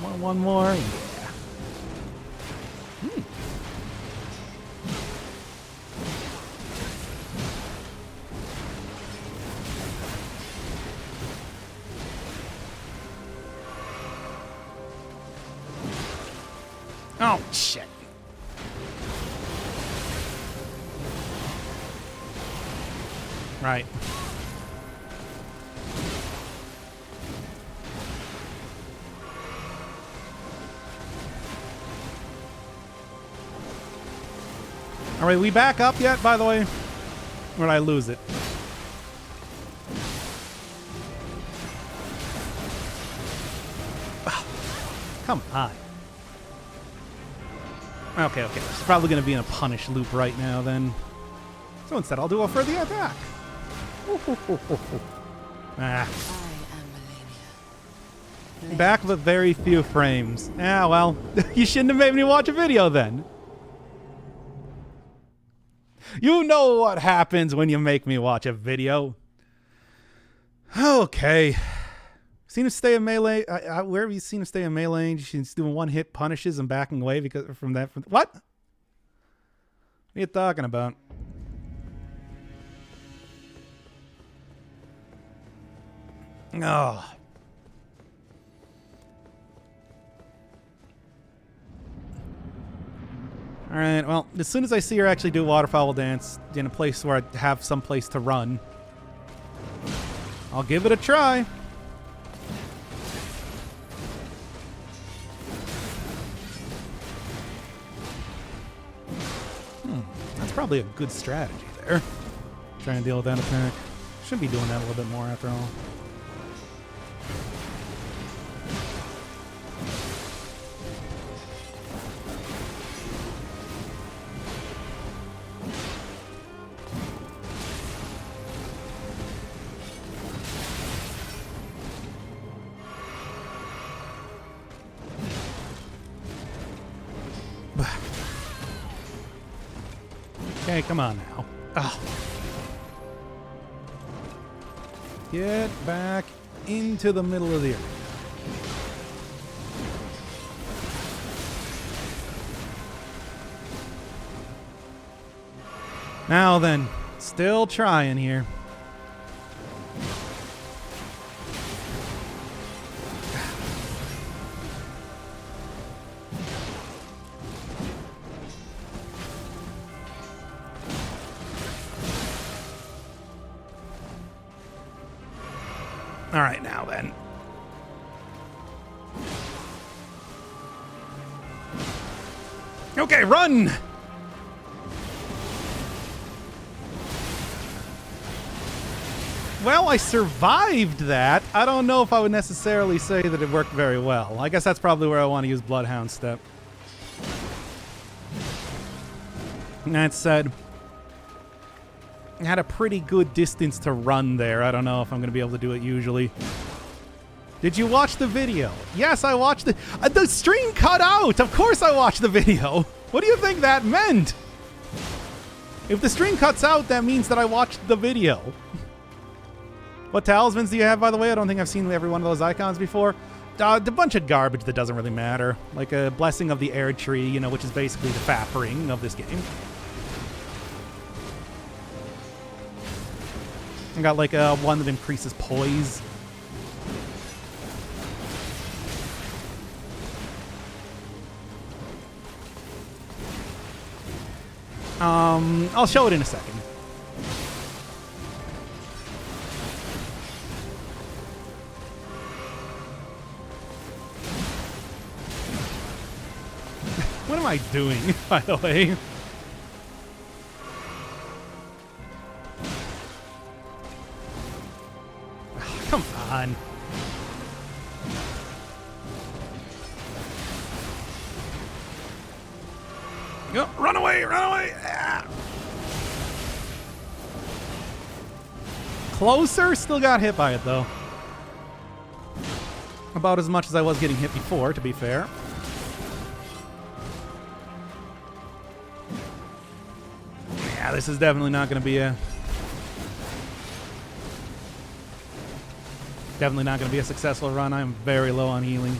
One more. Yeah. Oh, shit. Right. All right, we back up yet, by the way? Or did I lose it? Come on. Okay. It's probably going to be in a punish loop right now, then. So instead, I'll do a further attack. Ah. Back with very few frames. Ah, well, you shouldn't have made me watch a video then. You know what happens when you make me watch a video. Okay. Seen him stay in melee. Where have you seen him stay in melee? She's doing one-hit punishes and backing away because from that. What? What are you talking about? Oh. All right, well, as soon as I see her actually do waterfowl dance in a place where I have some place to run, I'll give it a try. That's probably a good strategy there. Trying to deal with that attack. Should be doing that a little bit more after all. Okay, come on now. Oh. Get back into the middle of the area. Now then, still trying here. All right, now then. Okay, run! Well, I survived that. I don't know if I would necessarily say that it worked very well. I guess that's probably where I want to use Bloodhound Step. That said, I had a pretty good distance to run there. I don't know if I'm going to be able to do it usually. Did you watch the video? Yes, I watched it. The stream cut out. Of course I watched the video. What do you think that meant? If the stream cuts out, that means that I watched the video. What talismans do you have, by the way? I don't think I've seen every one of those icons before. A bunch of garbage that doesn't really matter. Like a Blessing of the Air Tree, you know, which is basically the FAP ring of this game. I got like one that increases poise. I'll show it in a second. What am I doing, by the way? Come on. Go, run away, run away. Ah. Closer, still got hit by it though. About as much as I was getting hit before, to be fair. Yeah, this is definitely not going to be a... Definitely not going to be a successful run. I'm very low on healing.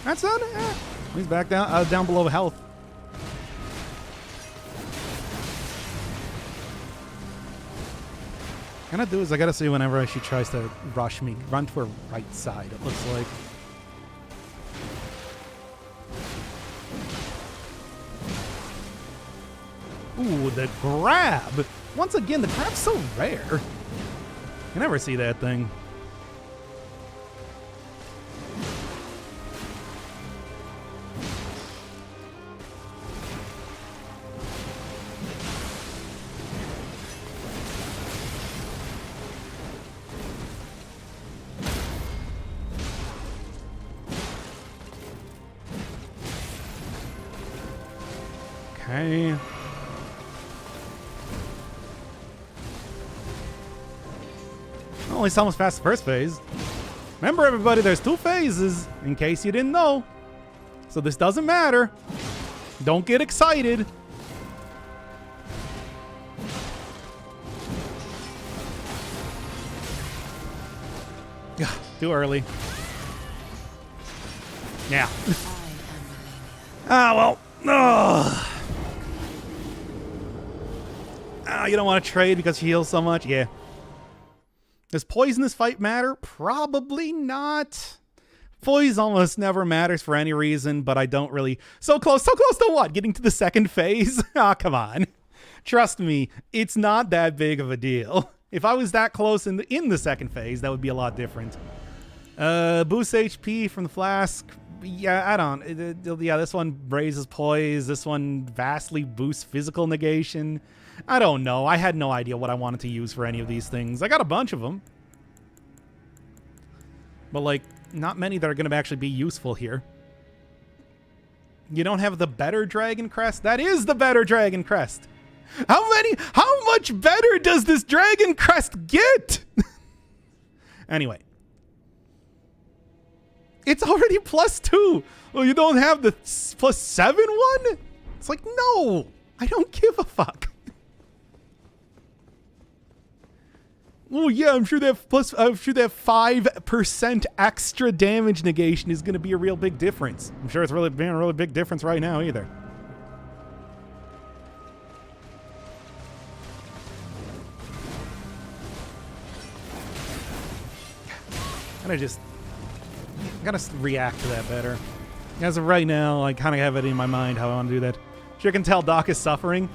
That's not. He's back down below health. What I gotta do is I gotta see whenever she tries to rush me, run to her right side. It looks like. Ooh, the grab! Once again, the grab's so rare. You never see that thing. Okay. Well, at least almost past the first phase. Remember, everybody, there's 2 phases, in case you didn't know. So this doesn't matter. Don't get excited. Too early. Yeah. Well. Ugh. You don't want to trade because she heals so much? Yeah. Does poisonous fight matter? Probably not. Poise almost never matters for any reason, but I don't really... So close to what? Getting to the second phase? Come on. Trust me, it's not that big of a deal. If I was that close in the second phase, that would be a lot different. Boost HP from the flask. Yeah, I don't... Yeah, this one raises poise. This one vastly boosts physical negation. I don't know. I had no idea what I wanted to use for any of these things. I got a bunch of them. But, like, not many that are going to actually be useful here. You don't have the better Dragon Crest? That is the better Dragon Crest. How much better does this Dragon Crest get? Anyway. It's already +2. Well, you don't have the +7 one? It's like, no. I don't give a fuck. Oh yeah, I'm sure that 5% extra damage negation is going to be a real big difference. I'm sure it's really being a really big difference right now either. I gotta react to that better. As of right now, I kind of have it in my mind how I want to do that. Sure can tell Doc is suffering.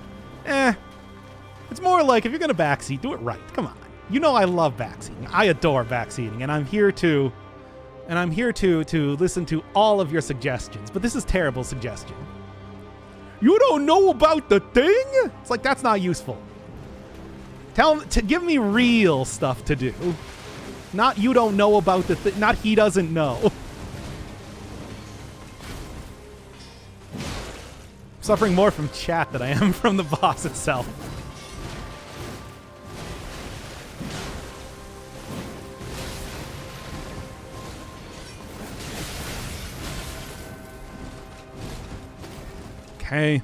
It's more like if you're gonna backseat, do it right. Come on. You know I love backseating. I adore backseating, and I'm here to listen to all of your suggestions. But this is terrible suggestion. You don't know about the thing? It's like, that's not useful. Give me real stuff to do. Not you don't know about the thing. Not he doesn't know. Suffering more from chat than I am from the boss itself. Okay.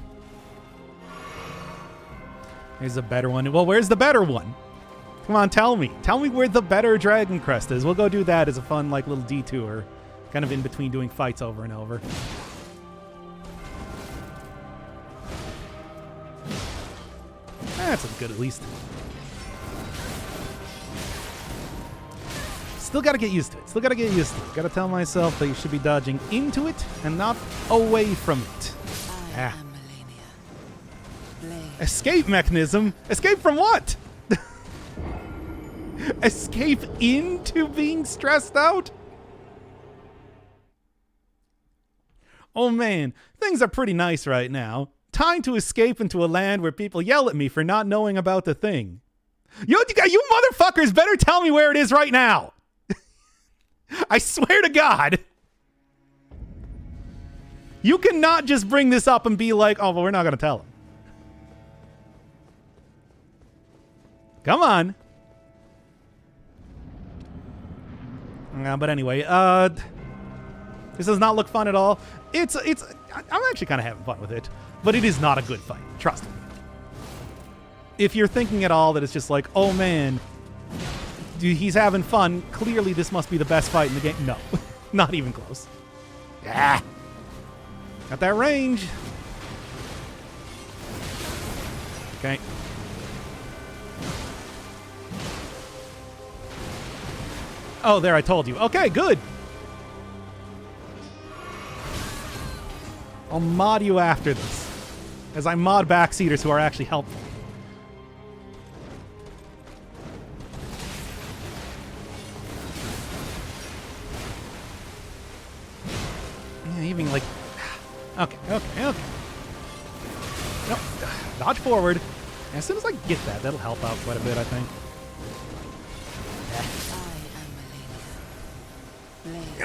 Here's a better one. Well, where's the better one? Come on, tell me. Tell me where the better Dragon Crest is. We'll go do that as a fun, like, little detour. Kind of in between doing fights over and over. That's good, at least. Still gotta get used to it. Gotta tell myself that you should be dodging into it and not away from it. Escape mechanism? Escape from what? Escape into being stressed out? Oh man, things are pretty nice right now. Time to escape into a land where people yell at me for not knowing about the thing. You motherfuckers better tell me where it is right now. I swear to God. You cannot just bring this up and be like, oh, well, we're not going to tell him. Come on. But anyway, this does not look fun at all. I'm actually kind of having fun with it, but it is not a good fight. Trust me. If you're thinking at all that it's just like, oh man, dude, he's having fun. Clearly, this must be the best fight in the game. No, not even close. Yeah. Got that range. Okay. Oh, there, I told you. Okay, good. I'll mod you after this, as I mod backseaters who are actually helpful. Yeah, even like... Okay. Nope. Dodge forward. And as soon as I get that, that'll help out quite a bit, I think.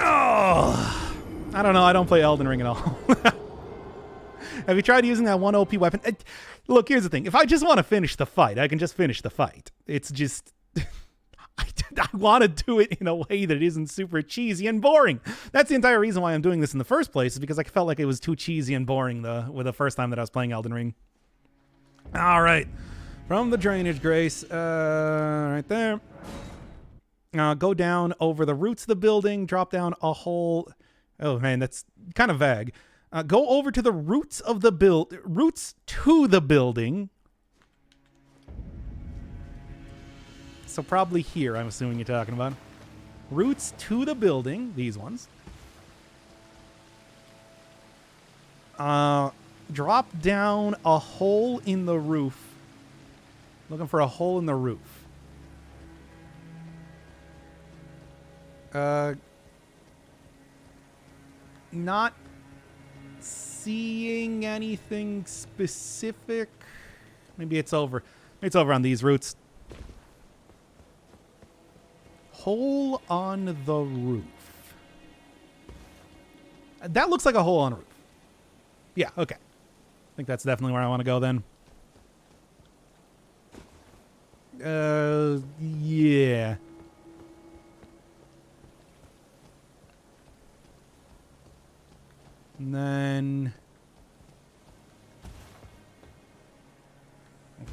Oh, I don't know. I don't play Elden Ring at all. Have you tried using that one OP weapon? Look, here's the thing. If I just want to finish the fight, I can just finish the fight. It's just... I want to do it in a way that isn't super cheesy and boring. That's the entire reason why I'm doing this in the first place, is because I felt like it was too cheesy and boring with the first time that I was playing Elden Ring. All right. From the drainage, Grace. Right there. Go down over the roots of the building. Drop down a hole. Oh, man, that's kind of vague. Go over to the roots of the roots to the building. So probably here, I'm assuming you're talking about. Roots to the building. These ones. Drop down a hole in the roof. Looking for a hole in the roof. Not seeing anything specific. Maybe it's over. It's over on these roots. Hole on the roof. That looks like a hole on a roof. Yeah, okay. I think that's definitely where I want to go then. Yeah. And then...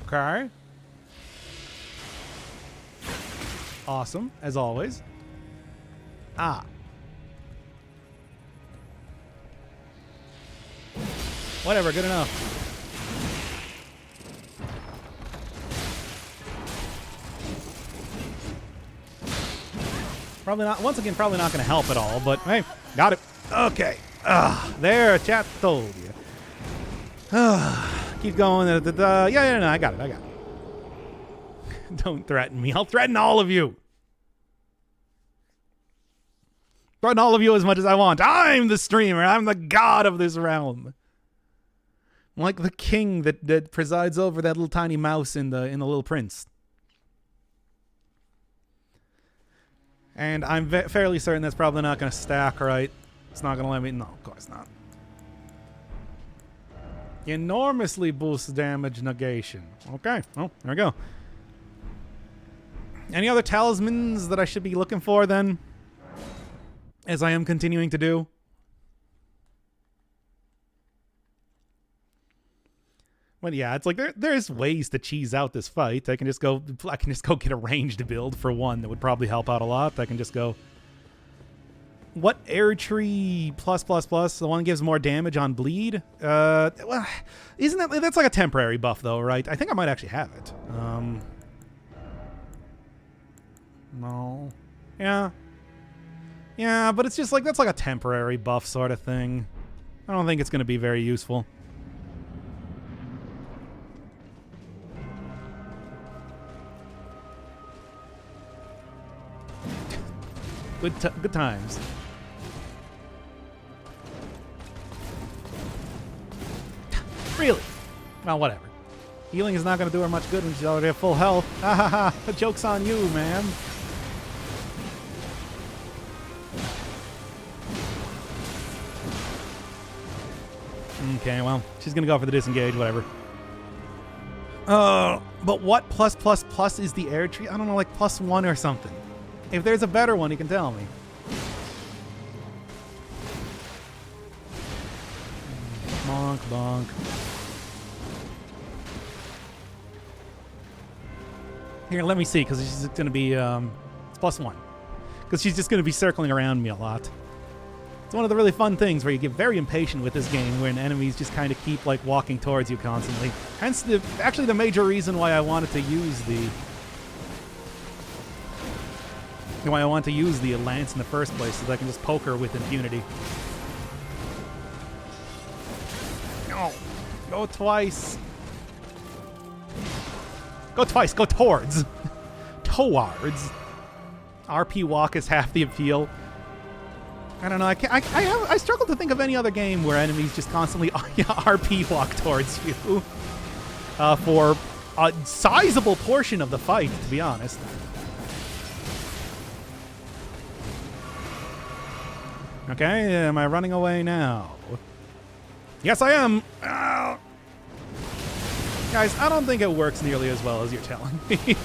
Okay. Awesome, as always. Ah. Whatever, good enough. Probably not, once again, probably not going to help at all, but hey, got it. Okay. There, chat told you. Keep going. Yeah, no, I got it. Don't threaten me. I'll threaten all of you. Threaten all of you as much as I want. I'm the streamer. I'm the god of this realm. I'm like the king that presides over that little tiny mouse in the Little Prince. And I'm fairly certain that's probably not going to stack right. It's not going to let me... No, of course not. Enormously boosts damage negation. Okay. Well, there we go. Any other talismans that I should be looking for then? As I am continuing to do. Well, yeah, it's like there's ways to cheese out this fight. I can just go get a ranged build for one that would probably help out a lot. I can just go... What air tree plus? The one that gives more damage on bleed? Well, isn't that's like a temporary buff though, right? I think I might actually have it. No. Yeah. Yeah, but it's just like, that's like a temporary buff sort of thing. I don't think it's going to be very useful. Good times. Really? Well, whatever. Healing is not going to do her much good when she's already at full health. Ha ha ha. The joke's on you, man. Okay, well, she's going to go for the disengage, whatever. But what plus is the air tree? I don't know, like +1 or something. If there's a better one, you can tell me. Bonk, bonk. Here, let me see, because she's going to be, it's +1. Because she's just going to be circling around me a lot. It's one of the really fun things where you get very impatient with this game when enemies just kind of keep like walking towards you constantly. Hence actually the major reason why I wanted to use the lance in the first place, so that I can just poke her with impunity. No. Go twice. Go twice. Go towards. Towards. RP walk is half the appeal. I don't know. I struggle to think of any other game where enemies just constantly RP walk towards you for a sizable portion of the fight, to be honest. Okay, am I running away now? Yes, I am. Ow. Guys, I don't think it works nearly as well as you're telling me.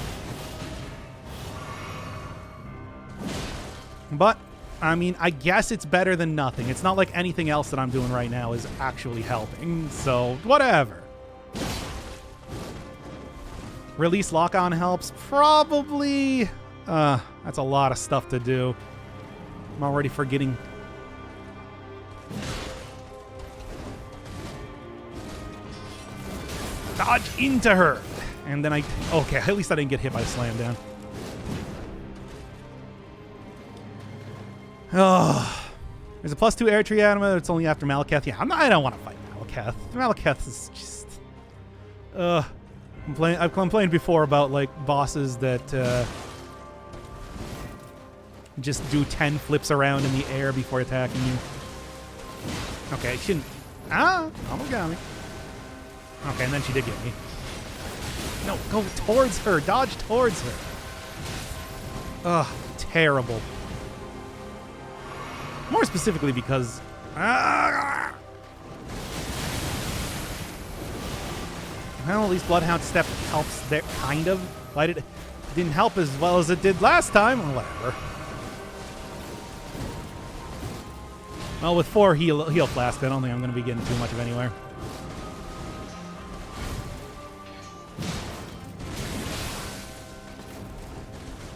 But, I mean, I guess it's better than nothing. It's not like anything else that I'm doing right now is actually helping, so whatever. Release lock-on helps? Probably. That's a lot of stuff to do. I'm already forgetting. Dodge into her. And then okay, at least I didn't get hit by the slam down. Oh, there's a +2 air tree anima. It's only after Malekith. Yeah, I don't want to fight Malekith. Malekith is just. I've complained before about like bosses that just do 10 flips around in the air before attacking you. Okay, she shouldn't. Almost got me. Okay, and then she did get me. No, go towards her. Dodge towards her. Ugh, terrible. More specifically because... Well, at least Bloodhound Step helps there, kind of. But it didn't help as well as it did last time, or whatever. Well, with 4 heal flask, I don't think I'm going to be getting too much of anywhere.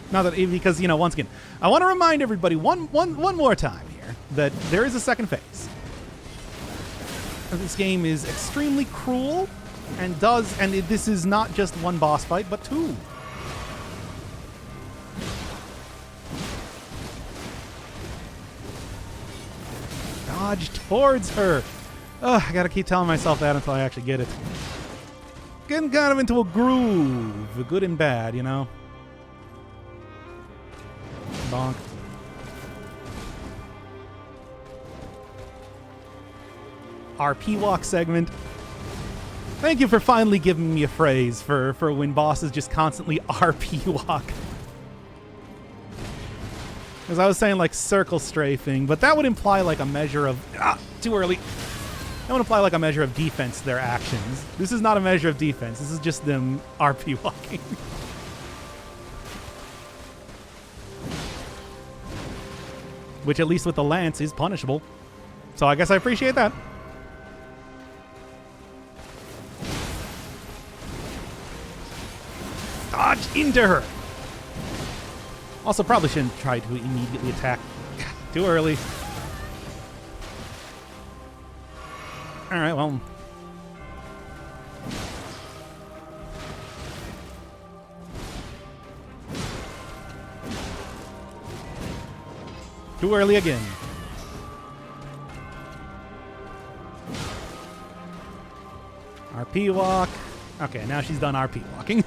Not that, because, you know, once again, I want to remind everybody one more time here that there is a second phase. This game is extremely cruel and this is not just one boss fight, but 2. Dodge towards her. Ugh, I gotta keep telling myself that until I actually get it. Getting kind of into a groove, good and bad, you know. Bonk. RP walk segment. Thank you for finally giving me a phrase for when bosses just constantly RP walk. Because I was saying like circle strafing, but that would imply like a measure of... too early. That would imply like a measure of defense to their actions. This is not a measure of defense. This is just them RP walking. Which, at least with the lance, is punishable. So I guess I appreciate that. Dodge into her. Also, probably shouldn't try to immediately attack. Too early. All right, well. Too early again. RP walk. Okay, now she's done RP walking.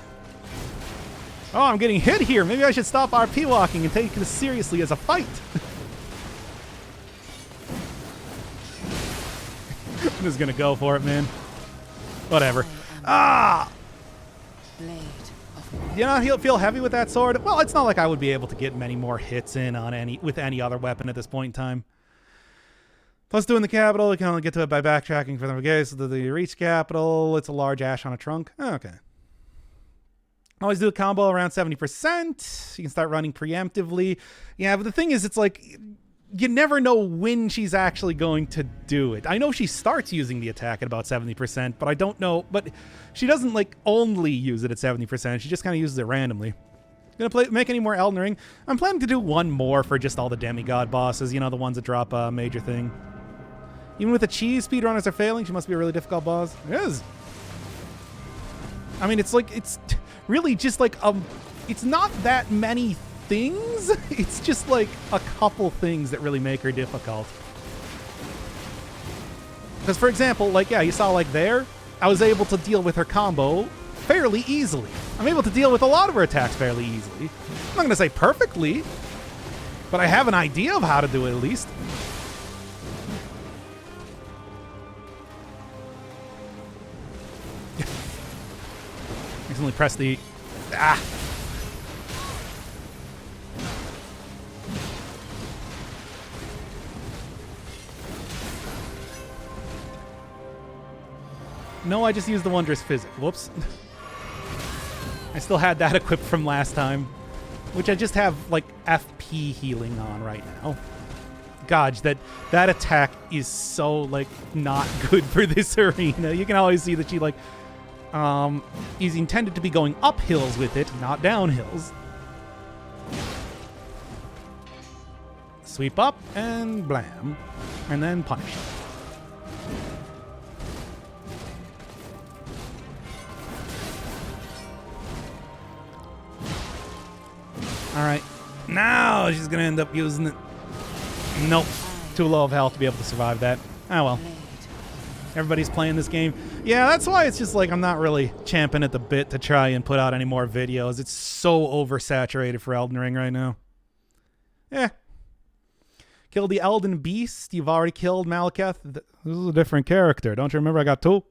Oh, I'm getting hit here. Maybe I should stop RP walking and take this seriously as a fight. I'm just gonna go for it, man. Whatever. You know, feel heavy with that sword? Well, it's not like I would be able to get many more hits in on with any other weapon at this point in time. Plus, doing the capital, you can only get to it by backtracking from the brigade. So the reach capital, it's a large ash on a trunk. Oh, okay. Always do a combo around 70%. You can start running preemptively. Yeah, but the thing is, it's like... you never know when she's actually going to do it. I know she starts using the attack at about 70%, but I don't know. But she doesn't, like, only use it at 70%. She just kind of uses it randomly. Make any more Elden Ring? I'm planning to do one more for just all the demigod bosses, you know, the ones that drop a major thing. Even with the cheese, speedrunners are failing. She must be a really difficult boss. It is. I mean, it's really just like, it's not that many things. It's just like a couple things that really make her difficult. Because, for example, like, yeah, you saw like there, I was able to deal with her combo fairly easily. I'm able to deal with a lot of her attacks fairly easily. I'm not going to say perfectly, but I have an idea of how to do it at least. Accidentally press the... Ah! No, I just used the Wondrous Physic. Whoops. I still had that equipped from last time, which I just have, like, FP healing on right now. Gosh, that attack is so, like, not good for this arena. You can always see that she, like, is intended to be going up hills with it, not down hills. Sweep up and blam. And then punish. Alright. Now she's gonna end up using it. Nope. Too low of health to be able to survive that. Oh well. Everybody's playing this game. Yeah, that's why it's just like I'm not really champing at the bit to try and put out any more videos. It's so oversaturated for Elden Ring right now. Yeah. Kill the Elden Beast. You've already killed Malekith. This is a different character. Don't you remember I got two?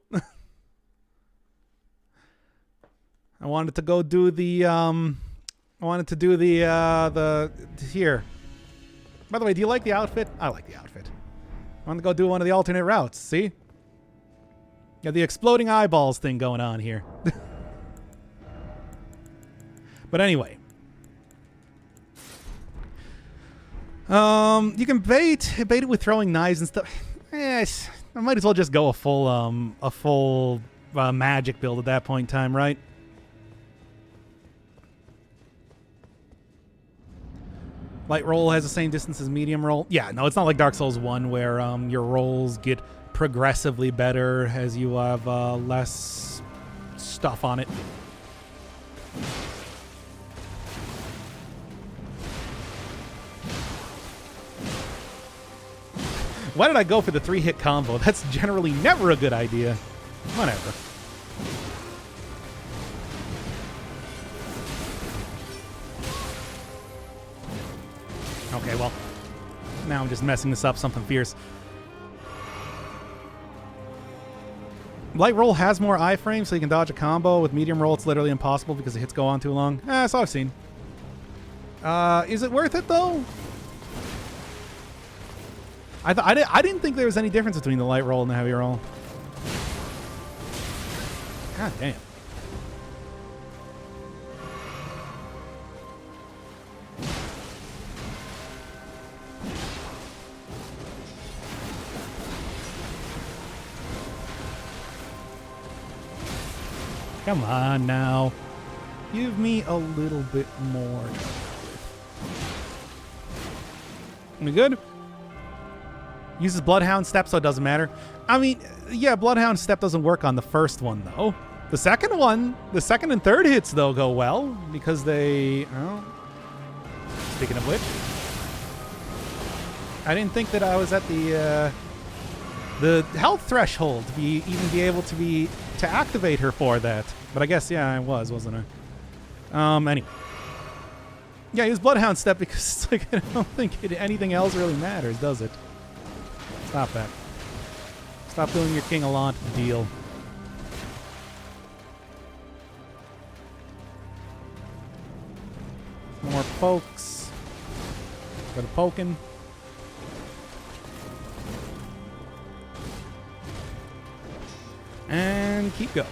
I wanted to go do the, here. By the way, do you like the outfit? I like the outfit. I want to go do one of the alternate routes, see? Got the exploding eyeballs thing going on here. But anyway. You can bait it with throwing knives and stuff. Yes, I might as well just go a full magic build at that point in time, right? Light roll has the same distance as medium roll. Yeah, no, it's not like Dark Souls 1 where your rolls get progressively better as you have less stuff on it. Why did I go for the 3-hit combo? That's generally never a good idea. Whatever. Okay, well, now I'm just messing this up something fierce. Light roll has more iframes, so you can dodge a combo. With medium roll, it's literally impossible because the hits go on too long. That's all I've seen. Is it worth it, though? I didn't think there was any difference between the light roll and the heavy roll. God damn. Come on now. Give me a little bit more. We good? Uses Bloodhound Step, so it doesn't matter. I mean, yeah, Bloodhound Step doesn't work on the first one, though. The second one, the second and third hits, though, go well, because they... Oh. Speaking of which, I didn't think that I was at the health threshold to even be able to activate her for that. But I guess, yeah, I was, wasn't I? Anyway. Yeah, use Bloodhound Step because it's like, I don't think anything else really matters, does it? Stop that. Stop doing your King Allant deal. More pokes. Got a poking. And keep going.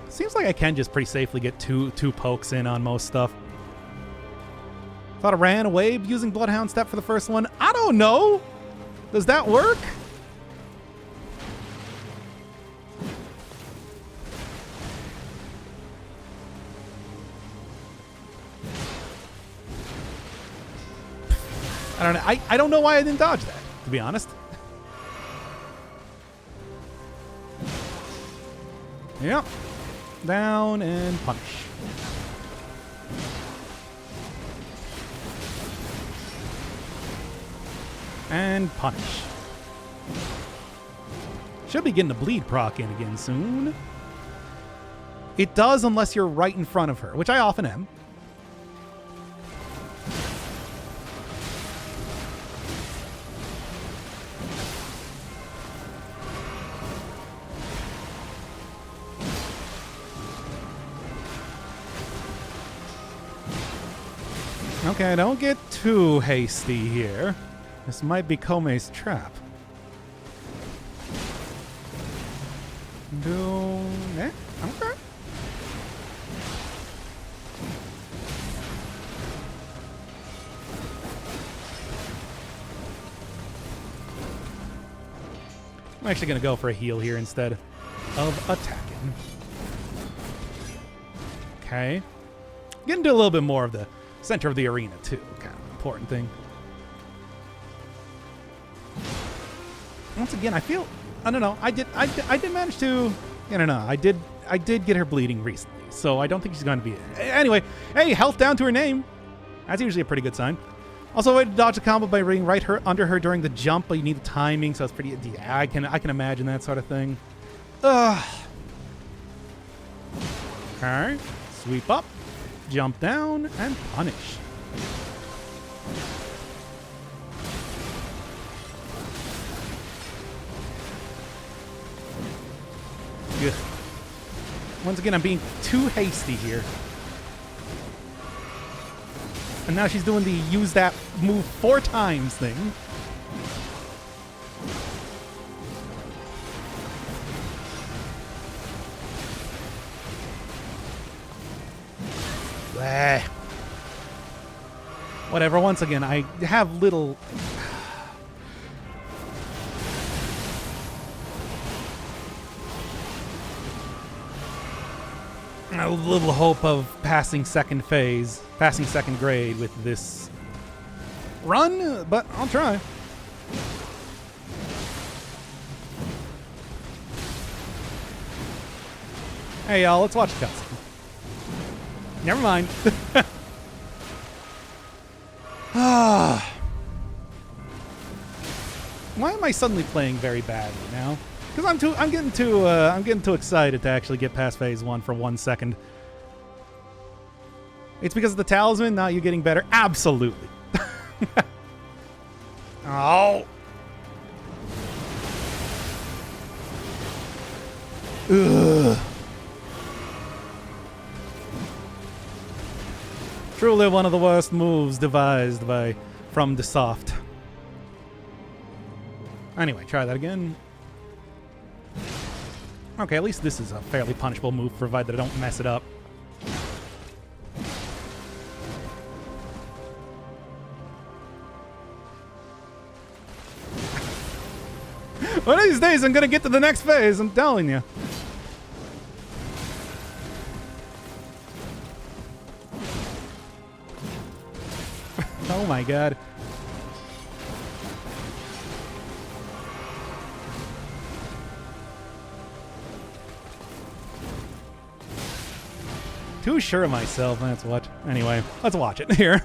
Seems like I can just pretty safely get two pokes in on most stuff. Thought I ran away using Bloodhound Step for the first one. I don't know. Does that work? I don't know. I don't know why I didn't dodge that, to be honest. Yep. Down and punish. And punish. Should be getting a bleed proc in again soon. It does unless you're right in front of her, which I often am. Okay, don't get too hasty here. This might be Kome's trap. Okay. I'm actually going to go for a heal here instead of attacking. Okay. Getting to a little bit more of the center of the arena, too. Kind of important thing. Once again, I feel... I don't know. I did manage to... I don't know. I did get her bleeding recently, so I don't think she's going to be... Anyway, hey, health down to her name. That's usually a pretty good sign. Also, a way to dodge the combo by being under her during the jump, but you need the timing, so it's pretty... Yeah, I can imagine that sort of thing. Ugh. Okay. Sweep up. Jump down, and punish. Ugh. Once again, I'm being too hasty here. And now she's doing the use that move 4 times thing. Bleh. Whatever, once again, I have little... a little hope of passing second grade with this run, but I'll try. Hey, y'all, let's watch the cutscene. Never mind. Why am I suddenly playing very badly now? Because I'm getting too excited to actually get past phase 1 for 1 second. It's because of the talisman, not you getting better? Absolutely. Oh. Ugh. Truly one of the worst moves devised by FromSoft. Anyway, try that again. Okay, at least this is a fairly punishable move, provided I don't mess it up. One of these days I'm gonna get to the next phase, I'm telling you. Oh my god. Too sure of myself, that's what. Anyway, let's watch it here.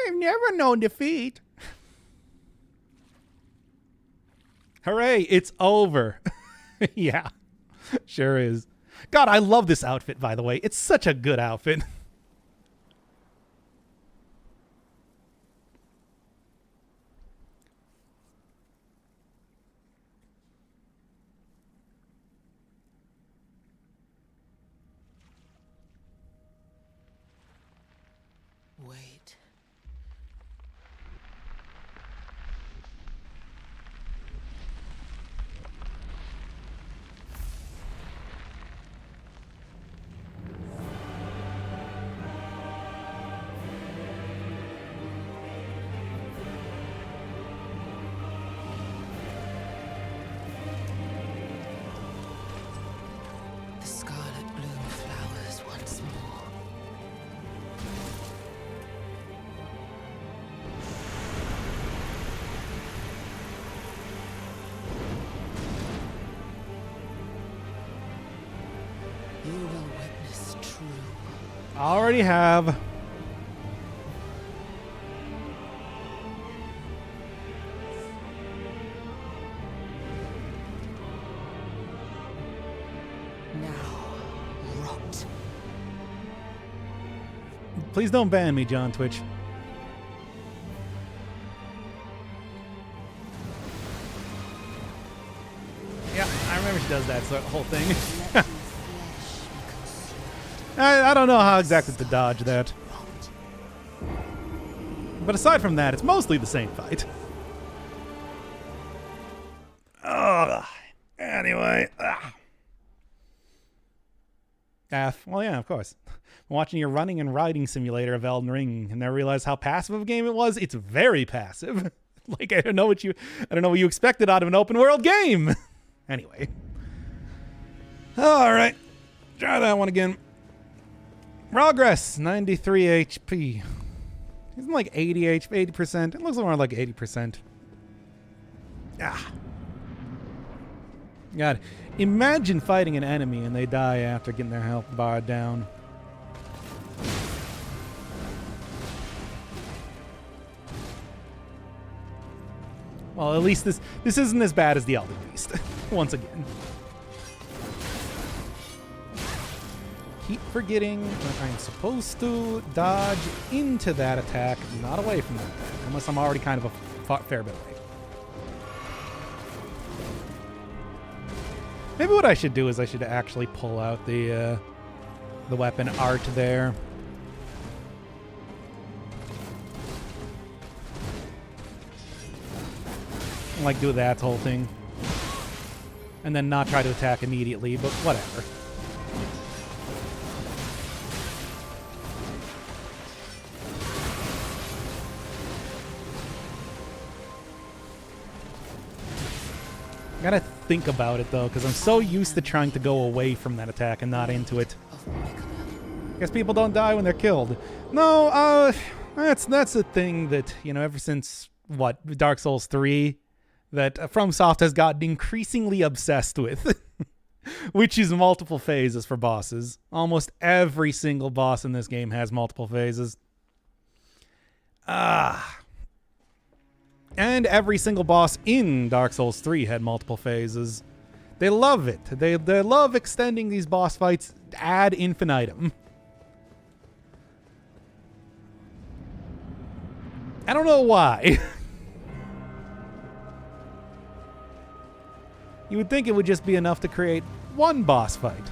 I've never known defeat. Hooray, it's over. Yeah, sure is. God, I love this outfit, by the way. It's such a good outfit. Wait. Already have. Now, rot. Please don't ban me, John Twitch. Yeah, I remember she does that whole thing. Let your flesh be consumed. I don't know how exactly to dodge that. Rot. But aside from that, it's mostly the same fight. Ugh. Anyway. Well, yeah, of course. I'm watching your running and riding simulator of Elden Ring, and I realized how passive of a game it was. It's very passive. Like, I don't know what you expected out of an open world game. Anyway. All right. Try that one again. Progress, 93 HP. Isn't like 80 HP, 80%? It looks more like 80%. Ah. God, imagine fighting an enemy and they die after getting their health bar down. Well, at least this isn't as bad as the Elden Beast. Once again. Keep forgetting that I'm supposed to dodge into that attack, not away from that attack, unless I'm already kind of a fair bit away. Maybe what I should do is I should actually pull out the weapon art there. Like do that whole thing. And then not try to attack immediately, but whatever. I gotta think about it though, because I'm so used to trying to go away from that attack and not into it. Guess people don't die when they're killed. No, that's the thing that, you know, ever since what, Dark Souls 3, that FromSoft has gotten increasingly obsessed with, which is multiple phases for bosses. Almost every single boss in this game has multiple phases. And every single boss in Dark Souls 3 had multiple phases. They love it. They love extending these boss fights ad infinitum. I don't know why. You would think it would just be enough to create one boss fight,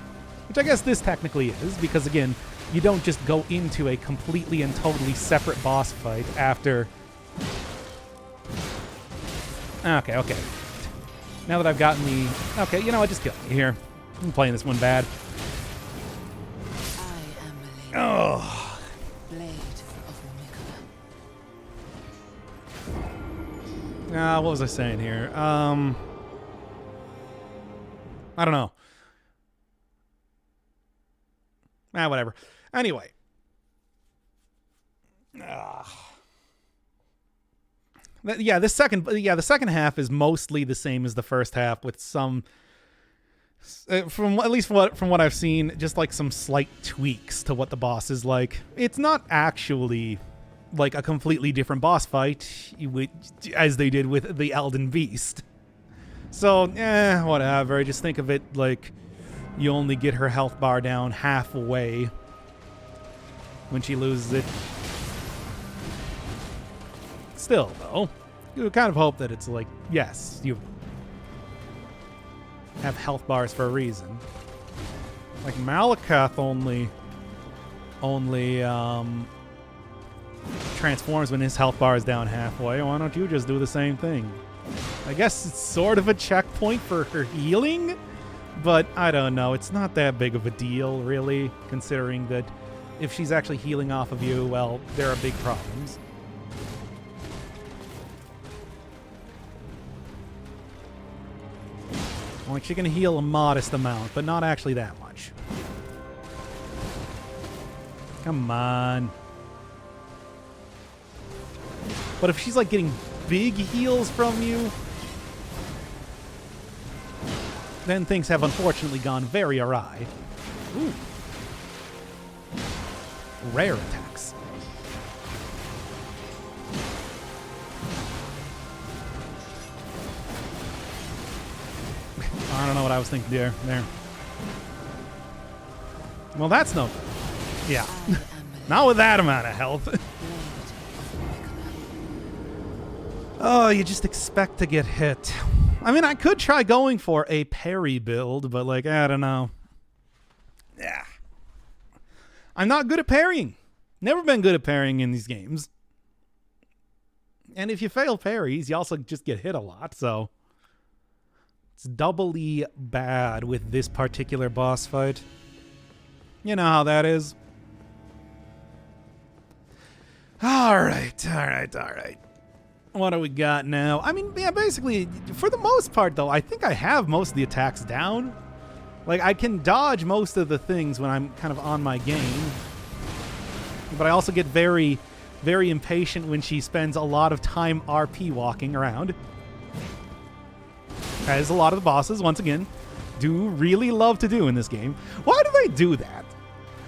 which I guess this technically is, because again, you don't just go into a completely and totally separate boss fight after... Okay. Now that I've gotten the... Okay, you know what? Just kill me here. I'm playing this one bad. I am Malenia, Oh. Blade of Miquella. What was I saying here? I don't know. Whatever. Anyway. The second half is mostly the same as the first half, with some, from what I've seen, just like some slight tweaks to what the boss is like. It's not actually like a completely different boss fight, as they did with the Elden Beast. So, whatever. Just think of it like you only get her health bar down halfway when she loses it. Still, though, you would kind of hope that it's like, yes, you have health bars for a reason. Like Malakath only transforms when his health bar is down halfway. Why don't you just do the same thing? I guess it's sort of a checkpoint for her healing, but I don't know. It's not that big of a deal, really, considering that if she's actually healing off of you, well, there are big problems. Like, she can heal a modest amount, but not actually that much. Come on. But if she's, like, getting big heals from you, then things have unfortunately gone very awry. Ooh. rare attacks. I don't know what I was thinking there. Well, that's no... Yeah. Not with that amount of health. Oh, you just expect to get hit. I mean, I could try going for a parry build, but, like, I don't know. Yeah. I'm not good at parrying. Never been good at parrying in these games. And if you fail parries, you also just get hit a lot, so... It's doubly bad with this particular boss fight. You know how that is. Alright. What do we got now? I mean, yeah, basically, for the most part, though, I think I have most of the attacks down. Like, I can dodge most of the things when I'm kind of on my game. But I also get very, very impatient when she spends a lot of time RP walking around. As a lot of the bosses, once again, do really love to do in this game. Why do they do that?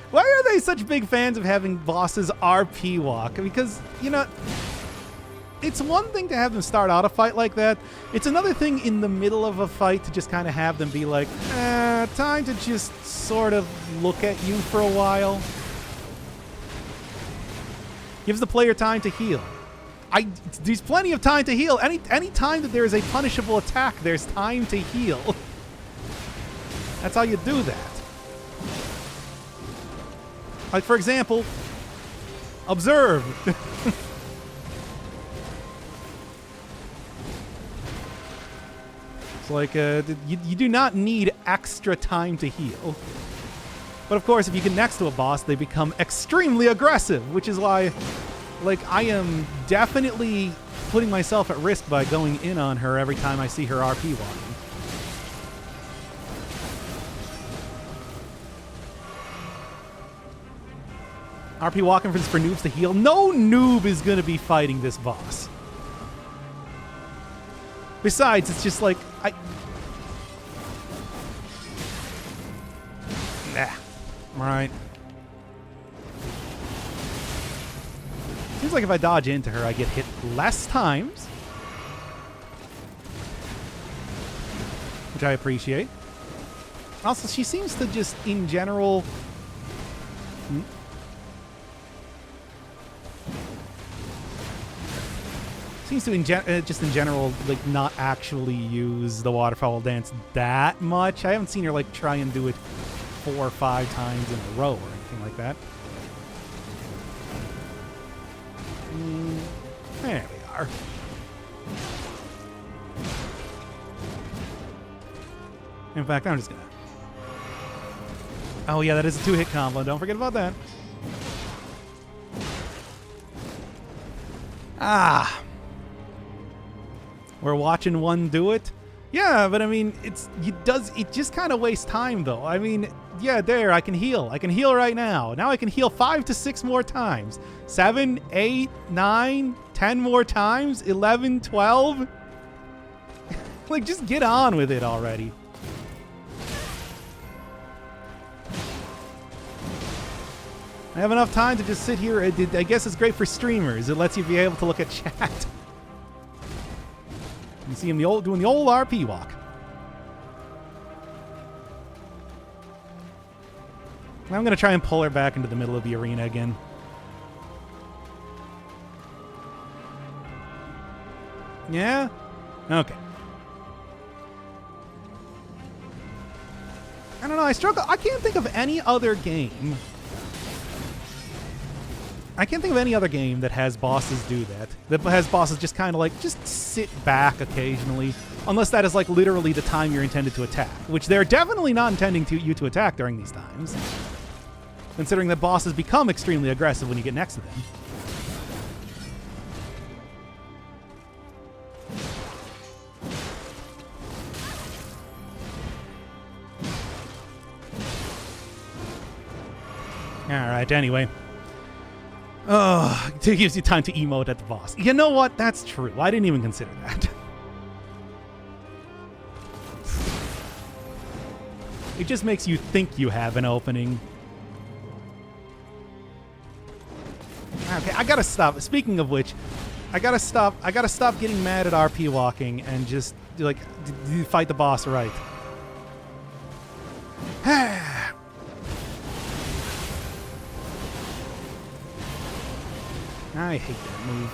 Why are they such big fans of having bosses RP walk? Because, you know, it's one thing to have them start out a fight like that. It's another thing in the middle of a fight to just kind of have them be like, time to just sort of look at you for a while. Gives the player time to heal. There's plenty of time to heal. Any time that there is a punishable attack, there's time to heal. That's how you do that. Like, for example, observe. It's like, you do not need extra time to heal. But of course, if you get next to a boss, they become extremely aggressive, which is why, like, I am definitely putting myself at risk by going in on her every time I see her RP walking. RP walking for noobs to heal. No noob is going to be fighting this boss. Besides, it's just like, Nah. Right. Seems like if I dodge into her, I get hit less times. Which I appreciate. Also, she seems to just, in general... Seems to, just in general, like, not actually use the waterfowl dance that much. I haven't seen her, like, try and do it 4 or 5 times in a row or anything like that. There we are. In fact, I'm just gonna... Oh yeah, that is a 2-hit combo. Don't forget about that. Ah. We're watching one do it. Yeah, but I mean, it just kind of wastes time though. I mean, yeah, there, I can heal. I can heal right now. Now I can heal 5 to 6 more times. 7, 8, 9, 10 more times. 11, 12. Like, just get on with it already. I have enough time to just sit here. I guess it's great for streamers. It lets you be able to look at chat. You see him doing the old RP walk. I'm going to try and pull her back into the middle of the arena again. Yeah? Okay. I don't know, I struggle. I can't think of any other game. I can't think of any other game that has bosses do that. That has bosses just kind of like, just sit back occasionally. Unless that is like literally the time you're intended to attack. Which they're definitely not intending you to attack during these times. Considering that bosses become extremely aggressive when you get next to them. Alright, anyway. Oh, it gives you time to emote at the boss. You know what? That's true. I didn't even consider that. It just makes you think you have an opening. Okay, I gotta stop. Speaking of which, I gotta stop getting mad at RP walking and just like fight the boss right. I hate that move.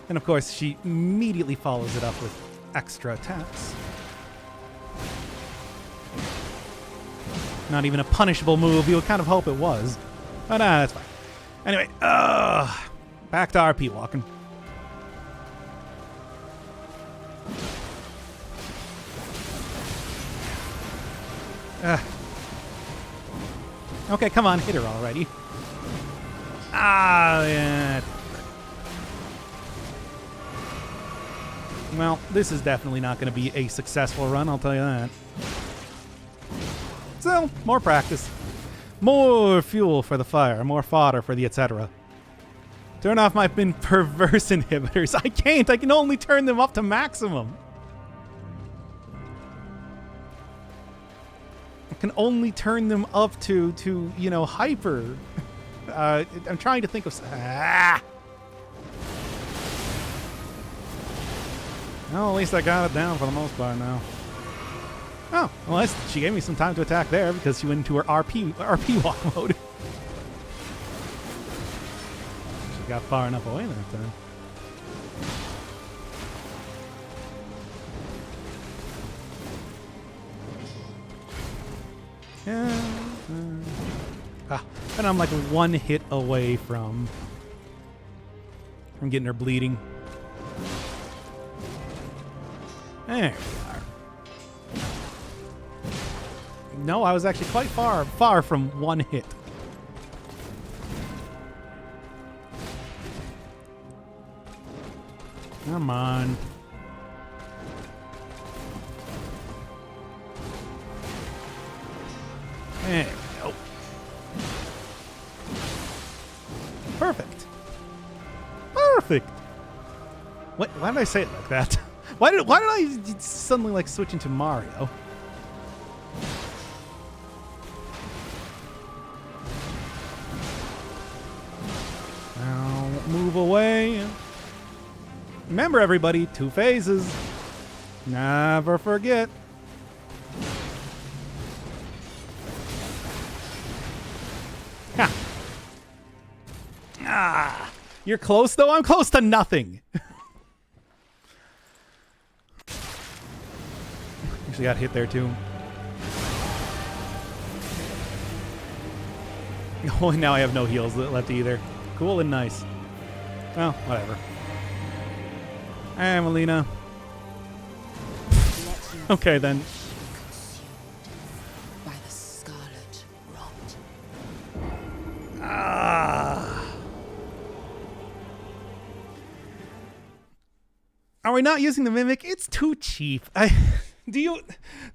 And of course, she immediately follows it up with extra attacks. Not even a punishable move. You would kind of hope it was. But that's fine. Anyway, back to RP walking. Okay, come on, hit her already. Ah, yeah. Well, this is definitely not going to be a successful run, I'll tell you that. So, more practice. More fuel for the fire, more fodder for the etc. Turn off my perverse inhibitors. I can't, I can only turn them up to maximum. I can only turn them up to you know, hyper. I'm trying to think of... Well, at least I got it down for the most part now. Oh, well, she gave me some time to attack there because she went into her RP walk mode. She got far enough away that time. And I'm like one hit away from getting her bleeding. There we are. No, I was actually quite far from one hit. Come on. There we go. Perfect. Perfect. What? Why did I say it like that? Why did I suddenly like switch into Mario? Now move away. Remember, everybody, 2 phases. Never forget. Ha. Ah, you're close though. I'm close to nothing. Actually got hit there too. Oh, and now I have no heals left either. Cool and nice. Well, whatever. Hey, Melina. Okay then. By the scarlet rot. Are we not using the Mimic? It's too cheap. Do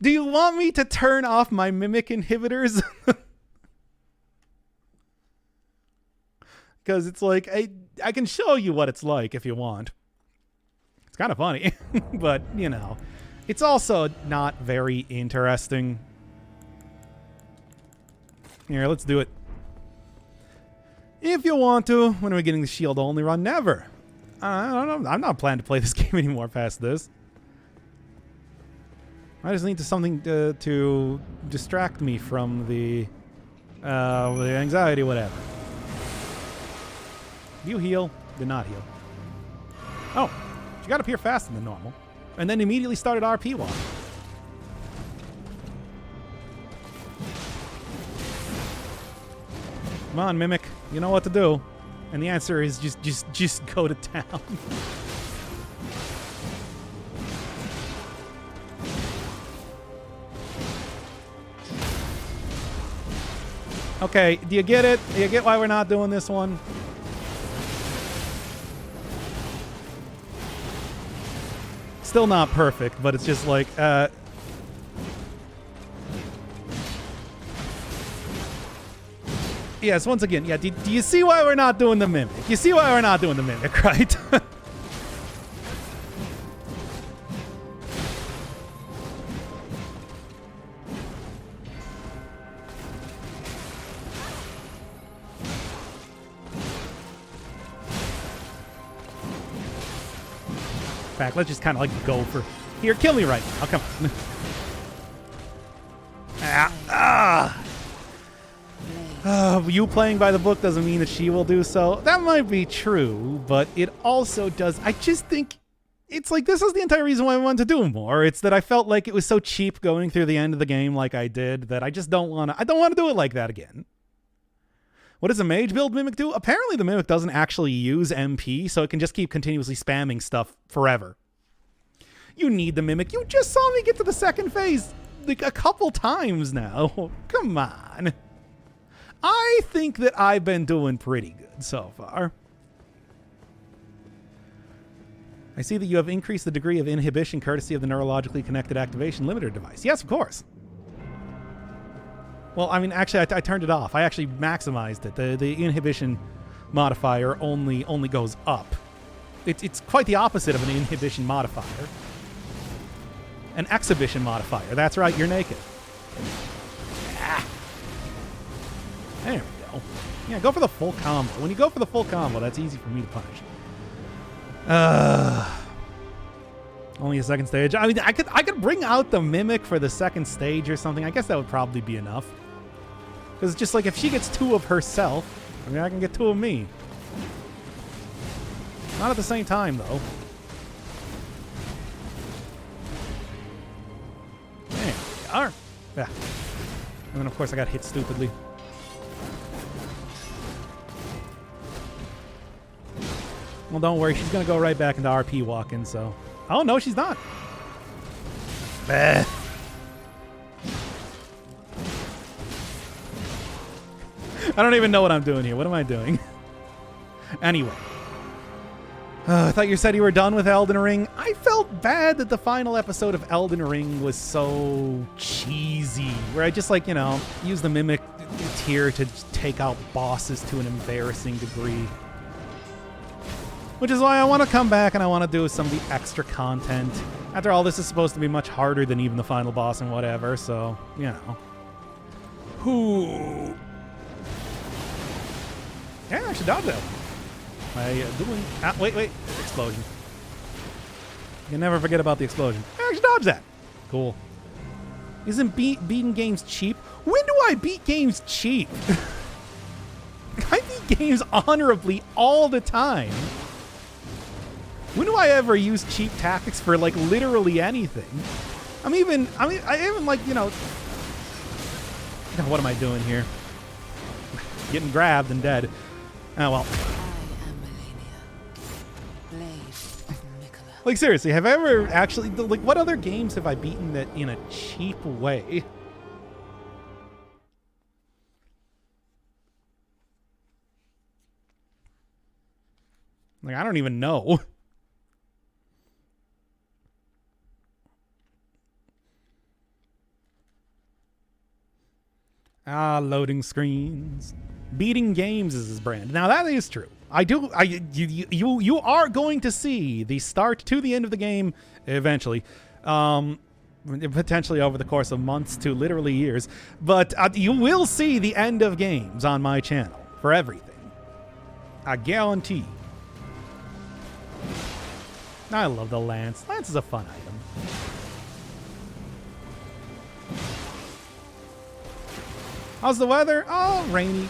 you want me to turn off my Mimic inhibitors? Because it's like, I can show you what it's like if you want. It's kind of funny, but, you know, it's also not very interesting. Here, let's do it. If you want to, when are we getting the shield only run? Never. I don't know. I'm not planning to play this game anymore past this. I just need something to distract me from the anxiety, whatever. You heal? Did not heal. Oh, she got up here faster than normal, and then immediately started RP walk. Come on, Mimic. You know what to do. And the answer is just go to town. Okay, do you get it? Do you get why we're not doing this one? Still not perfect, but it's just like, yes, once again, yeah, do you see why we're not doing the Mimic? You see why we're not doing the Mimic, right? In fact, let's just kind of like go for... Here, kill me right now. Oh, come on. You playing by the book doesn't mean that she will do so. That might be true, but it also does... I just think it's like this is the entire reason why I wanted to do more. It's that I felt like it was so cheap going through the end of the game like I did that I just don't want to... I don't want to do it like that again. What does a mage build Mimic do? Apparently the Mimic doesn't actually use MP, so it can just keep continuously spamming stuff forever. You need the Mimic. You just saw me get to the second phase like a couple times now. Come on. I think that I've been doing pretty good so far. I see that you have increased the degree of inhibition courtesy of the neurologically connected activation limiter device. Yes, of course. Well, I mean, actually, I turned it off. I actually maximized it. The inhibition modifier only goes up. It's quite the opposite of an inhibition modifier. An exhibition modifier. That's right, you're naked. Ah. There we go. Yeah, go for the full combo. When you go for the full combo, that's easy for me to punish. Only a second stage. I mean, I could bring out the Mimic for the second stage or something. I guess that would probably be enough. Because it's just like if she gets 2 of herself, I mean, I can get 2 of me. Not at the same time, though. There we are. Yeah. And then, of course, I got hit stupidly. Well, don't worry. She's going to go right back into RP walking, so... Oh, no, she's not. Bah. I don't even know what I'm doing here. What am I doing? Anyway. I thought you said you were done with Elden Ring. I felt bad that the final episode of Elden Ring was so cheesy. Where I just, like, you know, use the Mimic tier to take out bosses to an embarrassing degree. Which is why I want to come back and I want to do some of the extra content. After all, this is supposed to be much harder than even the final boss and whatever, so, you know. Whoo. Yeah, I should dodge that one. I doing... Ah, wait. Explosion. You can never forget about the explosion. I should dodge that. Cool. Isn't beating games cheap? When do I beat games cheap? I beat games honorably all the time. When do I ever use cheap tactics for, like, literally anything? I even like, you know... What am I doing here? Getting grabbed and dead. Oh, well. I am Melania, Blade of Miquella. Like, seriously, have I ever actually... Like, what other games have I beaten that in a cheap way? Like, I don't even know. Ah, loading screens. Beating games is his brand. Now that is true. You are going to see the start to the end of the game eventually. Potentially over the course of months to literally years. But you will see the end of games on my channel for everything. I guarantee. I love the Lance. Lance is a fun item. How's the weather? Oh, rainy.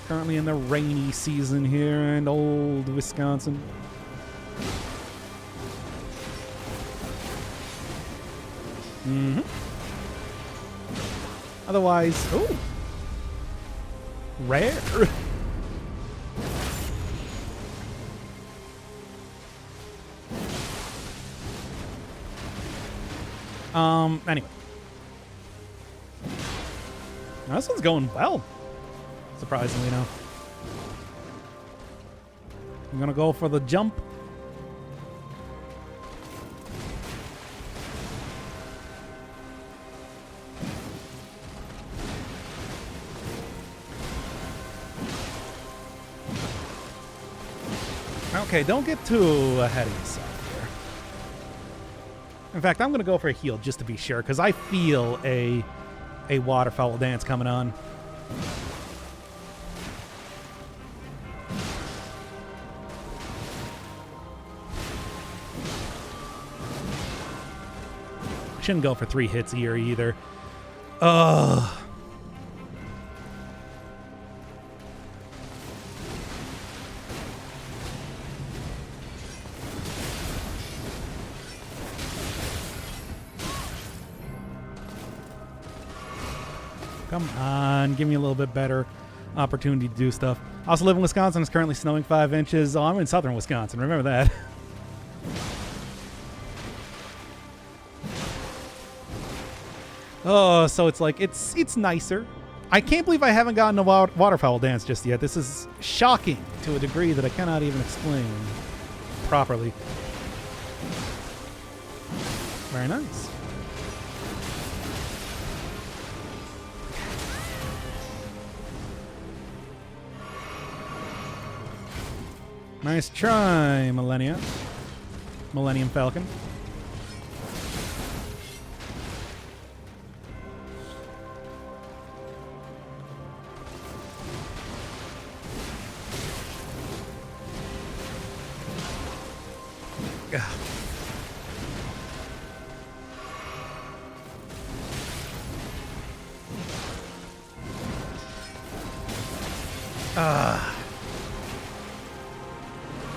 Currently in the rainy season here in old Wisconsin. Mm-hmm. Otherwise, ooh. Rare. Anyway. Now, this one's going well. Surprisingly enough. I'm gonna go for the jump. Okay, don't get too ahead of yourself here. In fact, I'm gonna go for a heal just to be sure, because I feel a waterfowl dance coming on. shouldn't go for 3 hits here either. Ugh. Come on, give me a little bit better opportunity to do stuff. I also live in Wisconsin. It's currently snowing 5 inches. Oh, I'm in southern Wisconsin. Remember that. Oh, so it's like, it's nicer. I can't believe I haven't gotten a waterfowl dance just yet. This is shocking to a degree that I cannot even explain properly. Very nice. Nice try, Millennium Falcon.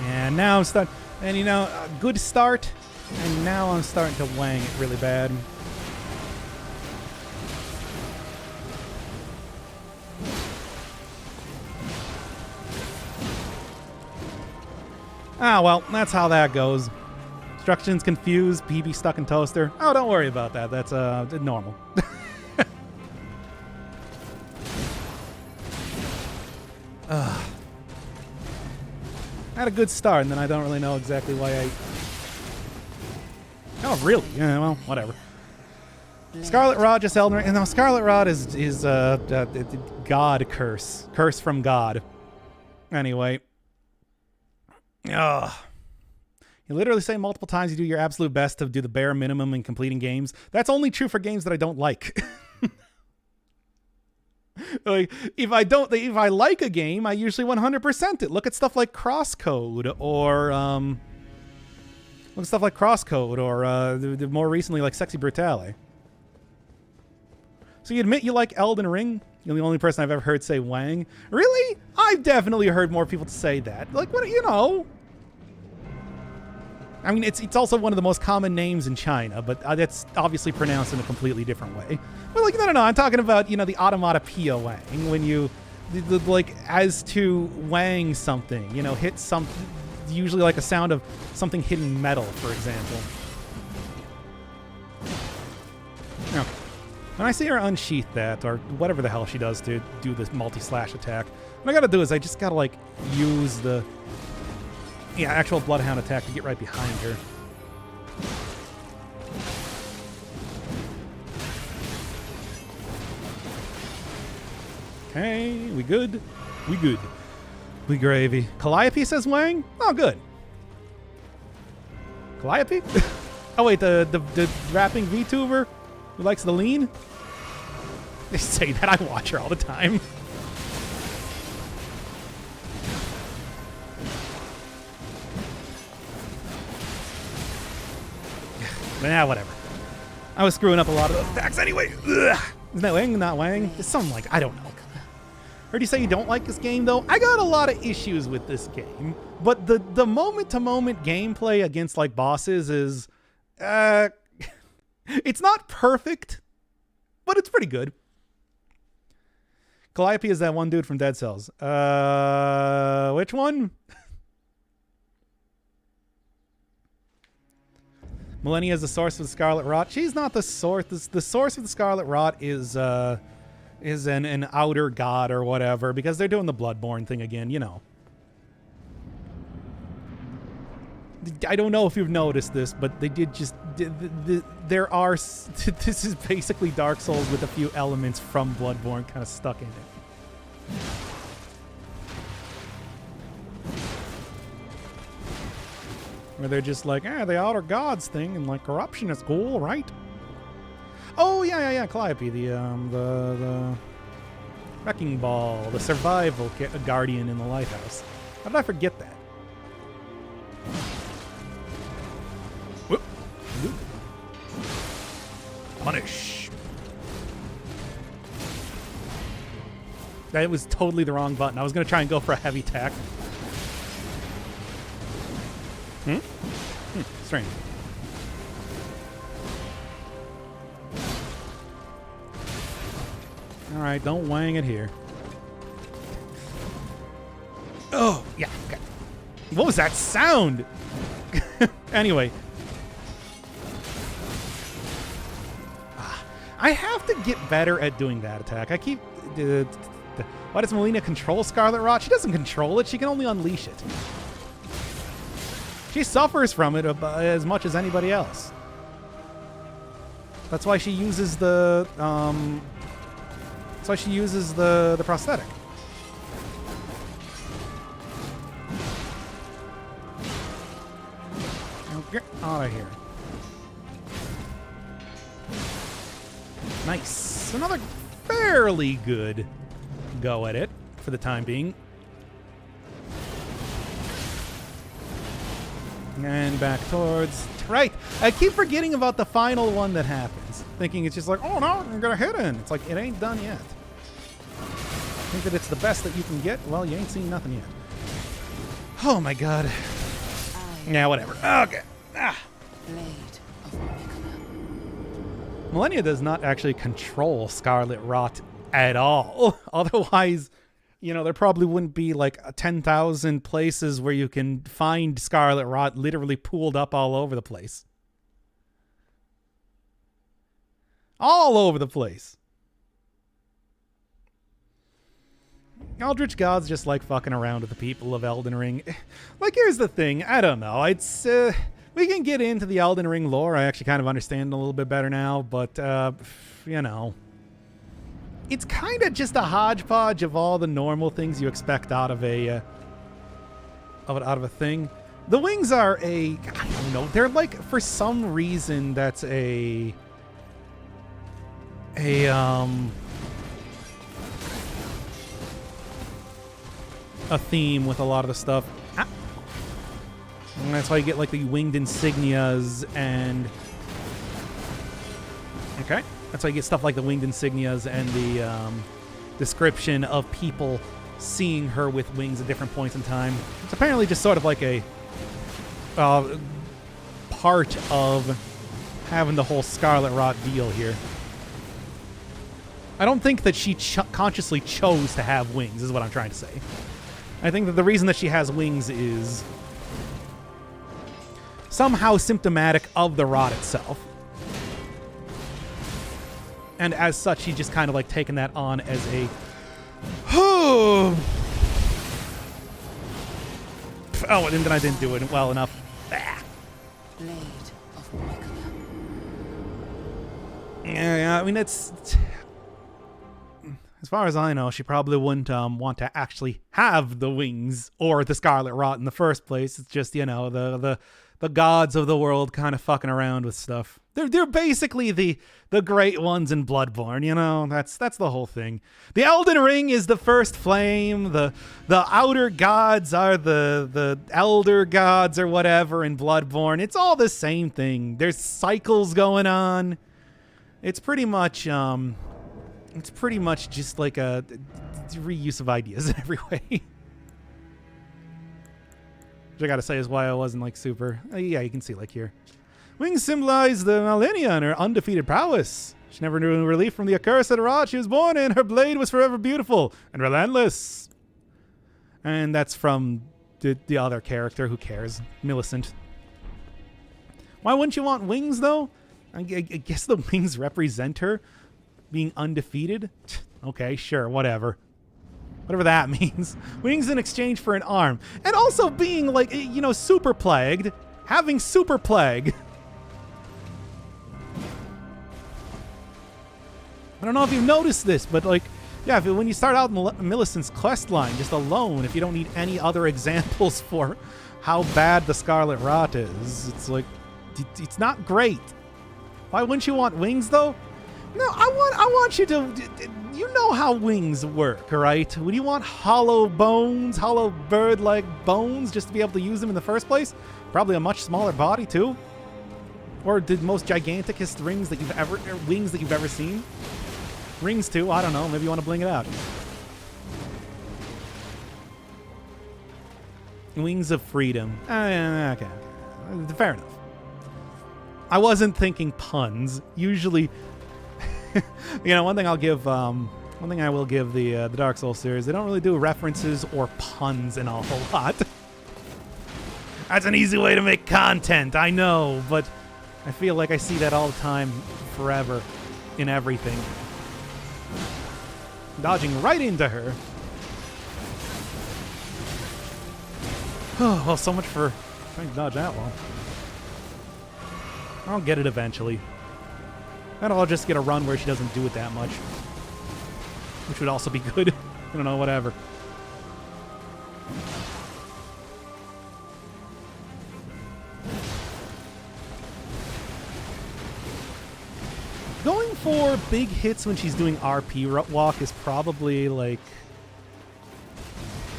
And now I'm starting, and you know, a good start, and now I'm starting to wang it really bad. Ah, well, that's how that goes. Instructions confused, PB stuck in toaster. Oh, don't worry about that. That's normal. I had a good start, and then I don't really know exactly why I... Oh, really? Yeah, well, whatever. Scarlet Rod just Elden Ring. No, Scarlet Rod is God curse. Curse from God. Anyway. Ugh. You literally say multiple times you do your absolute best to do the bare minimum in completing games. That's only true for games that I don't like. Like, if I like a game, I usually 100% it. Look at stuff like Crosscode, or more recently like Sexy Brutale. So you admit you like Elden Ring? You're the only person I've ever heard say Wang. Really? I've definitely heard more people say that. Like, what, you know? I mean, it's also one of the most common names in China, but that's obviously pronounced in a completely different way. But like, no, I'm talking about, you know, the automatopoeia Wang, when you, like, as to Wang something, you know, hit some, usually like a sound of something hitting metal, for example. Now, when I see her unsheath that, or whatever the hell she does to do this multi-slash attack, what I gotta do is I just gotta, like, use the... Yeah, actual Bloodhound attack to get right behind her. Okay, we good? We good. We gravy. Calliope says Wang? Oh, good. Calliope? Oh, wait, the rapping VTuber who likes the lean? They say that. I watch her all the time. Nah, whatever. I was screwing up a lot of those attacks anyway. Ugh. Isn't that Wang? Not Wang? It's something like, I don't know. Heard you say you don't like this game, though? I got a lot of issues with this game. But the moment-to-moment gameplay against, like, bosses is... it's not perfect, but it's pretty good. Calliope is that one dude from Dead Cells. Which one? Millennia is the source of the Scarlet Rot. She's not the source. The source of the Scarlet Rot is an outer god or whatever, because they're doing the Bloodborne thing again, you know. I don't know if you've noticed this, but they did just... there are... This is basically Dark Souls with a few elements from Bloodborne kind of stuck in it. Where they're just like, the outer gods thing, and like corruption is cool, right? Oh yeah, Calliope, the wrecking ball, the survival guardian in the lighthouse. How did I forget that? Whoop. Punish. That was totally the wrong button. I was going to try and go for a heavy attack. Strange. Alright, don't wang it here. Oh, yeah, okay. What was that sound? Anyway. I have to get better at doing that attack. I keep... why does Melina control Scarlet Rot? She doesn't control it. She can only unleash it. She suffers from it as much as anybody else. That's why she uses the... that's why she uses the prosthetic. Now get out of here. Nice. Another fairly good go at it for the time being. And back towards... Right. I keep forgetting about the final one that happens. Thinking it's just like, oh no, I'm going to hit him. It's like, it ain't done yet. Think that it's the best that you can get? Well, you ain't seen nothing yet. Oh my god. Yeah, whatever. Okay. Blade of Mikola. Malenia does not actually control Scarlet Rot at all. Otherwise, you know, there probably wouldn't be like 10,000 places where you can find Scarlet Rot literally pooled up all over the place. All over the place. Eldritch Gods just like fucking around with the people of Elden Ring. Like, here's the thing. I don't know. It's, we can get into the Elden Ring lore. I actually kind of understand a little bit better now, but, you know. It's kind of just a hodgepodge of all the normal things you expect out of a out of a thing. The wings are I don't know, they're like, for some reason that's a theme with a lot of the stuff. And that's why you get like the winged insignias and okay. That's why you get stuff like the winged insignias and the description of people seeing her with wings at different points in time. It's apparently just sort of like a part of having the whole Scarlet Rot deal here. I don't think that she consciously chose to have wings, is what I'm trying to say. I think that the reason that she has wings is somehow symptomatic of the rot itself. And as such, she's just kind of like taken that on as a... Oh, and then I didn't do it well enough. Blade of Mikola. Yeah, I mean, it's... As far as I know, she probably wouldn't want to actually have the wings or the Scarlet Rot in the first place. It's just, you know, the gods of the world kind of fucking around with stuff. They're basically the great ones in Bloodborne, you know? That's the whole thing. The Elden Ring is the first flame. The outer gods are the elder gods or whatever in Bloodborne. It's all the same thing. There's cycles going on. It's pretty much just like a reuse of ideas in every way. Which I gotta say is why I wasn't like super... yeah, you can see like here. Wings symbolize the Malenia and her undefeated prowess. She never knew relief from the accursed rot she was born in. Her blade was forever beautiful and relentless. And that's from the other character. Who cares? Millicent. Why wouldn't you want wings, though? I guess the wings represent her being undefeated. Okay, sure, whatever. Whatever that means. Wings in exchange for an arm. And also being, like, you know, super plagued. Having super plague. I don't know if you've noticed this, but, like, yeah, when you start out in Millicent's quest line, just alone, if you don't need any other examples for how bad the Scarlet Rot is, it's like, it's not great. Why wouldn't you want wings, though? No, I want you to... You know how wings work, right? Would you want hollow bones, hollow bird-like bones, just to be able to use them in the first place? Probably a much smaller body, too. Or the most giganticest wings that you've ever seen? Rings too, I don't know. Maybe you want to bling it out. Wings of Freedom. Okay. Fair enough. I wasn't thinking puns. Usually, one thing I will give the Dark Souls series, they don't really do references or puns an awful lot. That's an easy way to make content, I know, but I feel like I see that all the time, forever, in everything. Dodging right into her. Oh, well, so much for trying to dodge that one. I'll get it eventually. And I'll just get a run where she doesn't do it that much. Which would also be good. I don't know, whatever. Going for big hits when she's doing RP walk is probably like...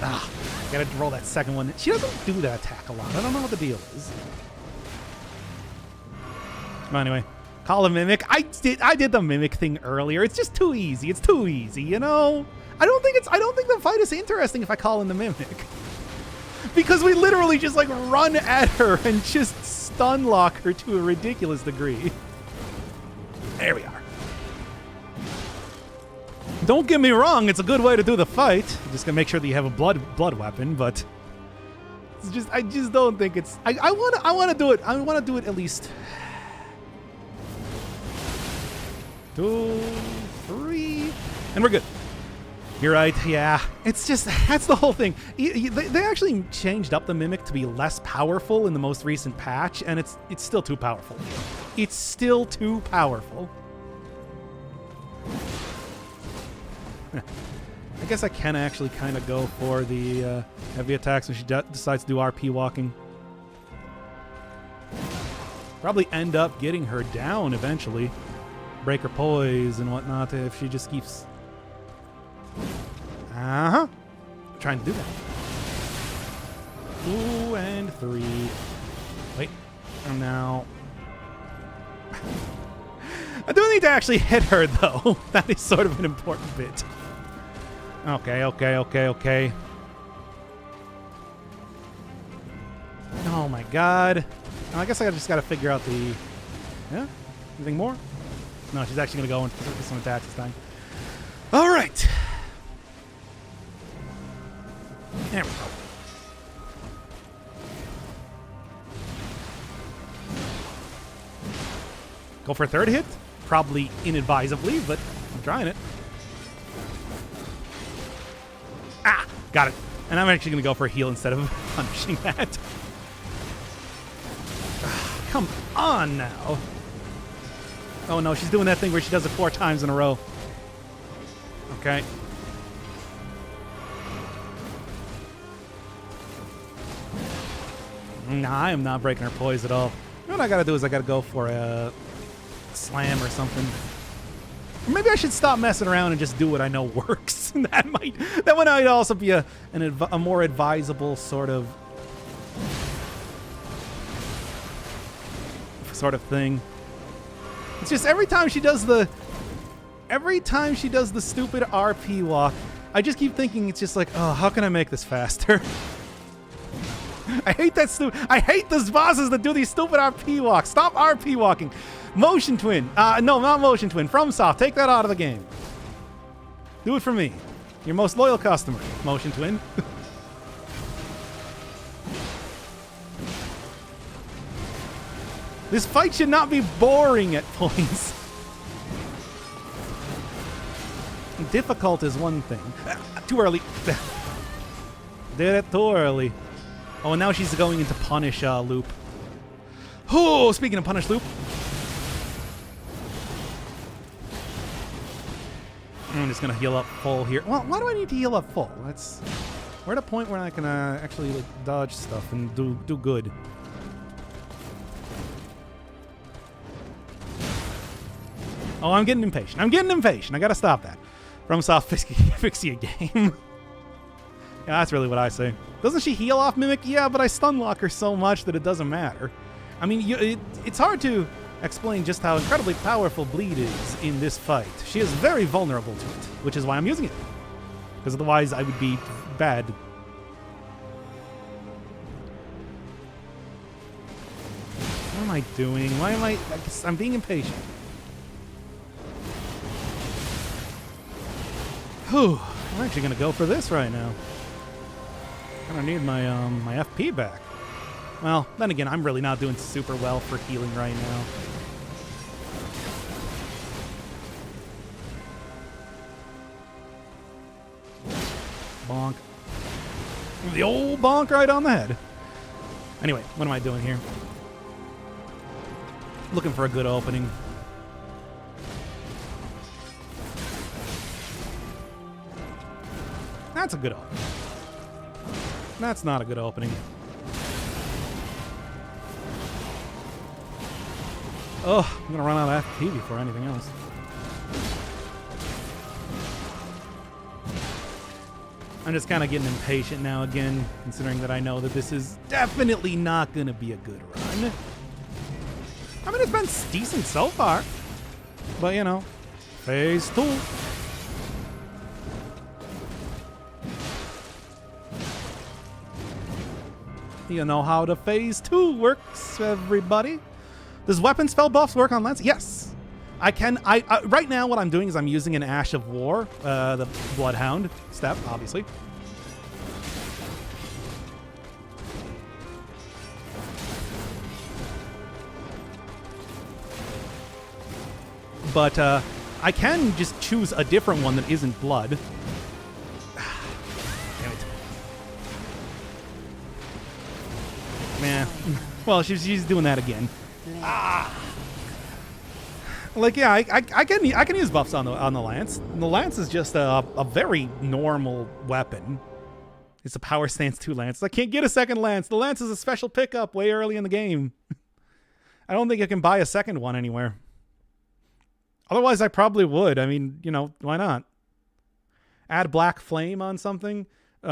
gotta roll that second one. She doesn't do that attack a lot. I don't know what the deal is. Well, anyway, call a Mimic. I did the Mimic thing earlier. It's just too easy. It's too easy, you know? I don't think the fight is interesting if I call in the Mimic. Because we literally just like run at her and just stun lock her to a ridiculous degree. There we are. Don't get me wrong, it's a good way to do the fight. You just gotta make sure that you have a blood weapon, but it's just I just don't think it's I wanna do it. I wanna do it at least 2, 3, and we're good. You're right, yeah. It's just, that's the whole thing. They actually changed up the Mimic to be less powerful in the most recent patch, and it's still too powerful. It's still too powerful. I guess I can actually kind of go for the heavy attacks when she decides to do RP walking. Probably end up getting her down eventually. Break her poise and whatnot if she just keeps... Trying to do that. 2 and 3. Wait. And now... I do need to actually hit her, though. That is sort of an important bit. Okay. Oh my god. I guess I just gotta figure out the... Yeah? Anything more? No, she's actually gonna go and get some attacks this time. Alright. There we go. Go for a third hit? Probably inadvisably, but I'm trying it. Ah! Got it. And I'm actually going to go for a heal instead of punishing that. Come on now. Oh no, she's doing that thing where she does it 4 times in a row. Okay. Nah, I am not breaking her poise at all. You know what I gotta do is I gotta go for a slam or something. Maybe I should stop messing around and just do what I know works. That might also be a more advisable sort of thing. It's just every time she does the stupid RP walk, I just keep thinking it's just like, oh, how can I make this faster? I hate that I hate those bosses that do these stupid RP walks. Stop RP walking. Motion Twin. No, not Motion Twin. FromSoft, take that out of the game. Do it for me. Your most loyal customer, Motion Twin. This fight should not be boring at points. Difficult is one thing. Too early. Did it too early. Oh, and now she's going into punish loop. Oh, speaking of punish loop. I'm just gonna heal up full here. Well, why do I need to heal up full? We're at a point where I can actually like dodge stuff and do good. Oh, I'm getting impatient. I gotta stop that. FromSoft, fix your game. Yeah, that's really what I say. Doesn't she heal off Mimic? Yeah, but I stun lock her so much that it doesn't matter. I mean, it's hard to explain just how incredibly powerful Bleed is in this fight. She is very vulnerable to it, which is why I'm using it. Because otherwise I would be bad. What am I doing? Why am I'm being impatient. Whew. I'm actually going to go for this right now. Kind of need my my FP back. Well, then again, I'm really not doing super well for healing right now. Bonk. The old bonk right on the head. Anyway, what am I doing here? Looking for a good opening. That's a good opening. That's not a good opening. Oh, I'm gonna run out of FP before anything else. I'm just kind of getting impatient now again, considering that I know that this is definitely not going to be a good run. I mean, it's been decent so far. But, you know, phase 2. You know how the phase 2 works, everybody. Does weapon spell buffs work on Lance? Yes. I can. Right now, what I'm doing is I'm using an Ash of War, the Bloodhound step, obviously. But I can just choose a different one that isn't blood. Damn it. Man. Well, she's doing that again. Ah. Like, yeah, I can use buffs on the Lance. And the Lance is just a very normal weapon. It's a Power Stance 2 Lance. I can't get a second Lance. The Lance is a special pickup way early in the game. I don't think I can buy a second one anywhere. Otherwise, I probably would. I mean, you know, why not? Add Black Flame on something? Do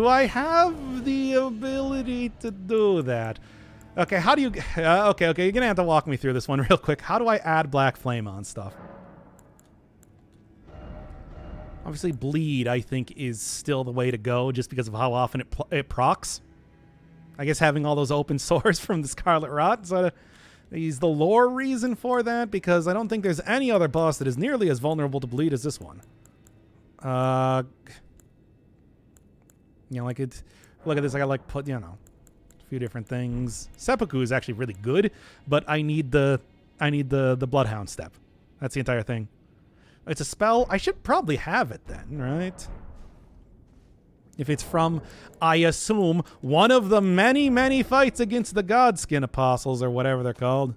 I have the ability to do that? Okay, how do you... okay, you're going to have to walk me through this one real quick. How do I add Black Flame on stuff? Obviously, Bleed, I think, is still the way to go just because of how often it procs. I guess having all those open sores from the Scarlet Rot is the lore reason for that, because I don't think there's any other boss that is nearly as vulnerable to Bleed as this one. You know, like it's... Look at this, I got like put, you know... few different things. Seppuku is actually really good, but I need the Bloodhound step. That's the entire thing. It's a spell. I should probably have it then, right? If it's from, I assume, one of the many, many fights against the Godskin Apostles or whatever they're called.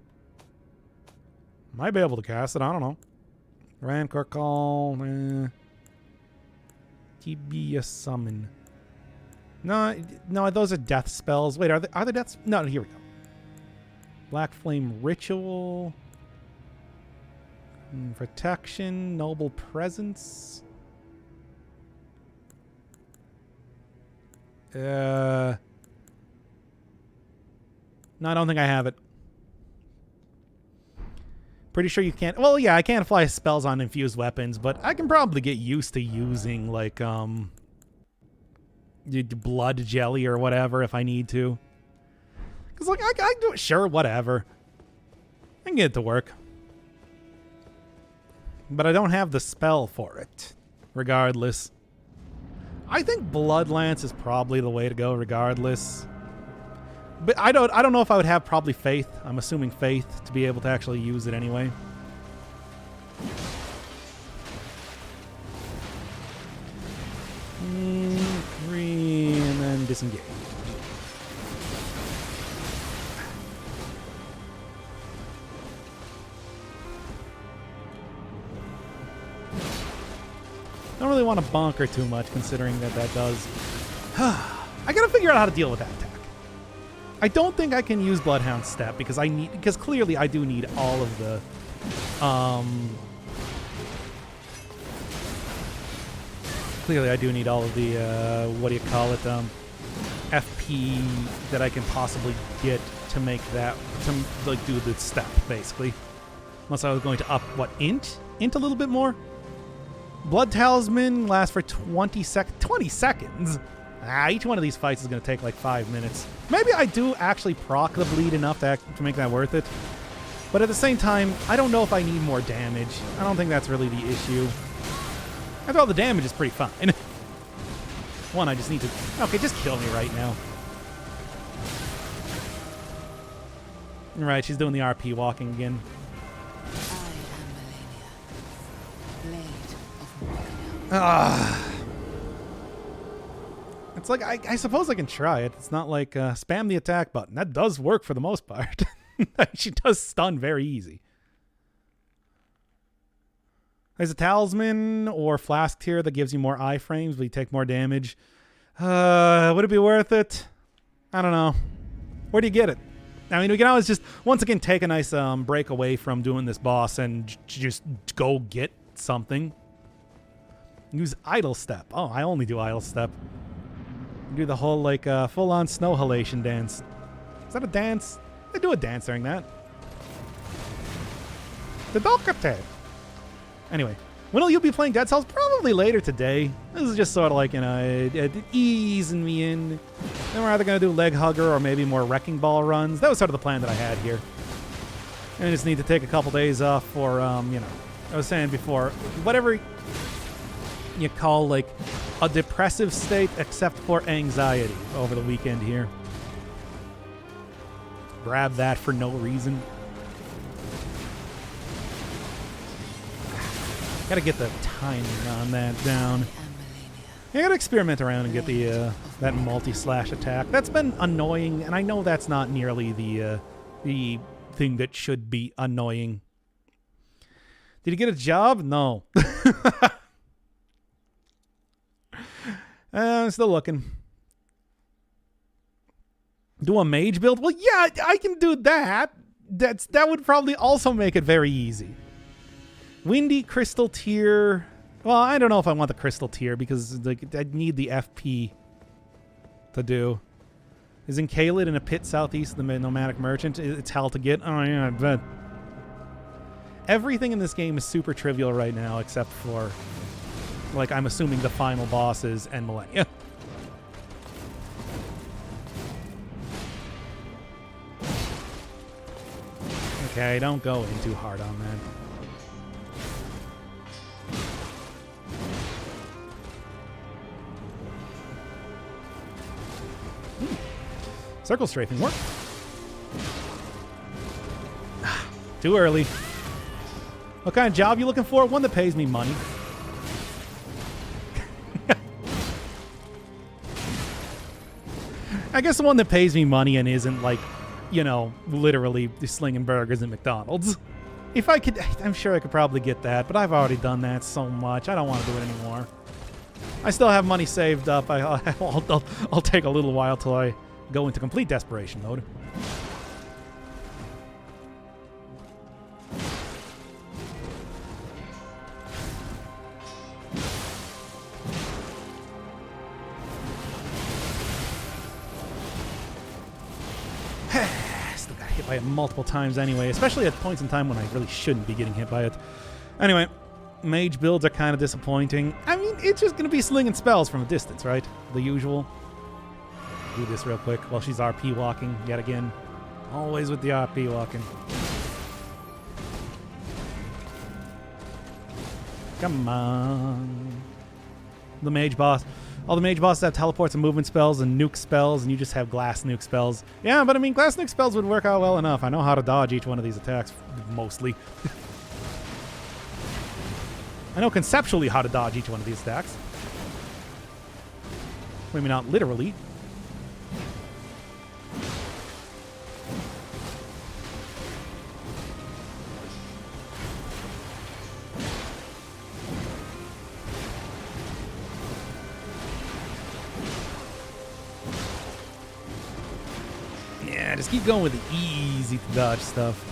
Might be able to cast it. I don't know. Rancor Call. Tibia Summon. No, those are death spells. Wait, are they death? No, here we go. Black Flame Ritual. Protection. Noble Presence. No, I don't think I have it. Pretty sure you can't. Well, yeah, I can't apply spells on infused weapons, but I can probably get used to using, like, blood jelly or whatever if I need to. Because, like, I do it. Sure, whatever. I can get it to work. But I don't have the spell for it, regardless. I think Blood Lance is probably the way to go, regardless. But I don't know if I would have probably Faith. I'm assuming Faith to be able to actually use it anyway. And then disengage. Don't really want to bonk her too much, considering that does. I gotta figure out how to deal with that attack. I don't think I can use Bloodhound step because clearly I do need all of the what do you call it? FP that I can possibly get to make that, to like do the step, basically. Unless I was going to up, what, int? Int a little bit more? Blood Talisman lasts for 20 seconds? Each one of these fights is going to take like 5 minutes. Maybe I do actually proc the bleed enough to make that worth it. But at the same time, I don't know if I need more damage. I don't think that's really the issue. After all, the damage is pretty fine. One, I just need to... Okay, just kill me right now. Right, she's doing the RP walking again. I am Melania, Blade of Micah. It's like, I suppose I can try it. It's not like spam the attack button. That does work for the most part. She does stun very easy. There's a talisman or flask tier that gives you more iframes, but you take more damage. Would it be worth it? I don't know. Where do you get it? I mean, we can always just, once again, take a nice break away from doing this boss and just go get something. Use idle step. Oh, I only do idle step. Do the whole, like, full-on snow halation dance. Is that a dance? They do a dance during that. The Dokate. Anyway, when will you be playing Dead Cells? Probably later today. This is just sort of like, you know, easing me in. Then we're either going to do Leg Hugger or maybe more Wrecking Ball runs. That was sort of the plan that I had here. And I just need to take a couple days off for, you know, I was saying before, whatever you call, like, a depressive state except for anxiety over the weekend here. Grab that for no reason. Gotta get the timing on that down. I gotta experiment around and get the that multi-slash attack. That's been annoying, and I know that's not nearly the thing that should be annoying. Did you get a job? No. I'm still looking. Do a mage build? Well, yeah, I can do that. That would probably also make it very easy. Windy Crystal tier. Well, I don't know if I want the Crystal tier because like I need the FP to do. Is Encaled in a pit southeast of the Nomadic Merchant? It's hell to get. Oh yeah, I bet. Everything in this game is super trivial right now except for, like, I'm assuming the final bosses and Millennia. Okay, don't go in too hard on that. Circle strafing work. Too early. What kind of job you looking for? One that pays me money. I guess the one that pays me money and isn't like, you know, literally slinging burgers at McDonald's. If I could, I'm sure I could probably get that, but I've already done that so much. I don't want to do it anymore. I still have money saved up. I'll take a little while till I go into complete desperation mode. Still got hit by it multiple times anyway, especially at points in time when I really shouldn't be getting hit by it. Anyway, mage builds are kind of disappointing. I mean, it's just going to be slinging spells from a distance, right? The usual. Do this real quick while she's RP walking yet again. Always with the RP walking. Come on. The mage boss. All the mage bosses have teleports and movement spells and nuke spells, and you just have glass nuke spells. Yeah, but I mean, glass nuke spells would work out well enough. I know how to dodge each one of these attacks, mostly. I know conceptually how to dodge each one of these attacks. Maybe not literally. Yeah, just keep going with the easy to dodge stuff.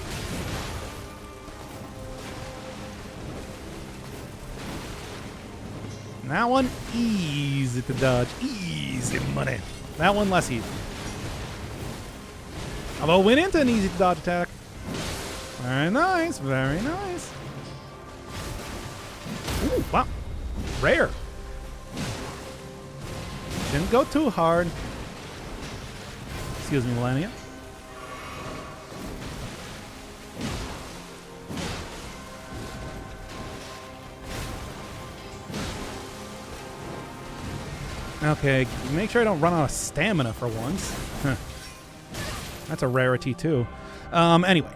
And that one, easy to dodge. Easy money. That one less easy. Although went into an easy to dodge attack. Very nice, very nice. Ooh, wow. Rare. Didn't go too hard. Excuse me, Millennia. Okay, make sure I don't run out of stamina for once. Huh. That's a rarity, too. Anyway.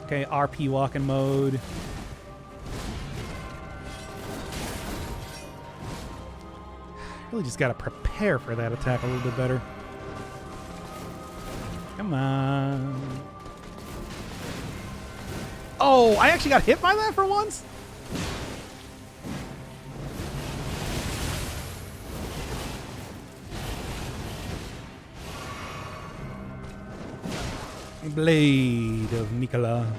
Okay, RP walking mode. Really just gotta prepare for that attack a little bit better. Come on. Oh, I actually got hit by that for once? Blade of Nicola.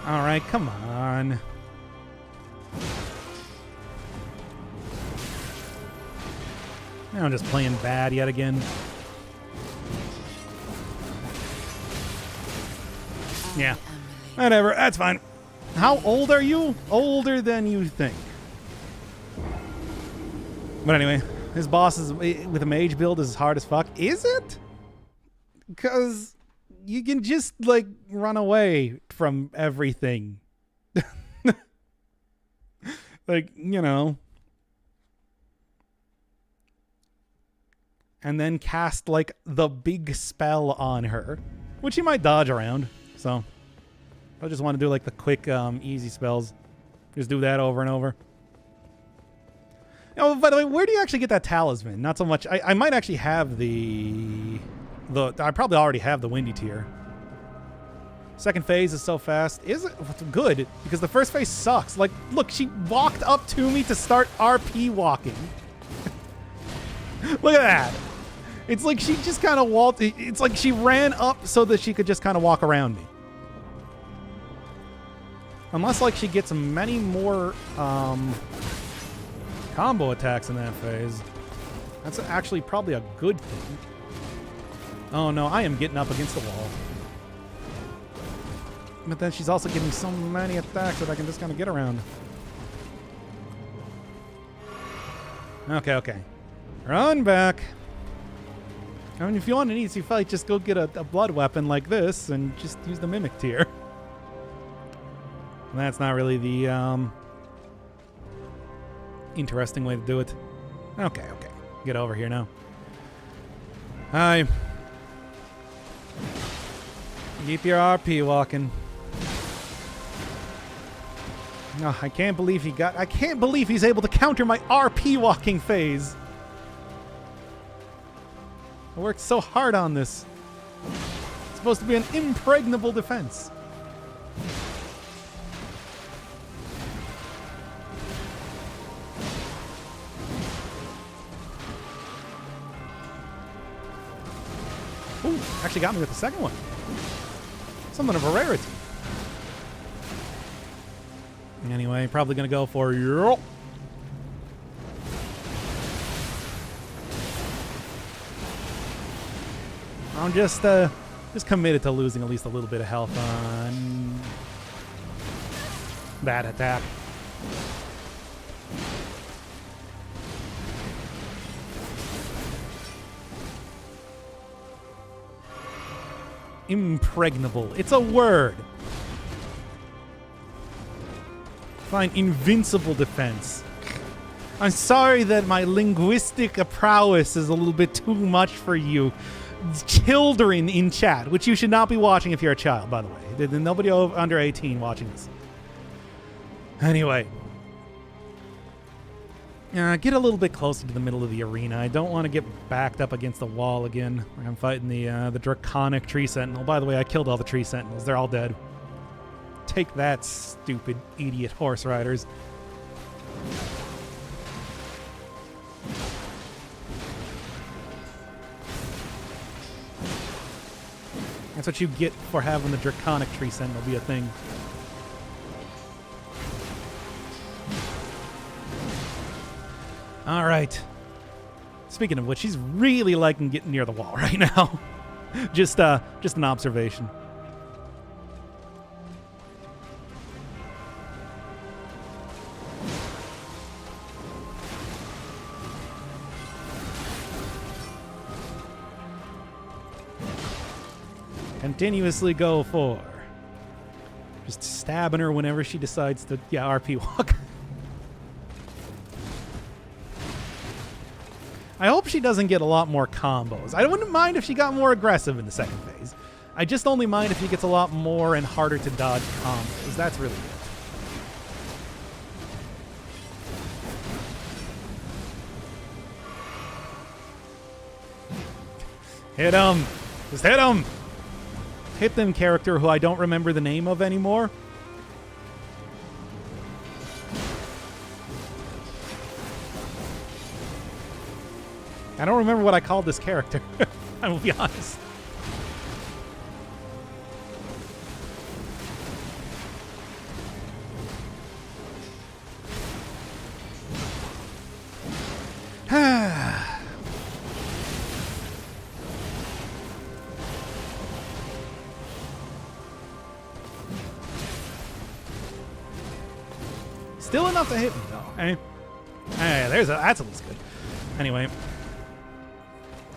All right, come on. Now I'm just playing bad yet again. Yeah, whatever, that's fine. How old are you? Older than you think. But anyway, his boss is with a mage build is hard as fuck. Is it? Because you can just like run away from everything. Like, you know. And then cast like the big spell on her, which he might dodge around. So I just want to do like the quick, easy spells. Just do that over and over. Oh, by the way, where do you actually get that talisman? Not so much. I might actually have the. I probably already have the windy tier. Second phase is so fast. Is it good? Because the first phase sucks. Like, look, she walked up to me to start RP walking. Look at that. It's like she just kind of walked. It's like she ran up so that she could just kind of walk around me. Unless, like, she gets many more combo attacks in that phase. That's actually probably a good thing. Oh, no, I am getting up against the wall. But then she's also giving so many attacks that I can just kind of get around. Okay, okay. Run back. I mean, if you want an easy fight, just go get a blood weapon like this and just use the Mimic tier. That's not really the interesting way to do it. Okay, okay. Get over here now. Hi. Keep your RP walking. No, I can't believe I can't believe he's able to counter my RP walking phase. I worked so hard on this. It's supposed to be an impregnable defense. Ooh, actually got me with the second one. Something of a rarity. Anyway, probably gonna go for Earl. I'm just committed to losing at least a little bit of health on that attack. Impregnable. It's a word. Fine, invincible defense. I'm sorry that my linguistic prowess is a little bit too much for you. Children in chat, which you should not be watching if you're a child, by the way. There's nobody under 18 watching this. Anyway. Get a little bit closer to the middle of the arena. I don't want to get backed up against the wall again. I'm fighting the draconic tree sentinel. By the way, I killed all the tree sentinels. They're all dead. Take that, stupid idiot horse riders. That's what you get for having the Draconic Tree Sentinel be a thing. All right. Speaking of which, she's really liking getting near the wall right now. just an observation. Continuously go for. Just stabbing her whenever she decides to, RP walk. I hope she doesn't get a lot more combos. I wouldn't mind if she got more aggressive in the second phase. I just only mind if she gets a lot more and harder to dodge combos. That's really good. Hit him! Just hit him! Hit them character who I don't remember the name of anymore. I don't remember what I called this character. I will be honest. Still enough to hit me, though. Hey, that's at least good. Anyway.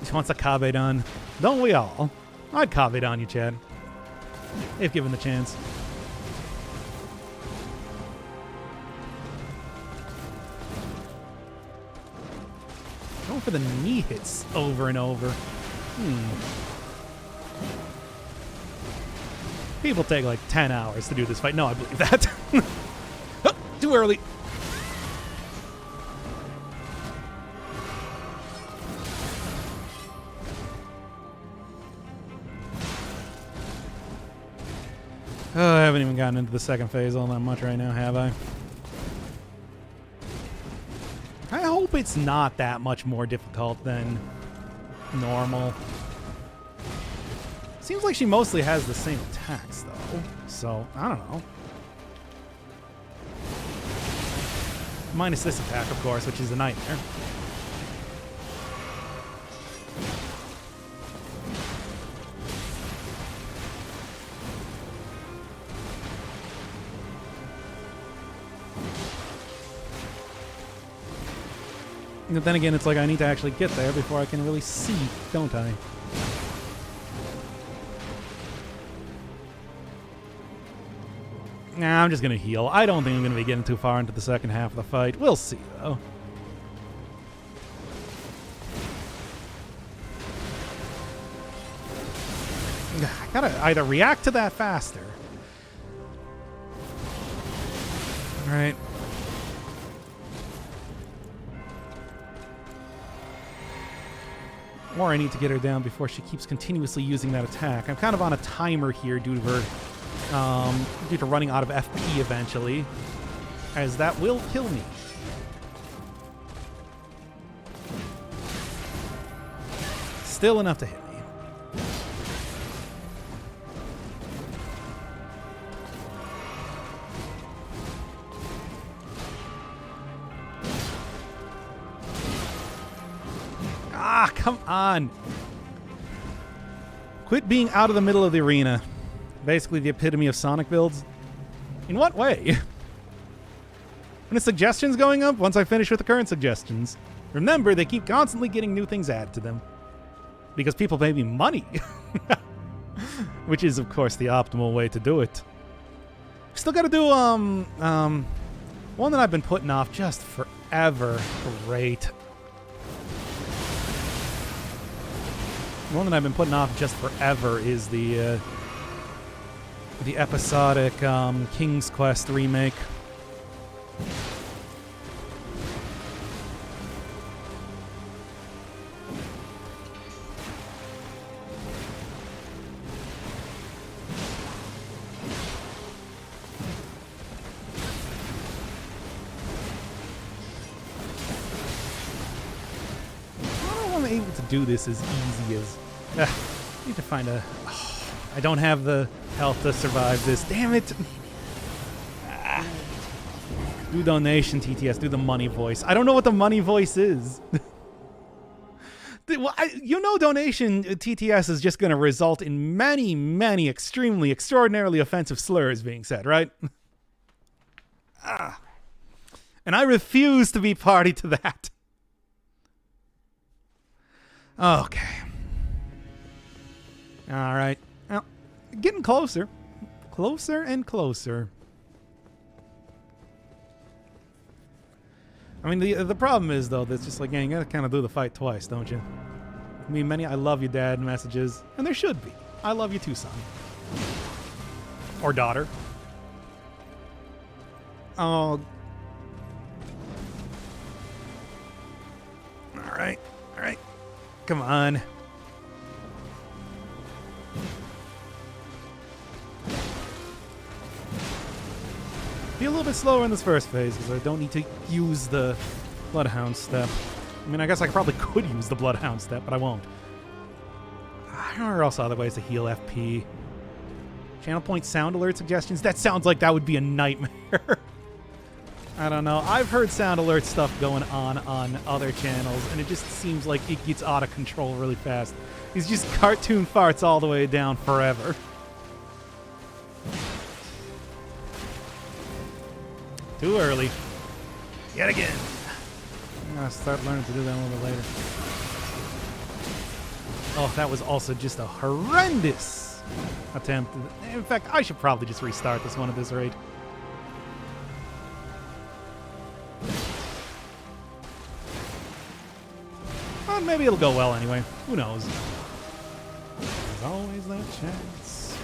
She wants a Kaveh done. Don't we all? I'd Kaveh on you, Chad. If given the chance. Going for the knee hits over and over. People take like 10 hours to do this fight. No, I believe that. Too early. Oh, I haven't even gotten into the second phase all that much right now, have I? I hope it's not that much more difficult than normal. Seems like she mostly has the same attacks, though. So, I don't know. Minus this attack, of course, which is a nightmare. But then again, it's like I need to actually get there before I can really see, don't I? Nah, I'm just going to heal. I don't think I'm going to be getting too far into the second half of the fight. We'll see, though. I gotta either react to that faster. Alright. Or I need to get her down before she keeps continuously using that attack. I'm kind of on a timer here due to her, due to running out of FP eventually, as that will kill me. Still enough to hit me. Ah, come on. Quit being out of the middle of the arena. Basically the epitome of Sonic builds. In what way? When the suggestions going up once I finish with the current suggestions. Remember, they keep constantly getting new things added to them. Because people pay me money. Which is, of course, the optimal way to do it. Still gotta do, one that I've been putting off just forever. Great. One that I've been putting off just forever is the episodic King's Quest remake. How am I able to do this as easy as... I need to find a... Oh, I don't have the health to survive this. Damn it! Do donation, TTS. Do the money voice. I don't know what the money voice is. Well, donation TTS is just going to result in many, many extremely, extraordinarily offensive slurs being said, right? And I refuse to be party to that. Okay. All right. Well, getting closer. Closer and closer. I mean, the problem is, though, that's just like, yeah, you gotta kind of do the fight twice, don't you? I mean, many I love you, Dad messages, and there should be. I love you too, son. Or daughter. Oh. All right. All right. Come on. Be a little bit slower in this first phase because I don't need to use the Bloodhound step. I mean, I guess I probably could use the Bloodhound step, but I won't. I don't know where else other ways to heal FP. Channel point sound alert suggestions? That sounds like that would be a nightmare. I don't know. I've heard sound alert stuff going on other channels, and it just seems like it gets out of control really fast. It's just cartoon farts all the way down forever. Too early. Yet again. I'm gonna start learning to do that a little bit later. Oh, that was also just a horrendous attempt. In fact, I should probably just restart this one at this rate. Well, maybe it'll go well anyway. Who knows? There's always that chance.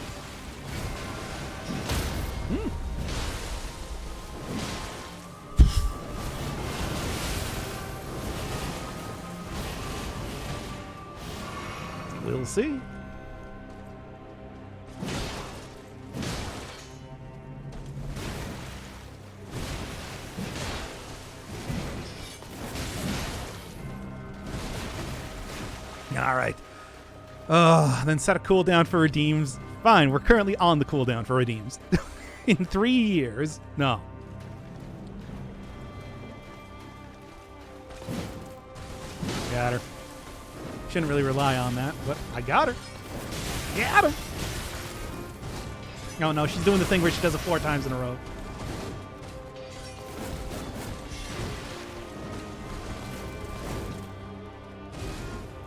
We'll see. All right. Then set a cooldown for redeems. Fine, we're currently on the cooldown for redeems. In 3 years. No. Got her. Shouldn't really rely on that, but I got her. Got her. Oh no, she's doing the thing where she does it 4 times in a row.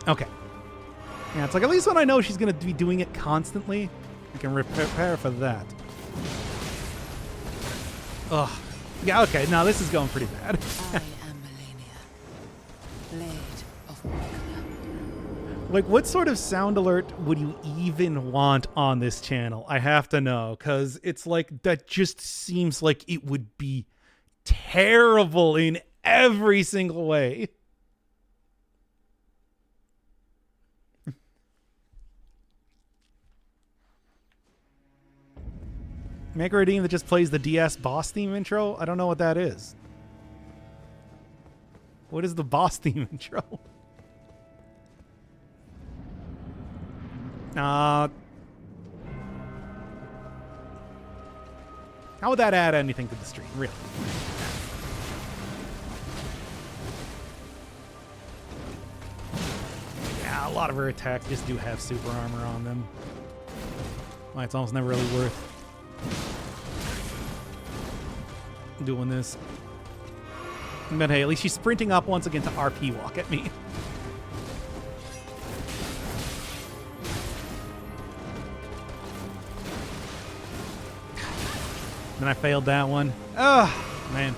Okay. Yeah, it's like at least when I know she's going to be doing it constantly, I can prepare for that. Ugh. Yeah, okay, now this is going pretty bad. I am Melania, Blade of Morgana. Like, what sort of sound alert would you even want on this channel? I have to know, because it's like, that just seems like it would be terrible in every single way. Make a redeem that just plays the DS boss theme intro? I don't know what that is. What is the boss theme intro? How would that add anything to the stream, really? Yeah, a lot of her attacks just do have super armor on them. Why it's almost never really worth doing this. But hey, at least she's sprinting up once again to RP walk at me. Then I failed that one. Ugh, man.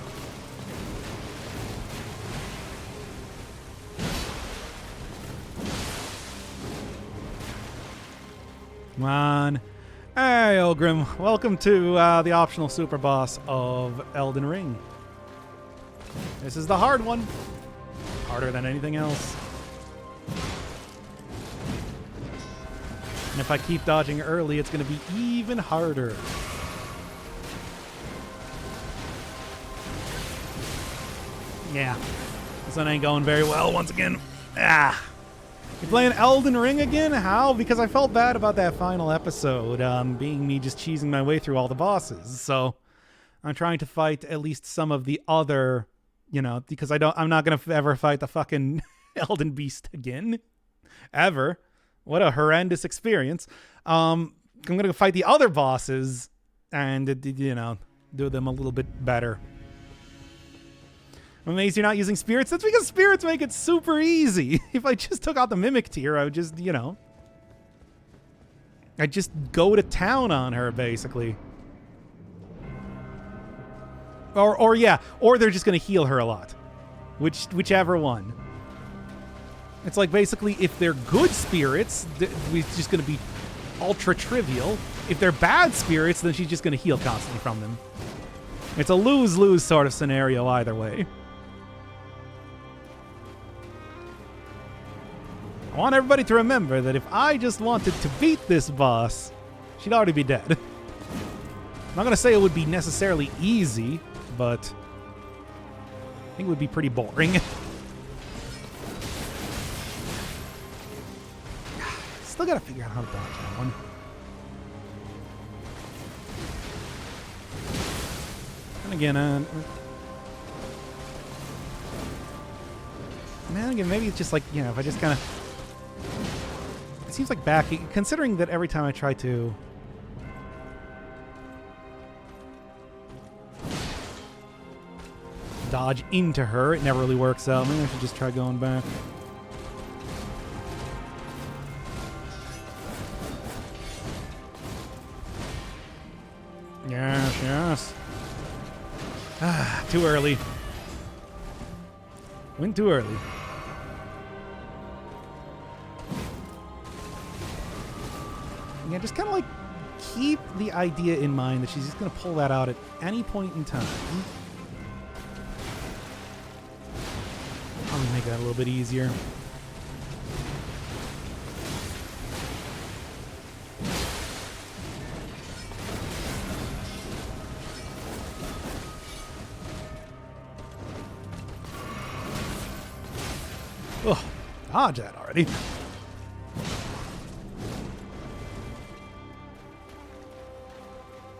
Come on. Hey, Ogrim. Welcome to the optional super boss of Elden Ring. This is the hard one. Harder than anything else. And if I keep dodging early, it's going to be even harder. Yeah. This one ain't going very well once again. Ah. You're playing Elden Ring again? How? Because I felt bad about that final episode, being me just cheesing my way through all the bosses. So I'm trying to fight at least some of the other, because I'm not gonna ever fight the fucking Elden Beast again, ever. What a horrendous experience. I'm gonna go fight the other bosses and do them a little bit better. I'm amazed you're not using spirits. That's because spirits make it super easy. If I just took out the Mimic tier, I would just, I'd just go to town on her, basically. Or they're just going to heal her a lot. Whichever one. It's like, basically, if they're good spirits, it's just going to be ultra trivial. If they're bad spirits, then she's just going to heal constantly from them. It's a lose-lose sort of scenario either way. I want everybody to remember that if I just wanted to beat this boss, she'd already be dead. I'm not going to say it would be necessarily easy, but I think it would be pretty boring. Still got to figure out how to dodge that one. And again, maybe it's just like, if I just kind of... It seems like considering that every time I try to... dodge into her, it never really works out. Maybe I should just try going back. Yes. Too early. Went too early. Yeah, just kind of like keep the idea in mind that she's just going to pull that out at any point in time. Probably make that a little bit easier. Oh, dodge that already.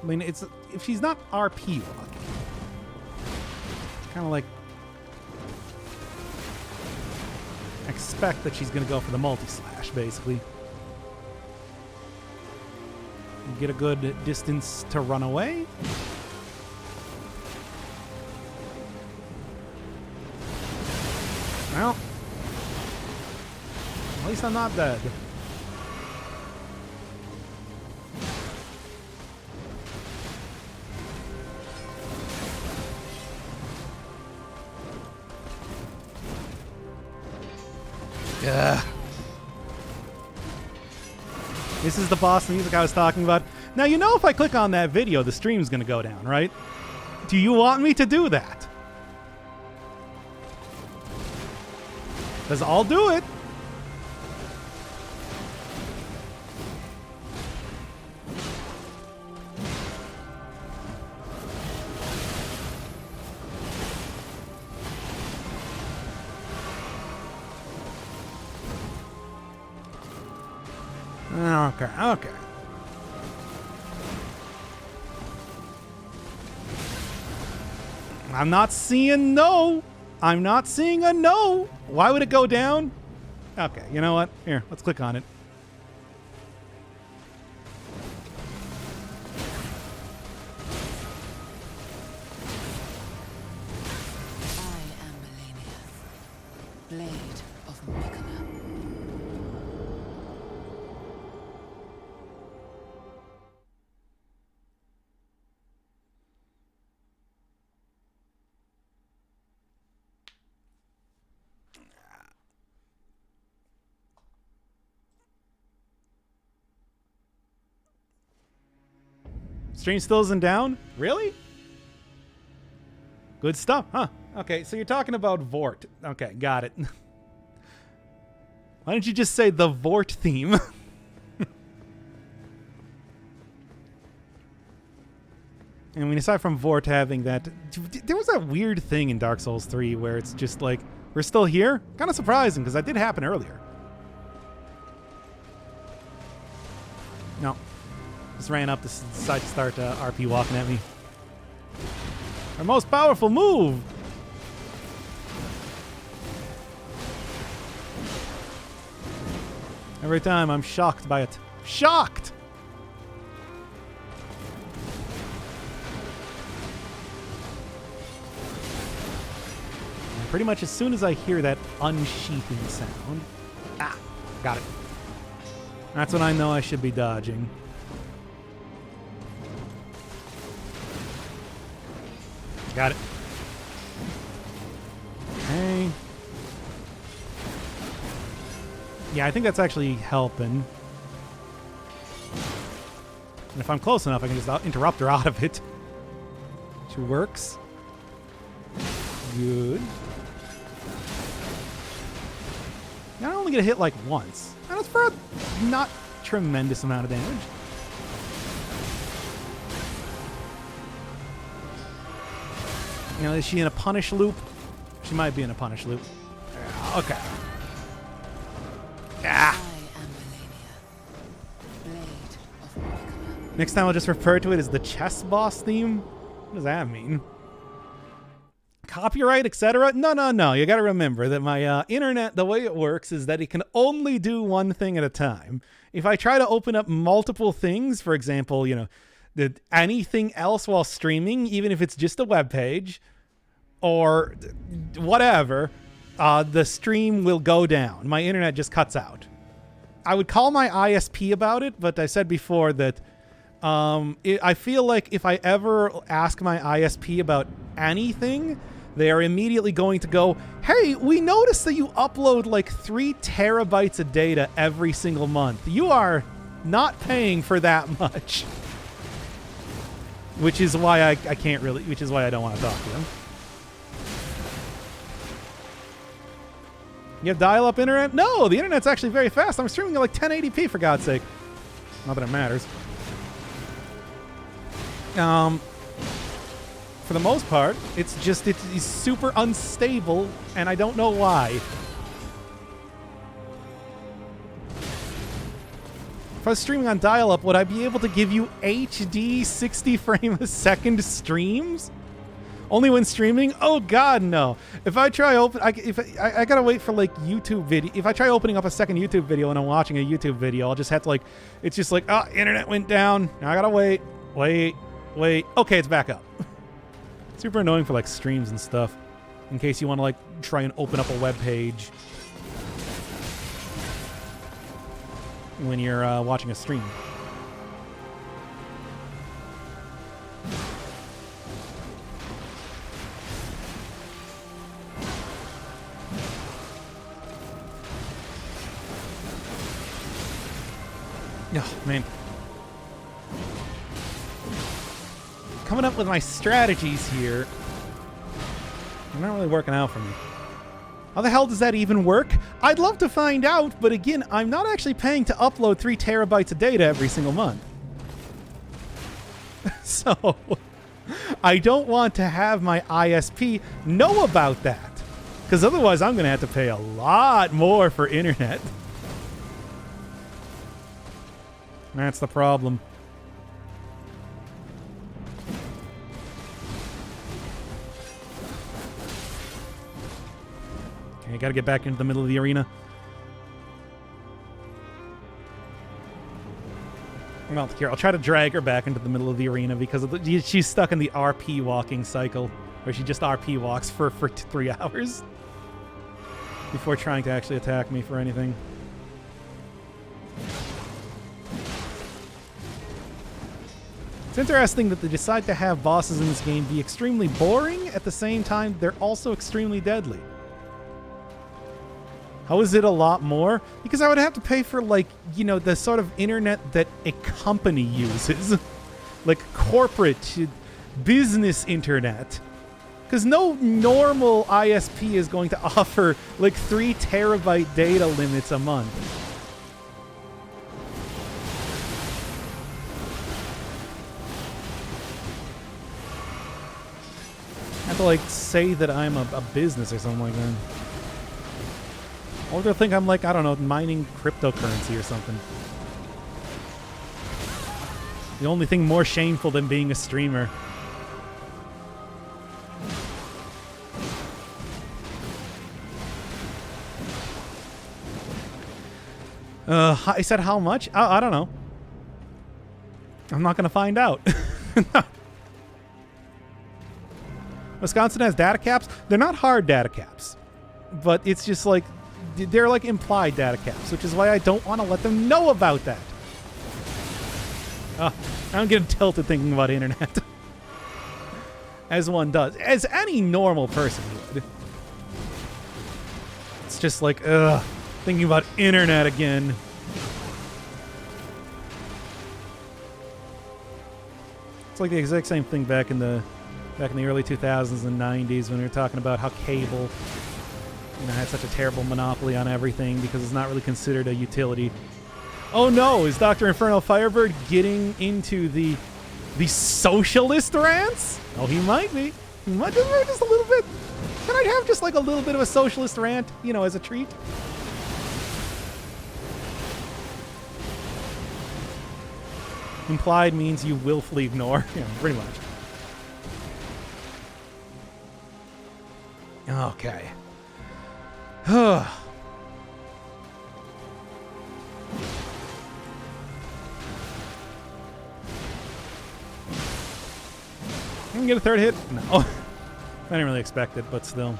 I mean, if she's not RP lucky, kind of like expect that she's going to go for the multi-slash, basically. Get a good distance to run away. Well, at least I'm not dead. Ugh. This is the boss music I was talking about. Now, if I click on that video, the stream's going to go down, right? Do you want me to do that? Because I'll do it. Okay. I'm not seeing no. I'm not seeing a no. Why would it go down? Okay, you know what? Here, let's click on it. I am Melania, Blade of Morgana. Stream still isn't down? Really? Good stuff, huh? Okay, so you're talking about Vort. Okay, got it. Why don't you just say the Vort theme? I mean, aside from Vort having that... There was that weird thing in Dark Souls 3 where it's just like, we're still here? Kind of surprising, because that did happen earlier. No. Just ran up to decide to start RP walking at me. Our most powerful move! Every time I'm shocked by it. Shocked! And pretty much as soon as I hear that unsheathing sound... Ah! Got it. That's when I know I should be dodging. Got it. Okay. Yeah, I think that's actually helping. And if I'm close enough, I can just interrupt her out of it. Which works. Good. Now I only get hit like once. And it's for a not tremendous amount of damage. You know, is she in a punish loop? She might be in a punish loop. Okay. Ah. Next time I'll just refer to it as the chess boss theme. What does that mean? Copyright, etc.? No. You gotta remember that my internet, the way it works is that it can only do one thing at a time. If I try to open up multiple things, for example, you know, anything else while streaming, even if it's just a web page or whatever, the stream will go down. My internet just cuts out. I would call my ISP about it, but I said before that I feel like if I ever ask my ISP about anything, they are immediately going to go, hey, we noticed that you upload like 3 terabytes of data every single month. You are not paying for that much. Which is why I can't really, which is why I don't want to talk to them. You have dial-up internet? No, the internet's actually very fast. I'm streaming at like 1080p for God's sake. Not that it matters. For the most part, it's just it's super unstable, and I don't know why. If I was streaming on dial-up, would I be able to give you HD 60 frame a second streams? Only when streaming? Oh God, no! If I try I gotta wait for like YouTube video. If I try opening up a second YouTube video and I'm watching a YouTube video, I'll just have to like, it's just like, oh, internet went down. Now I gotta wait. Okay, it's back up. Super annoying for like streams and stuff. In case you want to like try and open up a web page when you're watching a stream. Oh, man. Coming up with my strategies here. They're not really working out for me. How the hell does that even work? I'd love to find out, but again, I'm not actually paying to upload 3 terabytes of data every single month. So, I don't want to have my ISP know about that. Because otherwise I'm going to have to pay a lot more for internet. That's the problem. Okay, I gotta get back into the middle of the arena. Well, here, I'll try to drag her back into the middle of the arena because she's stuck in the RP walking cycle, where she just RP walks for 3 hours before trying to actually attack me for anything. It's interesting that they decide to have bosses in this game be extremely boring, at the same time they're also extremely deadly. How is it a lot more? Because I would have to pay for, like, you know, the sort of internet that a company uses. Like corporate, business internet. Because no normal ISP is going to offer, like, 3 terabyte data limits a month. I have to, like, say that I'm a business or something like that. Or they'll think I'm, like, I don't know, mining cryptocurrency or something. The only thing more shameful than being a streamer. I said how much? I don't know. I'm not going to find out. Wisconsin has data caps. They're not hard data caps. But it's just like, they're like implied data caps, which is why I don't want to let them know about that. I'm getting tilted thinking about internet. As one does. As any normal person would. It's just like, thinking about internet again. It's like the exact same thing back in the early 2000s and 90s when we were talking about how cable, had such a terrible monopoly on everything because it's not really considered a utility. Oh no, is Dr. Inferno Firebird getting into the socialist rants? Oh, he might be. He might just a little bit. Can I have just like a little bit of a socialist rant, as a treat? Implied means you willfully ignore. Yeah, pretty much. Okay. I'm gonna get a third hit? No. I didn't really expect it, but still.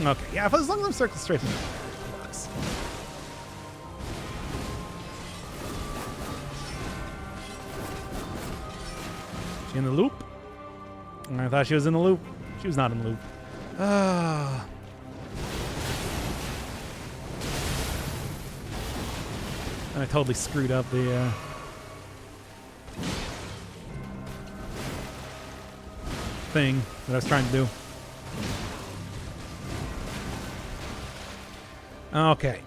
Okay, yeah, as long as I'm circling straight from the box. She in the loop? I thought she was in the loop. She was not in the loop. And I totally screwed up the thing that I was trying to do. Okay.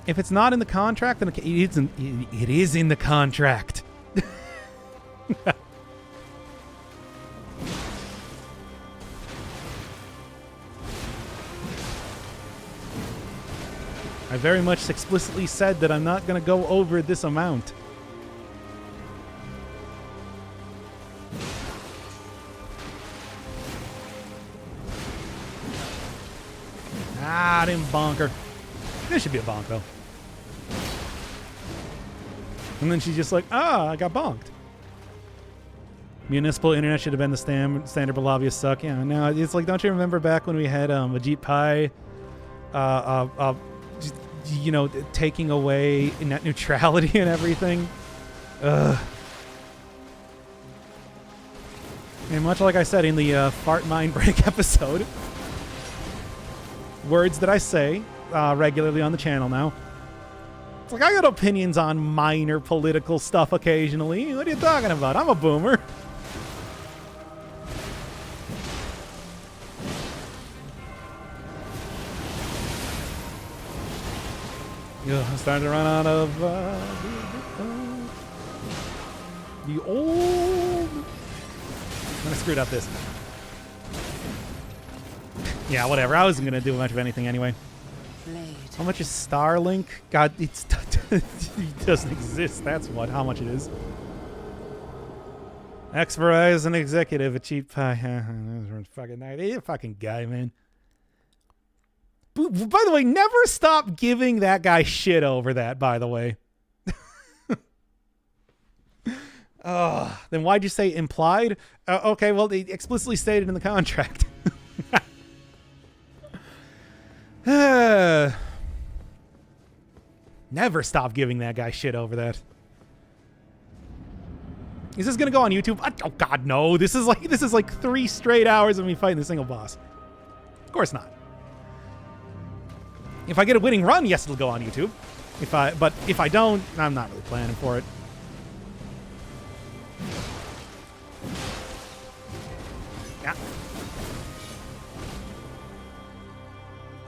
If it's not in the contract, then it is in the contract. I very much explicitly said that I'm not going to go over this amount. I didn't bonk her. This should be a bonk, though. And then she's just like, I got bonked. Municipal internet should have been the standard, but lobbyists suck. Yeah, no, it's like, don't you remember back when we had Ajit Pai, taking away net neutrality and everything? And much like I said in the Fart Mind Break episode, words that I say regularly on the channel now. It's like, I got opinions on minor political stuff occasionally. What are you talking about? I'm a boomer. I'm starting to run out of the old... I'm going to screw up this. Yeah, whatever. I wasn't going to do much of anything anyway. How much is Starlink? God, it doesn't exist. That's what. How much it is. Ex-Verizon executive, a cheap fucking guy, man. By the way, never stop giving that guy shit over that, by the way. Then why'd you say implied? Okay, well, they explicitly stated in the contract. Never stop giving that guy shit over that. Is this gonna go on YouTube? Oh God, no! This is like 3 straight hours of me fighting the single boss. Of course not. If I get a winning run, yes, it'll go on YouTube. But if I don't, I'm not really planning for it. Yeah.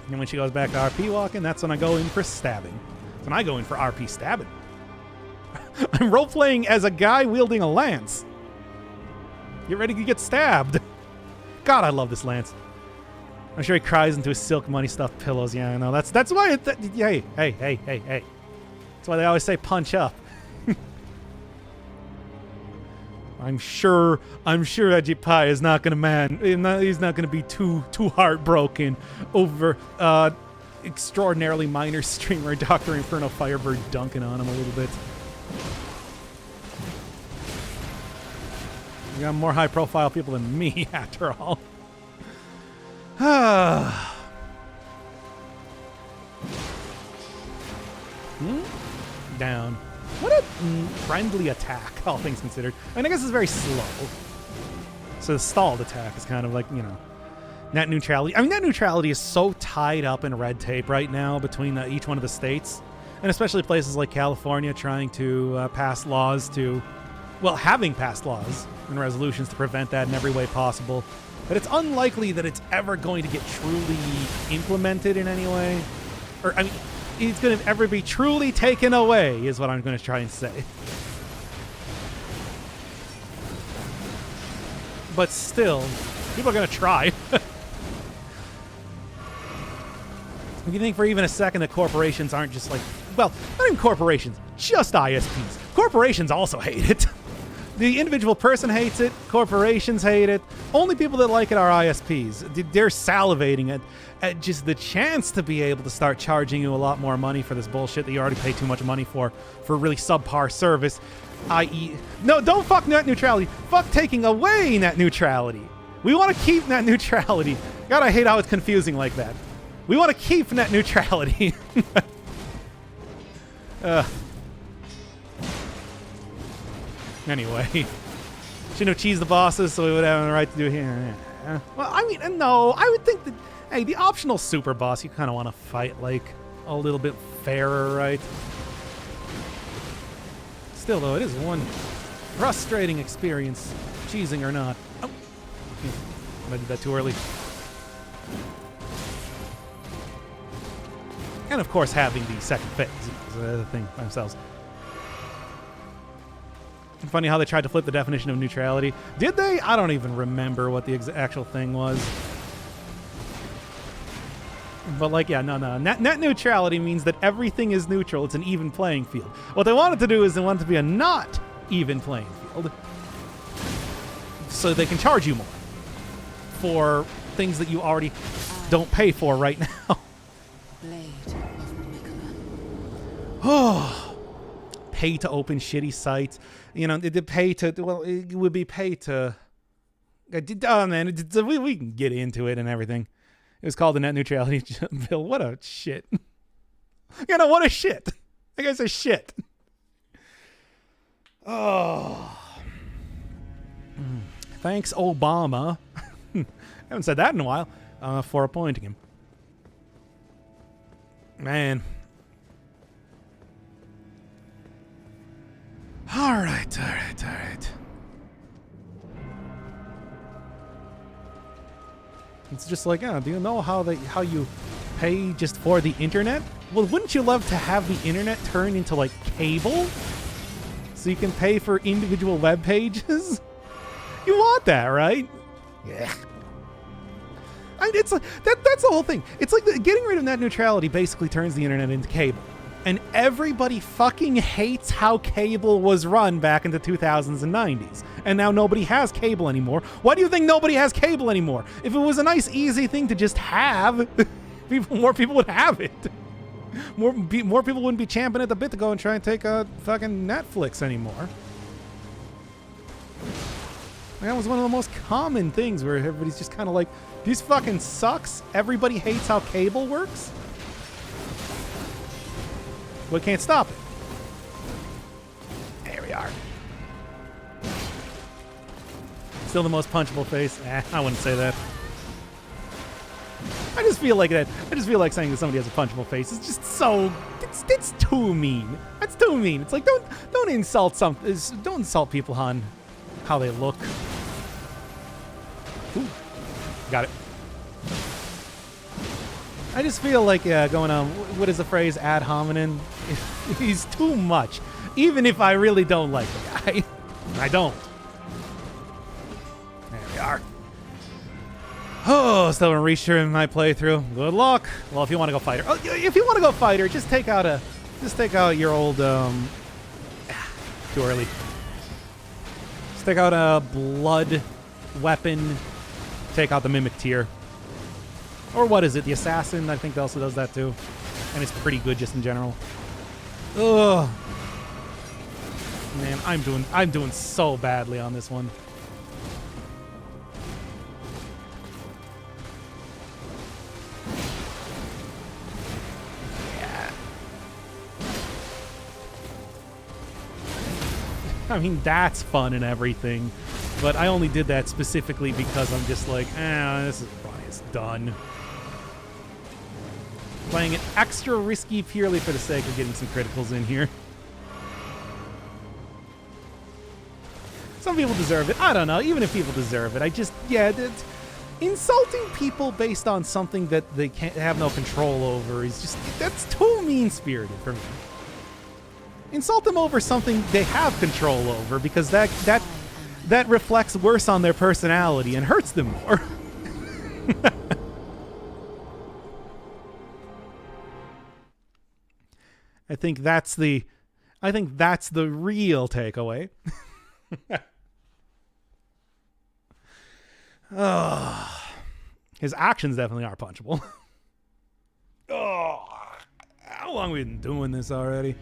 And when she goes back to RP walking, that's when I go in for stabbing. That's when I go in for RP stabbing. I'm role-playing as a guy wielding a lance. Get ready to get stabbed. God, I love this lance. I'm sure he cries into his silk money stuffed pillows. Yeah, I know. That's why hey. That's why they always say punch up. I'm sure Ajit Pai is not gonna he's not gonna be too heartbroken over extraordinarily minor streamer Dr. Inferno Firebird dunking on him a little bit. You got more high profile people than me after all. Down. What a friendly attack, all things considered. I mean, I guess it's very slow. So the stalled attack is kind of like, you know, net neutrality. I mean, net neutrality is so tied up in red tape right now between each one of the states, and especially places like California trying to pass laws to, well, having passed laws and resolutions to prevent that in every way possible. But it's unlikely that it's ever going to get truly implemented in any way. Or, I mean, it's going to ever be truly taken away, is what I'm going to try and say. But still, people are going to try. If you think for even a second that corporations aren't just like, well, not even corporations, just ISPs. Corporations also hate it. The individual person hates it. Corporations hate it. Only people that like it are ISPs. They're salivating at just the chance to be able to start charging you a lot more money for this bullshit that you already pay too much money for really subpar service. I.e., no, don't fuck net neutrality. Fuck taking away net neutrality. We want to keep net neutrality. God, I hate how it's confusing like that. We want to keep net neutrality. Anyway, shouldn't have cheesed the bosses, so we would have the right to do it here. Well, I mean, no, I would think that, hey, the optional super boss, you kind of want to fight like a little bit fairer, right? Still, though, it is one frustrating experience, cheesing or not. Oh, I did that too early. And of course, having the second phase is the thing by themselves. Funny how they tried to flip the definition of neutrality. Did they? I don't even remember what the actual thing was. But like, yeah, no. Net neutrality means that everything is neutral. It's an even playing field. What they wanted to do is they wanted to be a not even playing field, so they can charge you more for things that you already don't pay for right now. Blade of Miquella. Oh. Pay to open shitty sites, you know. It pay to, well, it would be pay to. Oh man, we can get into it and everything. It was called the net neutrality bill. What a shit. You know, what a shit. That guy's a shit. Oh. Thanks, Obama. I haven't said that in a while. For appointing him. Man. All right. It's just like, oh, do you know how you pay just for the internet? Well, wouldn't you love to have the internet turn into like cable, so you can pay for individual web pages? You want that, right? Yeah. It's like that's the whole thing. It's like getting rid of net neutrality basically turns the internet into cable. And everybody fucking hates how cable was run back in the 2000s and 90s. And now nobody has cable anymore. Why do you think nobody has cable anymore? If it was a nice, easy thing to just have, more people would have it. More people wouldn't be champing at the bit to go and try and take a fucking Netflix anymore. That was one of the most common things where everybody's just kind of like, this fucking sucks. Everybody hates how cable works. We can't stop it. There we are. Still the most punchable face. I wouldn't say that. I just feel like that. I just feel like saying that somebody has a punchable face is just so. It's too mean. That's too mean. It's like don't insult don't insult people on how they look. Ooh, got it. I just feel like going on, what is the phrase, ad hominem? He's too much. Even if I really don't like the guy. I don't. There we are. Oh, still haven't reached her in my playthrough. Good luck. Well, if you want to go fighter. Oh, if you want to go fighter, just take out your old, too early. Just take out a blood weapon. Take out the Mimic Tier. Or what is it? The Assassin, I think also does that too. And it's pretty good just in general. Ugh. Man, I'm doing so badly on this one. Yeah. I mean, that's fun and everything, but I only did that specifically because I'm just like, this is probably done. Playing it extra risky purely for the sake of getting some criticals in here. Some people deserve it. I don't know. Even if people deserve it, I just, insulting people based on something that they can't have no control over is just, that's too mean-spirited for me. Insult them over something they have control over, because that reflects worse on their personality and hurts them more. I think that's the real takeaway. His actions definitely are punchable. How long have we been doing this already?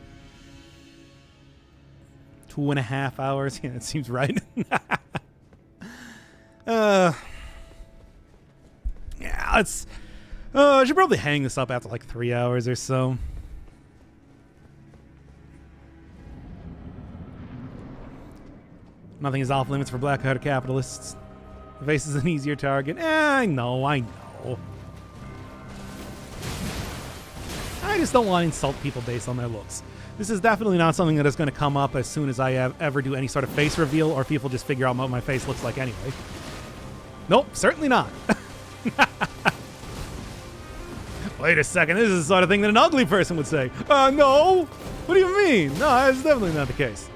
2.5 hours? Yeah, it seems right. Let's... I should probably hang this up after like 3 hours or so. Nothing is off limits for black-hearted capitalists. The face is an easier target. I know. I just don't want to insult people based on their looks. This is definitely not something that is going to come up as soon as I ever do any sort of face reveal, or people just figure out what my face looks like anyway. Nope, certainly not. Wait a second, this is the sort of thing that an ugly person would say. No? What do you mean? No, that's definitely not the case.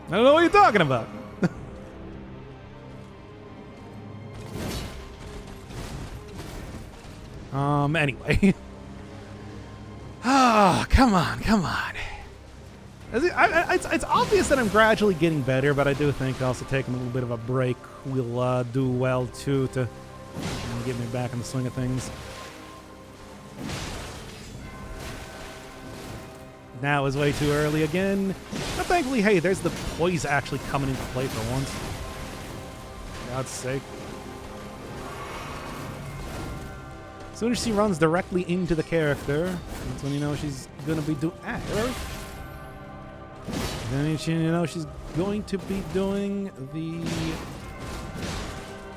I don't know what you're talking about. Anyway. Come on. It's obvious that I'm gradually getting better, but I do think also taking a little bit of a break will do well too to get me back in the swing of things. Now is way too early again. But thankfully, hey, there's the poise actually coming into play for once. For God's sake. As soon as she runs directly into the character, that's when you know she's gonna be doing. Really? Then you know she's going to be doing the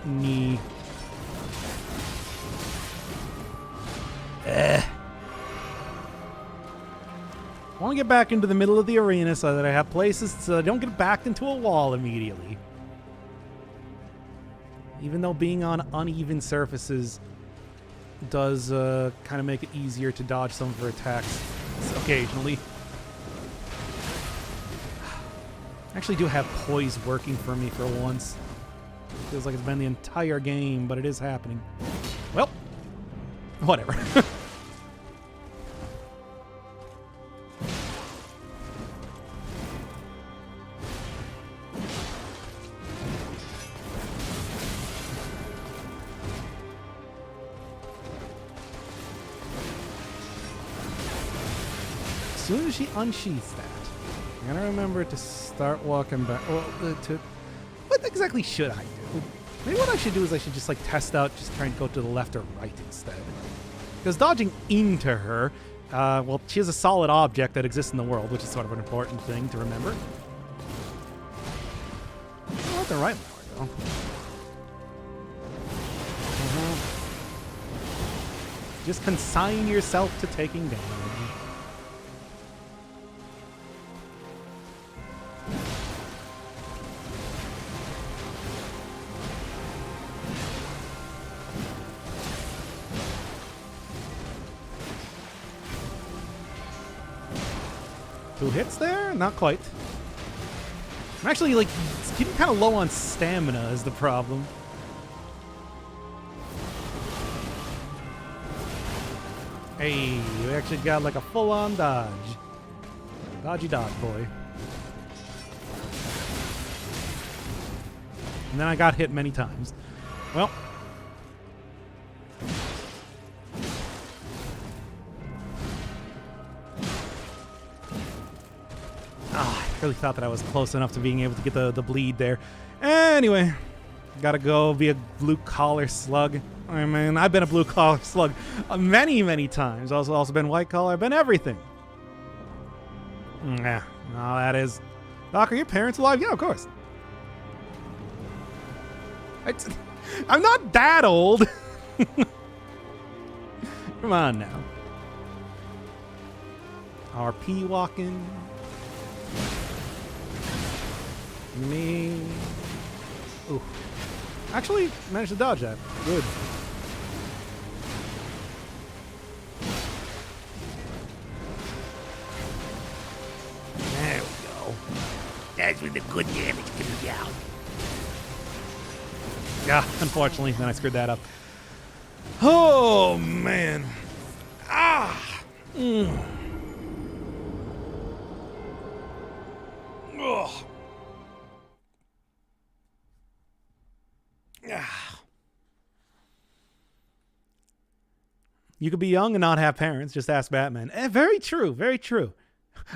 knee. I want to get back into the middle of the arena so that I have places so I don't get backed into a wall immediately. Even though being on uneven surfaces does kind of make it easier to dodge some of her attacks occasionally. I actually do have poise working for me for once. It feels like it's been the entire game, but it is happening. Well, whatever. As soon as she unsheaths that, I'm gonna remember to start walking back. Well, what exactly should I do? Maybe what I should do is I should just like test out, just try and go to the left or right instead. Because dodging into her, well, she is a solid object that exists in the world, which is sort of an important thing to remember. I want the right more though. Just consign yourself to taking damage. Two hits there? Not quite. I'm actually, like, getting kind of low on stamina is the problem. Hey, we actually got, like, a full-on dodge. Dodgy dodge, boy. And then I got hit many times. Well. I really thought that I was close enough to being able to get the bleed there. Anyway, gotta go be a blue-collar slug. I mean, I've been a blue-collar slug many, many times. Also been white-collar. I've been everything. Yeah, no, that is... Doc, are your parents alive? Yeah, of course. I'm not that old. Come on now. RP walking. Me. Ooh. Actually, managed to dodge that. Good. There we go. That's when the good damage comes out. Yeah, unfortunately, then I screwed that up. Oh, man. Ah! Ugh. You could be young and not have parents. Just ask Batman. Very true. Very true.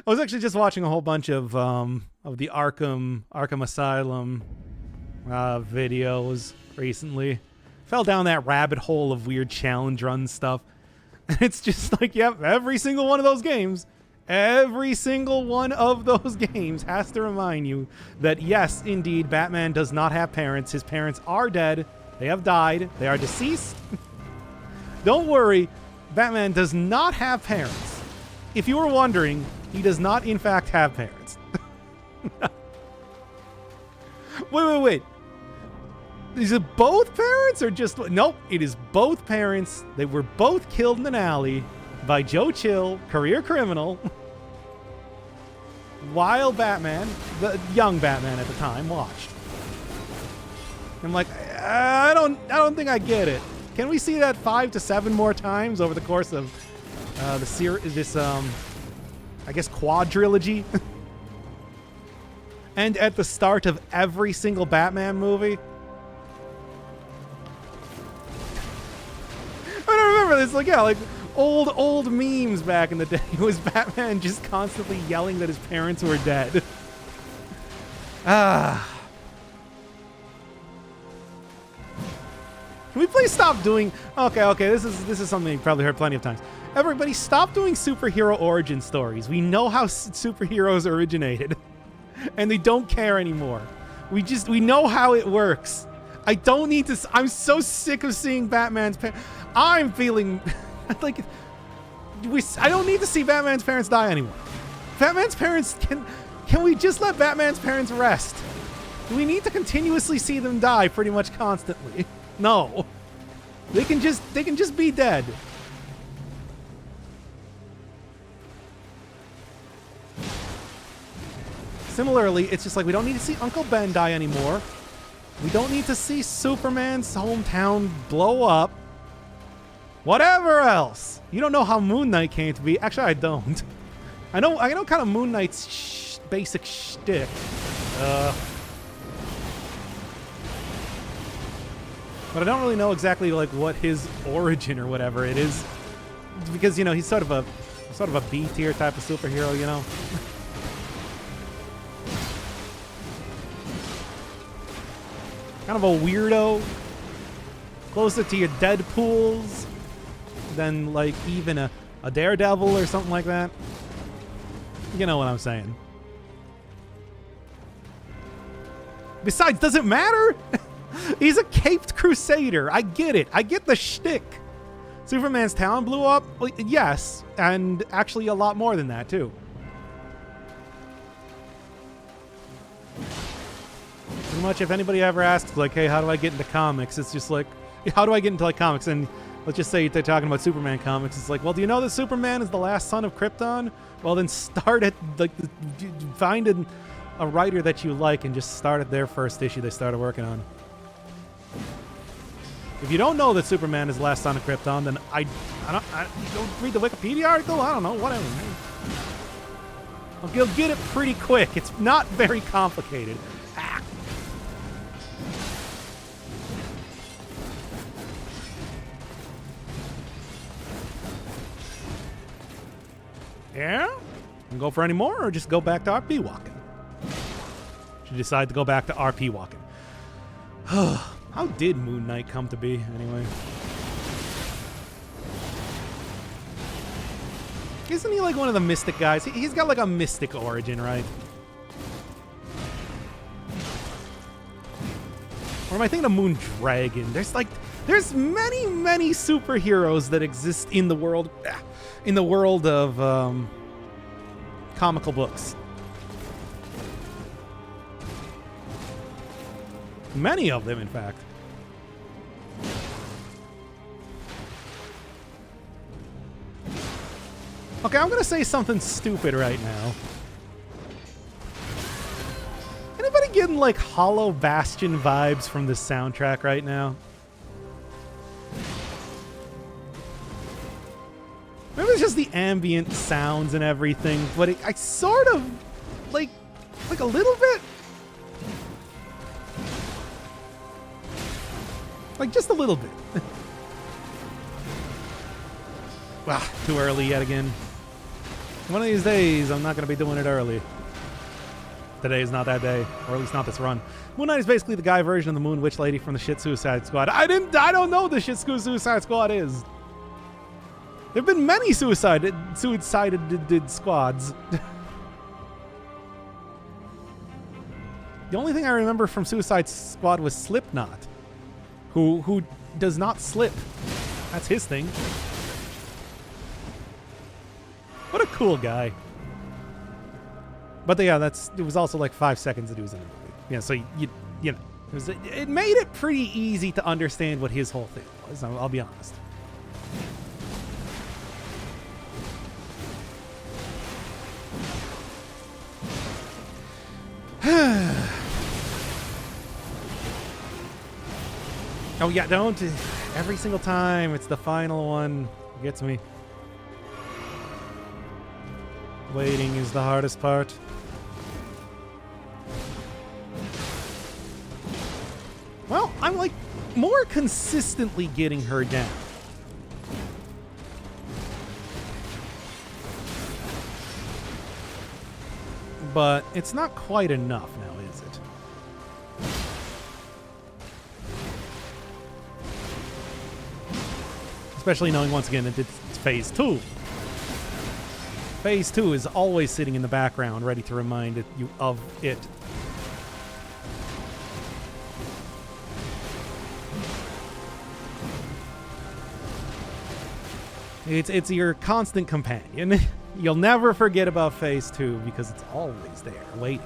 I was actually just watching a whole bunch of the Arkham Asylum videos recently. Fell down that rabbit hole of weird challenge run stuff. And it's just like, yep, every single one of those games has to remind you that, yes, indeed, Batman does not have parents. His parents are dead. They have died. They are deceased. Don't worry, Batman does not have parents. If you were wondering, he does not, in fact, have parents. Wait. Is it both parents or just... Nope, it is both parents. They were both killed in an alley by Joe Chill, career criminal, while Batman, the young Batman at the time, watched. I'm like, I don't think I get it. Can we see that 5 to 7 more times over the course of I guess, quadrilogy? And at the start of every single Batman movie? I remember this, like, yeah, like old memes back in the day. It was Batman just constantly yelling that his parents were dead. Can we please stop doing... Okay, this is something you've probably heard plenty of times. Everybody, stop doing superhero origin stories. We know how superheroes originated. And they don't care anymore. We know how it works. I don't need to... I'm so sick of seeing Batman's parents. I'm feeling like... I don't need to see Batman's parents die anymore. Batman's parents... Can we just let Batman's parents rest? Do we need to continuously see them die pretty much constantly? No. They can just be dead. Similarly, it's just like we don't need to see Uncle Ben die anymore. We don't need to see Superman's hometown blow up. Whatever else. You don't know how Moon Knight came to be. Actually, I don't. I know kind of Moon Knight's basic shtick. But I don't really know exactly like what his origin or whatever it is, because he's sort of a B tier type of superhero, Kind of a weirdo, closer to your Deadpools than like even a Daredevil or something like that. You know what I'm saying. Besides, does it matter? He's a caped crusader. I get it. I get the shtick. Superman's town blew up? Well, yes, and actually a lot more than that, too. Pretty much if anybody ever asks, like, hey, how do I get into comics? It's just like, how do I get into, like, comics? And let's just say they're talking about Superman comics. It's like, well, do you know that Superman is the last son of Krypton? Well, then start at, like, find a writer that you like and just start at their first issue they started working on. If you don't know that Superman is the last son of Krypton, then I don't read the Wikipedia article. I don't know, whatever. You'll get it pretty quick. It's not very complicated. Ah. Yeah? And go for any more, or just go back to RP walking? Should decide to go back to RP walking. How did Moon Knight come to be, anyway? Isn't he like one of the mystic guys? He's got like a mystic origin, right? Or am I thinking of Moon Dragon? There's many superheroes that exist in the world of comical books. Many of them, in fact. Okay, I'm gonna say something stupid right now. Anybody getting like Hollow Bastion vibes from this soundtrack right now? Maybe it's just the ambient sounds and everything, but I sort of like a little bit. Like just a little bit. Wow, too early yet again. One of these days, I'm not going to be doing it early. Today is not that day, or at least not this run. Moon Knight is basically the guy version of the Moon Witch Lady from the shit Suicide Squad. I don't know what the shit Suicide Squad is. There've been many suicided squads. The only thing I remember from Suicide Squad was Slipknot, who does not slip. That's his thing. What a cool guy. But yeah, it was also like 5 seconds that he was in the movie. Yeah, so you know, it made it pretty easy to understand what his whole thing was. I'll be honest. Oh yeah, don't. Every single time, it's the final one. It gets me. Waiting is the hardest part. Well, I'm like more consistently getting her down. But it's not quite enough now, is it? Especially knowing once again that it's phase 2. Phase 2 is always sitting in the background, ready to remind you of it. It's your constant companion. You'll never forget about Phase 2 because it's always there, waiting.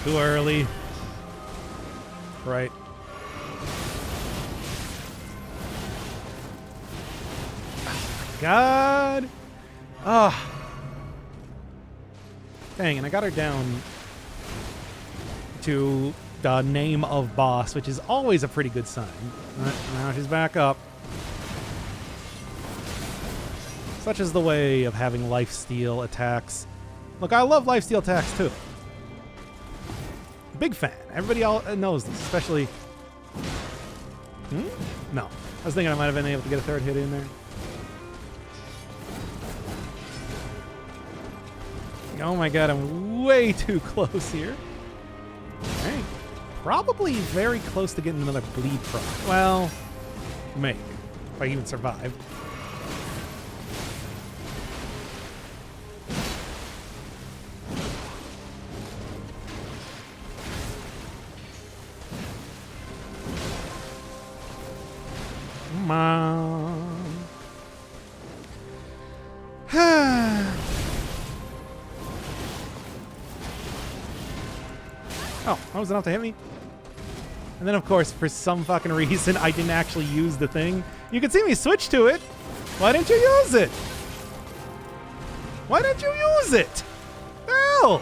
Too early. Right. Oh, God. Ah. Dang, and I got her down to the name of boss, which is always a pretty good sign. Now she's back up. Such is the way of having lifesteal attacks. Look, I love lifesteal attacks too. Big fan. Everybody all knows this, especially... No. I was thinking I might have been able to get a third hit in there. Oh my god, I'm way too close here. Alright. Probably very close to getting another bleed proc. Well, maybe. If I even survive. Come on. Oh, that was enough to hit me. And then, of course, for some fucking reason, I didn't actually use the thing. You can see me switch to it. Why didn't you use it? Why didn't you use it? Hell!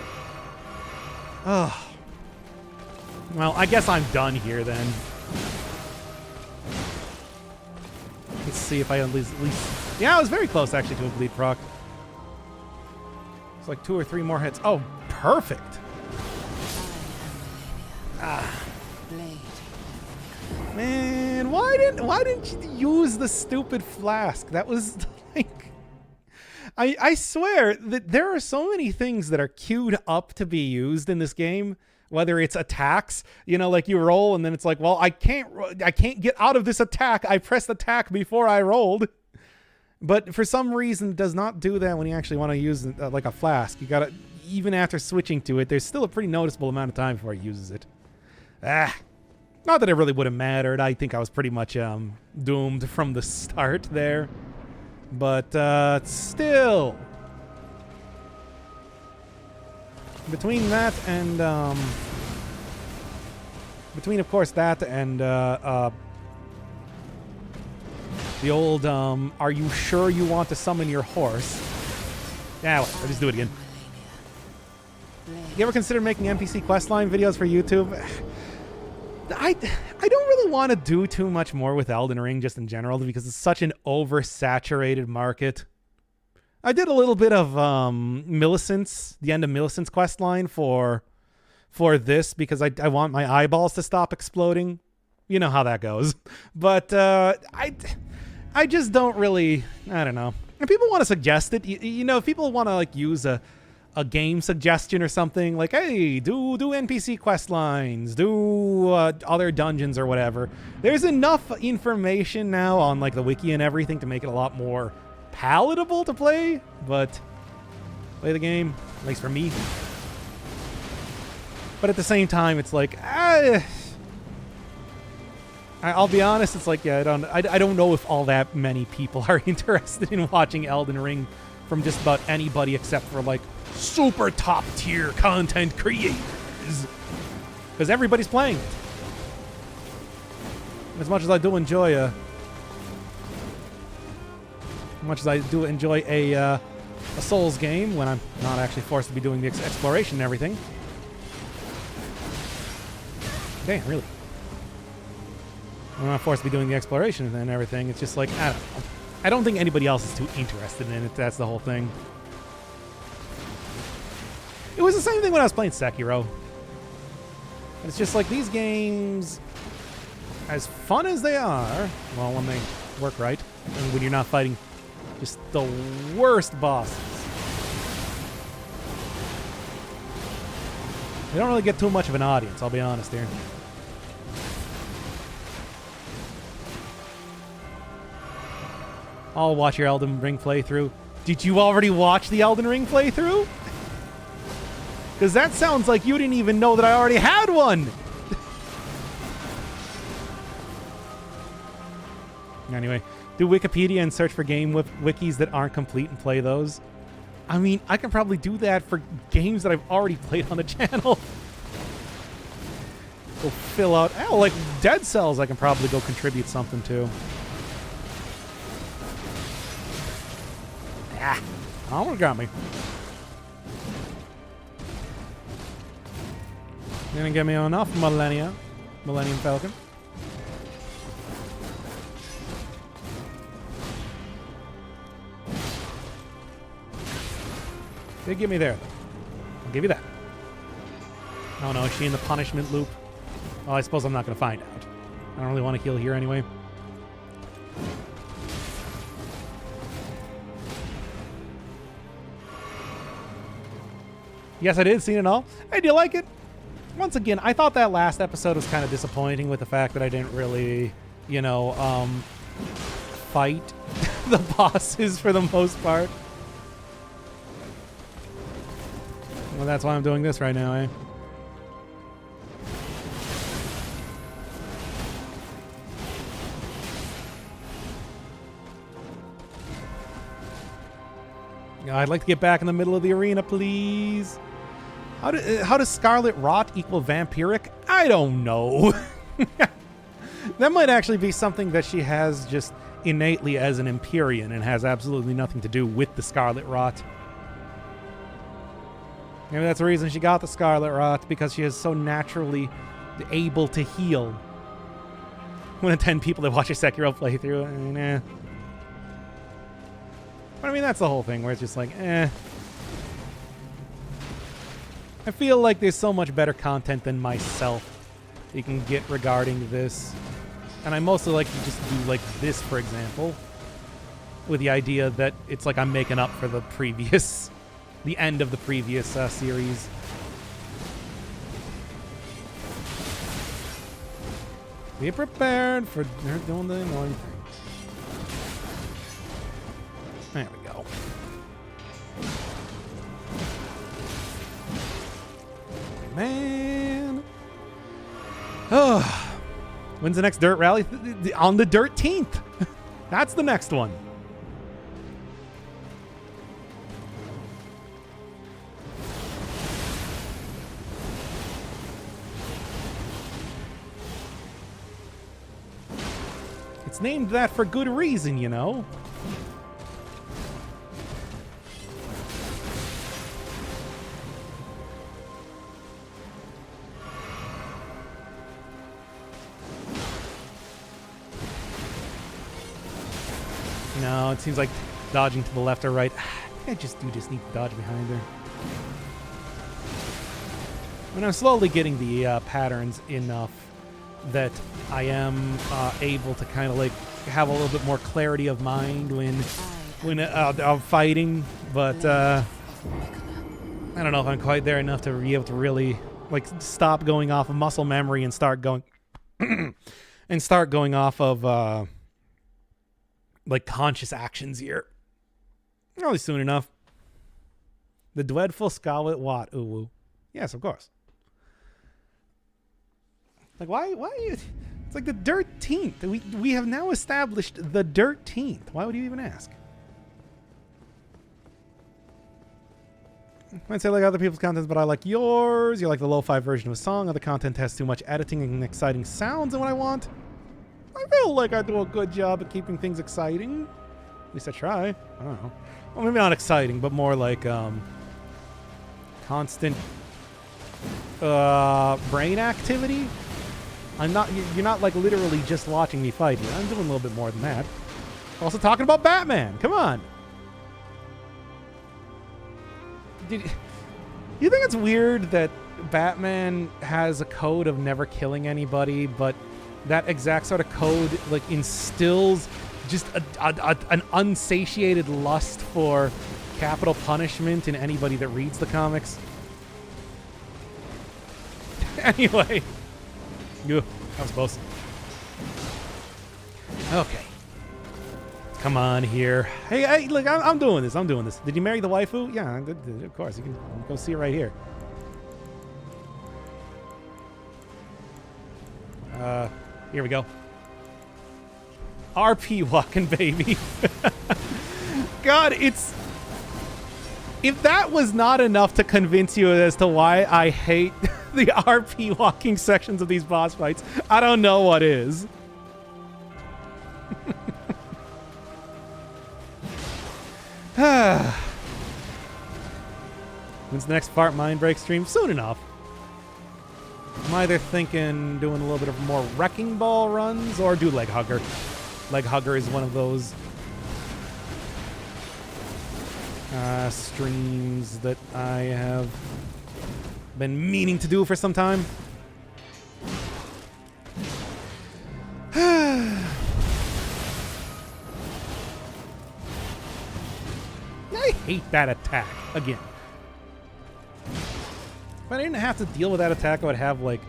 Oh. Well, I guess I'm done here then. Let's see if I at least... Yeah, I was very close, actually, to a bleed proc. It's like 2 or 3 more hits. Oh, perfect. Blade. Man, why didn't you use the stupid flask? That was like... I swear that there are so many things that are queued up to be used in this game. Whether it's attacks, you know, like you roll and then it's like, well, I can't get out of this attack. I pressed attack before I rolled. But for some reason, it does not do that when you actually want to use like a flask. You gotta, even after switching to it, there's still a pretty noticeable amount of time before it uses it. Not that it really would have mattered. I think I was pretty much doomed from the start there. But still. Between that and, of course, that and, the old, are you sure you want to summon your horse? Yeah, well, I'll just do it again. You ever consider making NPC questline videos for YouTube? I don't really want to do too much more with Elden Ring just in general because it's such an oversaturated market. I did a little bit of Millicent's, the end of Millicent's questline for this because I want my eyeballs to stop exploding. You know how that goes. But I just don't really, I don't know. If people want to suggest it, you know, if people want to like use a game suggestion or something, like, hey, do NPC quest lines, do other dungeons or whatever. There's enough information now on like the wiki and everything to make it a lot more palatable to play, but play the game, at least for me. But at the same time, it's like, I'll be honest, it's like, yeah, I don't know if all that many people are interested in watching Elden Ring from just about anybody except for like super top tier content creators, because everybody's playing it. As much as I do enjoy a Souls game when I'm not actually forced to be doing the exploration and everything. Damn, really? I'm not forced to be doing the exploration and everything. It's just like, I don't know. I don't think anybody else is too interested in it. That's the whole thing. It was the same thing when I was playing Sekiro. It's just like these games, as fun as they are, well, when they work right, and when you're not fighting just the worst bosses, they don't really get too much of an audience, I'll be honest here. I'll watch your Elden Ring playthrough. Did you already watch the Elden Ring playthrough? Because that sounds like you didn't even know that I already had one! Anyway, do Wikipedia and search for game wikis that aren't complete and play those. I mean, I can probably do that for games that I've already played on the channel. Go fill out... Oh, like Dead Cells I can probably go contribute something to. Ah, almost got me. Didn't get me enough Millennium Falcon. Did get me there. I'll give you that. Oh no, is she in the punishment loop? Well, I suppose I'm not going to find out. I don't really want to heal here anyway. Yes, I did. Seen it all. Hey, do you like it? Once again, I thought that last episode was kind of disappointing with the fact that I didn't really, you know, fight the bosses for the most part. Well, that's why I'm doing this right now, eh? I'd like to get back in the middle of the arena, please. How does Scarlet Rot equal vampiric? I don't know. That might actually be something that she has just innately as an Empyrean and has absolutely nothing to do with the Scarlet Rot. Maybe that's the reason she got the Scarlet Rot, because she is so naturally able to heal. One in 10 people that watch a Sekiro playthrough, But I mean, that's the whole thing where it's just like, eh. I feel like there's so much better content than myself you can get regarding this. And I mostly like to just do like this, for example, with the idea that it's like I'm making up for the previous, the end of the previous series. Be prepared for her doing the annoying thing. There we go. Man. Oh. When's the next dirt rally? On the 13th. That's the next one. It's named that for good reason, you know. No, it seems like dodging to the left or right. I just need to dodge behind her. And I'm slowly getting the patterns enough that I am able to kind of like have a little bit more clarity of mind when I'm fighting, but I don't know if I'm quite there enough to be able to really like stop going off of muscle memory and start going and start going off of like conscious actions here. Probably soon enough. The dreadful Scarlet Wat. Ooh. Yes, of course. Like, why? It's like the 13th. We have now established the 13th. Why would you even ask? I'd say like other people's content, but I like yours. You like the lo-fi version of a song. Other content has too much editing and exciting sounds than what I want. I feel like I do a good job at keeping things exciting. At least I try. I don't know. Well, maybe not exciting, but more like constant brain activity. You're not like literally just watching me fight here. I'm doing a little bit more than that. Also talking about Batman. Come on. You think it's weird that Batman has a code of never killing anybody, but that exact sort of code like instills just an unsatiated lust for capital punishment in anybody that reads the comics? Anyway. That was close. Okay. Come on here. Hey, look, I'm doing this. I'm doing this. Did you marry the waifu? Yeah, of course. You can go see it right here. Here we go. RP walking, baby. God, it's... If that was not enough to convince you as to why I hate the RP walking sections of these boss fights, I don't know what is. When's the next Fart Mind Break stream? Soon enough. I'm either thinking doing a little bit of more Wrecking Ball runs or do Leg Hugger. Leg Hugger is one of those streams that I have been meaning to do for some time. I hate that attack again. If I didn't have to deal with that attack, I would have like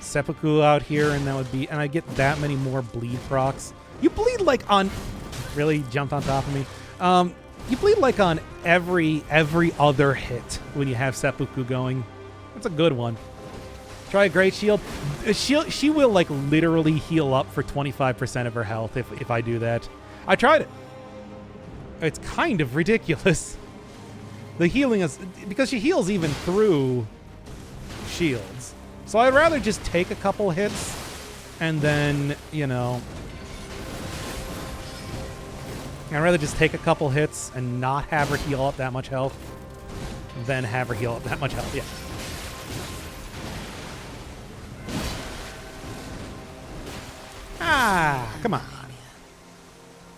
Seppuku out here, and that would be, and I get that many more bleed procs. You bleed like on, really jumped on top of me. You bleed like on every other hit when you have Seppuku going. That's a good one. Try a Great Shield. She will like literally heal up for 25% of her health if I do that. I tried it. It's kind of ridiculous. The healing is, because she heals even through shields. So I'd rather just take a couple hits and then, you know, I'd rather just take a couple hits and not have her heal up that much health than have her heal up that much health. Yeah. Ah, come on.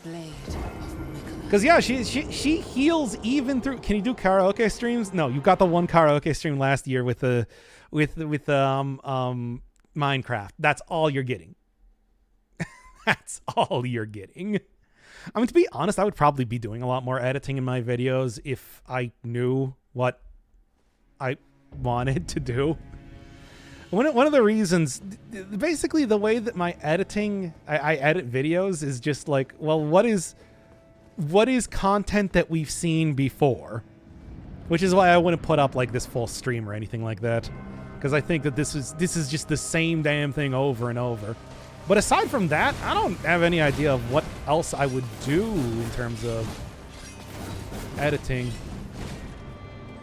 Blade of Miquella. Cause yeah, she heals even through. Can you do karaoke streams? No, you got the one karaoke stream last year with Minecraft. That's all you're getting. That's all you're getting. I mean, to be honest, I would probably be doing a lot more editing in my videos if I knew what I wanted to do. One of the reasons, basically the way that my editing, I edit videos is just like, well, what is content that we've seen before? Which is why I wouldn't put up like this full stream or anything like that. Because I think that this is just the same damn thing over and over. But aside from that, I don't have any idea of what else I would do in terms of editing.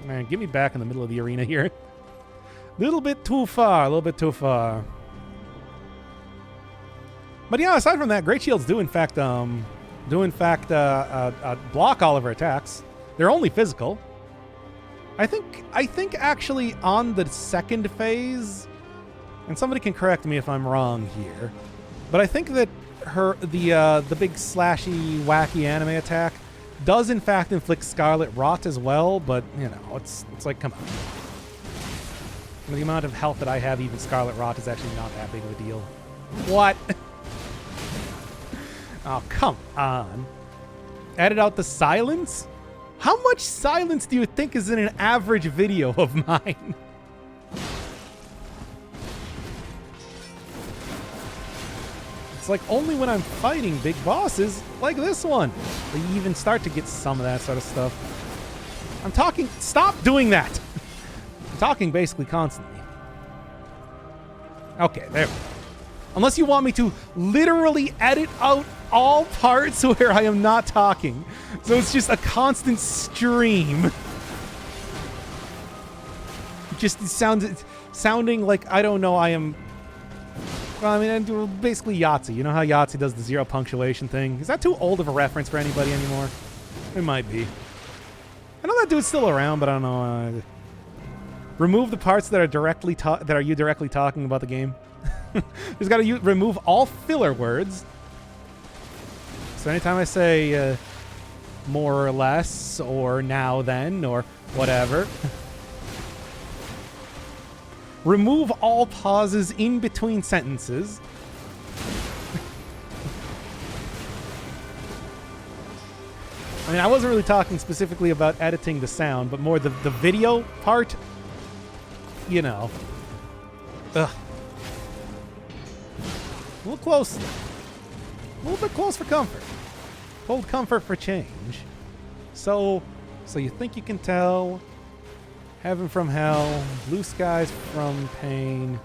Man, get me back in the middle of the arena here. Little bit too far, a little bit too far. But yeah, aside from that, Great Shields do in fact block all of her attacks. They're only physical. I think actually on the second phase, and somebody can correct me if I'm wrong here, but I think that the big slashy wacky anime attack does in fact inflict Scarlet Rot as well, but you know, it's like, come on. The amount of health that I have, even Scarlet Rot is actually not that big of a deal. What? Oh, come on. Added out the silence? How much silence do you think is in an average video of mine? It's like only when I'm fighting big bosses like this one that you even start to get some of that sort of stuff. I'm talking... Stop doing that! I'm talking basically constantly. Okay, there we go. Unless you want me to literally edit out all parts where I am not talking. So it's just a constant stream. Just sounding like, I don't know, I am... Well, I mean, I do basically Yahtzee. You know how Yahtzee does the zero punctuation thing? Is that too old of a reference for anybody anymore? It might be. I know that dude's still around, but I don't know. Remove the parts that are you directly talking about the game. Just got to remove all filler words. So anytime I say more or less or now then or whatever, remove all pauses in between sentences. I mean, I wasn't really talking specifically about editing the sound, but more the video part. You know. Ugh. A little close. A little bit close for comfort. Cold comfort for change. So you think you can tell? Heaven from hell. Blue skies from pain.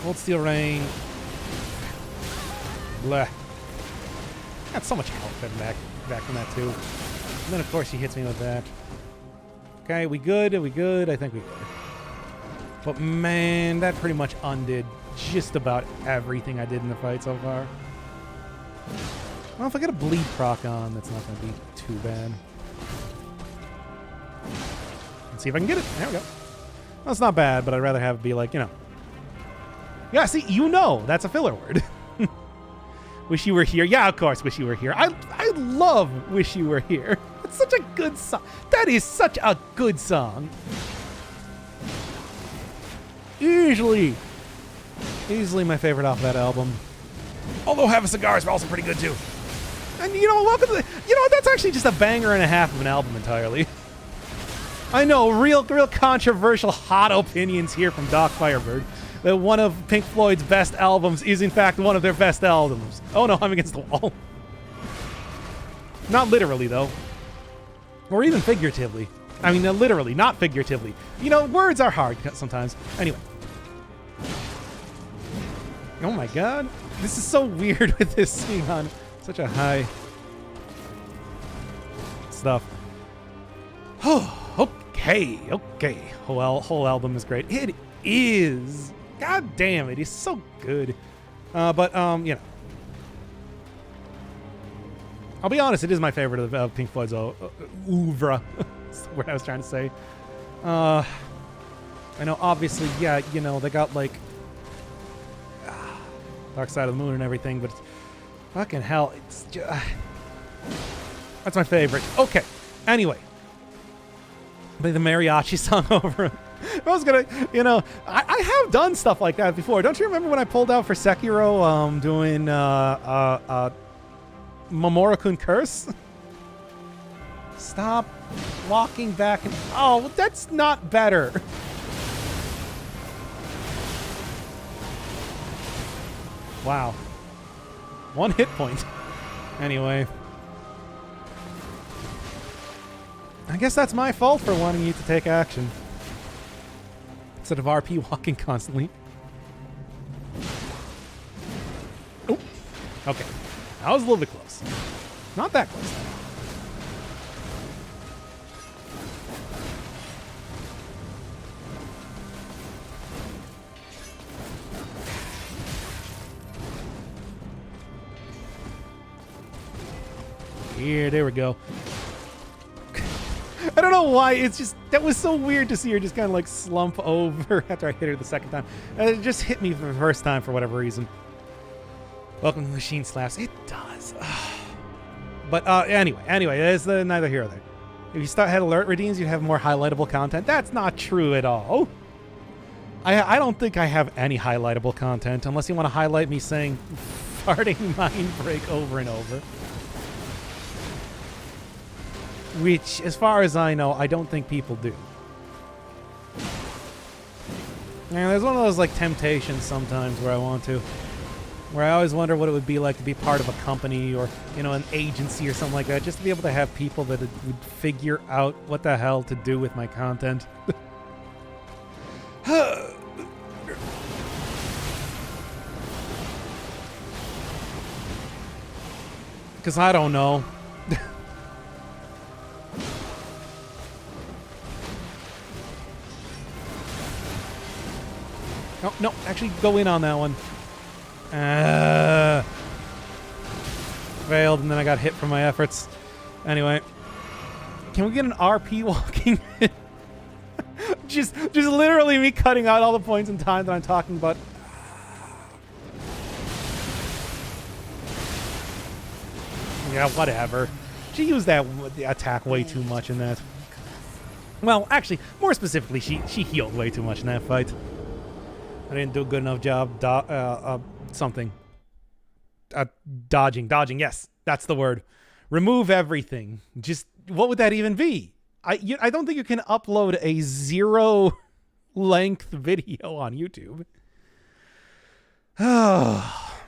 Cold steel rain. Blah. Got so much health back from that too. And then of course she hits me with that. Okay, we good? Are we good? I think we good. But man, that pretty much undid just about everything I did in the fight so far. Well, if I get a bleed proc on, that's not going to be too bad. Let's see if I can get it. There we go. That's not bad, but I'd rather have it be like, you know. Yeah, see, you know, that's a filler word. Wish you were here. Yeah, of course, wish you were here. I love Wish You Were Here. It's such a good song. That is such a good song. Easily my favorite off that album. Although Have a Cigar is also pretty good too. And you know, welcome to the, you know, that's actually just a banger and a half of an album entirely. I know, real controversial hot opinions here from Doc Firebird. That one of Pink Floyd's best albums is in fact one of their best albums. Oh no, I'm against the wall. Not literally though. Or even figuratively. I mean, literally, not figuratively. You know, words are hard sometimes. Anyway. Oh my god. This is so weird with this being on such a high stuff. Oh, okay. Whole album is great. It is. God damn, it is so good. But you know. I'll be honest, it is my favorite of Pink Floyd's oeuvre. That's what I was trying to say. I know, obviously, yeah, you know, they got like Dark Side of the Moon and everything, but Fucking hell. It's just... That's my favorite. Okay. Anyway. Play the mariachi song over him. I was gonna, I have done stuff like that before. Don't you remember when I pulled out for Sekiro, doing, Mamoru-kun Curse? Stop walking back and... Oh, that's not better. Wow. 1 hit point. Anyway. I guess that's my fault for wanting you to take action. Instead of RP walking constantly. Oh. Okay. That was a little bit close. Not that close. Here, there we go. I don't know why, it's just, that was so weird to see her just kind of like slump over after I hit her the second time. It just hit me for the first time for whatever reason. Welcome to Machine Slaps. It does. But anyway, there's neither here nor there. If you start had alert redeems, you'd have more highlightable content. That's not true at all. I don't think I have any highlightable content, unless you want to highlight me saying farting mind break over and over. Which, as far as I know, I don't think people do. Yeah, there's one of those like temptations sometimes where I want to. Where I always wonder what it would be like to be part of a company or, an agency or something like that, just to be able to have people that would figure out what the hell to do with my content. Because I don't know. No, actually go in on that one. Failed, and then I got hit for my efforts. Anyway. Can we get an RP walking? just literally me cutting out all the points in time that I'm talking about. Yeah, whatever. She used that attack way too much in that. Well, actually, more specifically, she healed way too much in that fight. I didn't do a good enough job dodging. Yes, that's the word. Remove everything. Just, what would that even be? I don't think you can upload a 0 length video on YouTube. Oh.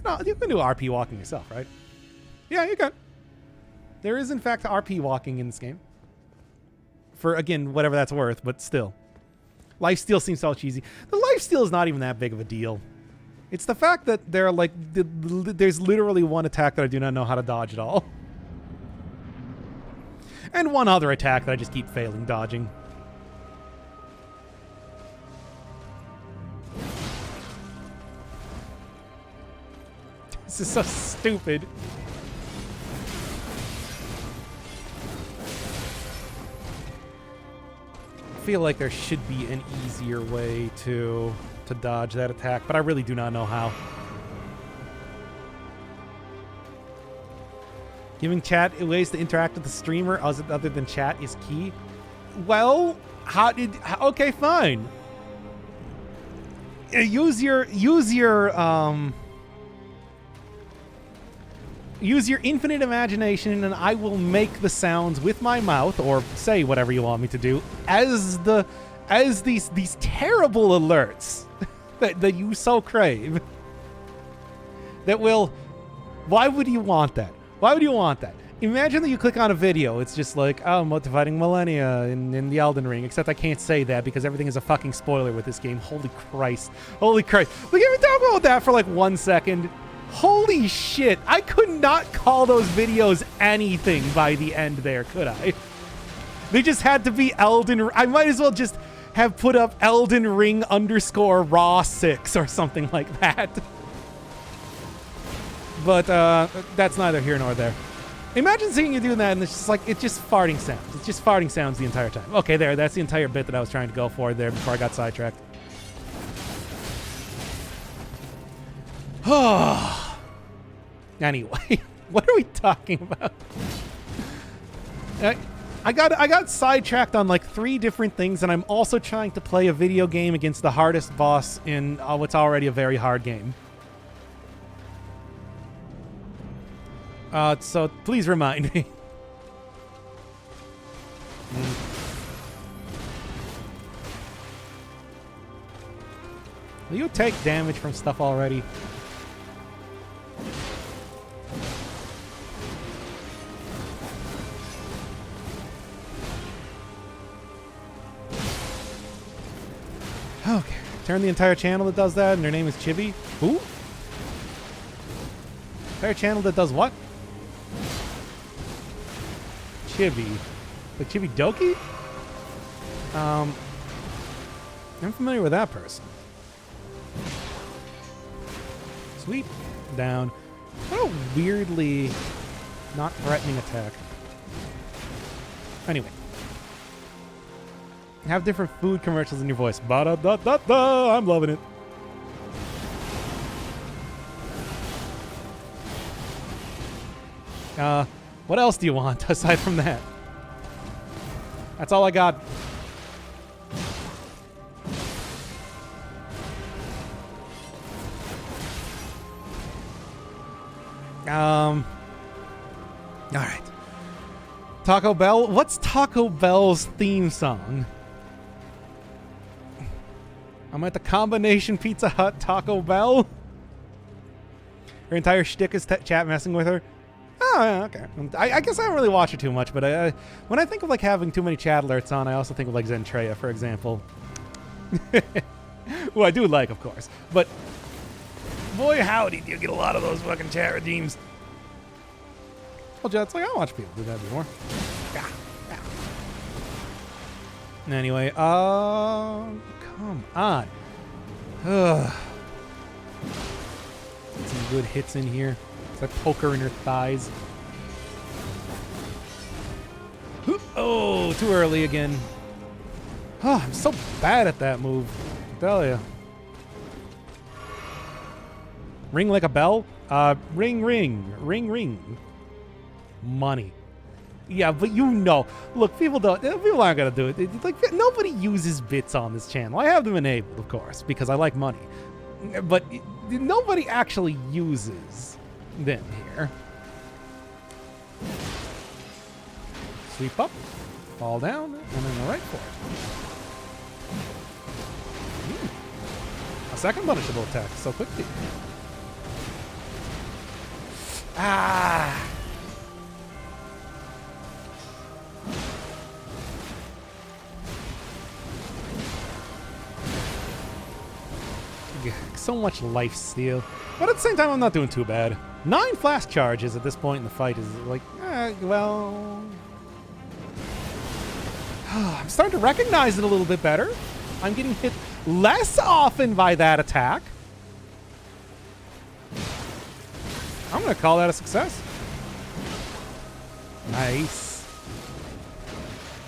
No, you can do RP walking yourself, right? Yeah, you can. There is, in fact, RP walking in this game. For, again, whatever that's worth, but still. Lifesteal seems so cheesy. The lifesteal is not even that big of a deal. It's the fact that they're like, there's literally one attack that I do not know how to dodge at all. And one other attack that I just keep failing dodging. This is so stupid. I feel like there should be an easier way to dodge that attack, but I really do not know how. Giving chat ways to interact with the streamer other than chat is key. Well, okay, fine. Use your infinite imagination, and I will make the sounds with my mouth, or say whatever you want me to do, as these terrible alerts that you so crave. That will... Why would you want that? Why would you want that? Imagine that you click on a video. It's just like, oh, motivating millennia in the Elden Ring. Except I can't say that because everything is a fucking spoiler with this game. Holy Christ. Holy Christ. We can talk about that for like 1 second. Holy shit. I could not call those videos anything by the end there, could I? They just had to be Elden... I might as well just have put up Elden Ring _ Raw 6 or something like that. But that's neither here nor there. Imagine seeing you doing that and it's just like, it's just farting sounds. It's just farting sounds the entire time. Okay, that's the entire bit that I was trying to go for there before I got sidetracked. Anyway, what are we talking about? I got sidetracked on like 3 different things, and I'm also trying to play a video game against the hardest boss in what's already a very hard game. So please remind me. Will you take damage from stuff already? Okay. Turn the entire channel that does that, and their name is Chibi. Who? Entire channel that does what? Chibi. Like Chibi Doki? I'm familiar with that person. Sweep. Down. What a weirdly not threatening attack. Anyway. Have different food commercials in your voice. Ba-da-da-da-da. I'm loving it. What else do you want aside from that? That's all I got. All right. Taco Bell. What's Taco Bell's theme song? I'm at the combination Pizza Hut Taco Bell. Her entire shtick is chat messing with her. Oh, yeah, okay. I guess I don't really watch her too much, but when I think of like having too many chat alerts on, I also think of like Zentreya, for example. Who I do like, of course. But boy, howdy, do you get a lot of those fucking chat redeems. Well, it's like I watch people do that before. Yeah. Anyway, come on. Ugh. Some good hits in here. I poke her in her thighs. Oh, too early again. Oh, I'm so bad at that move. I tell ya. Ring like a bell? Ring, ring. Ring, ring. Money. Yeah, but you know. Look, people aren't gonna do it. It's like nobody uses bits on this channel. I have them enabled, of course, because I like money. But nobody actually uses them here. Sweep up, fall down, and then the right for it. A second punishable attack so quickly. Ah! So much life steal. But at the same time, I'm not doing too bad. 9 flash charges at this point in the fight is like, well... I'm starting to recognize it a little bit better. I'm getting hit less often by that attack. I'm going to call that a success. Nice.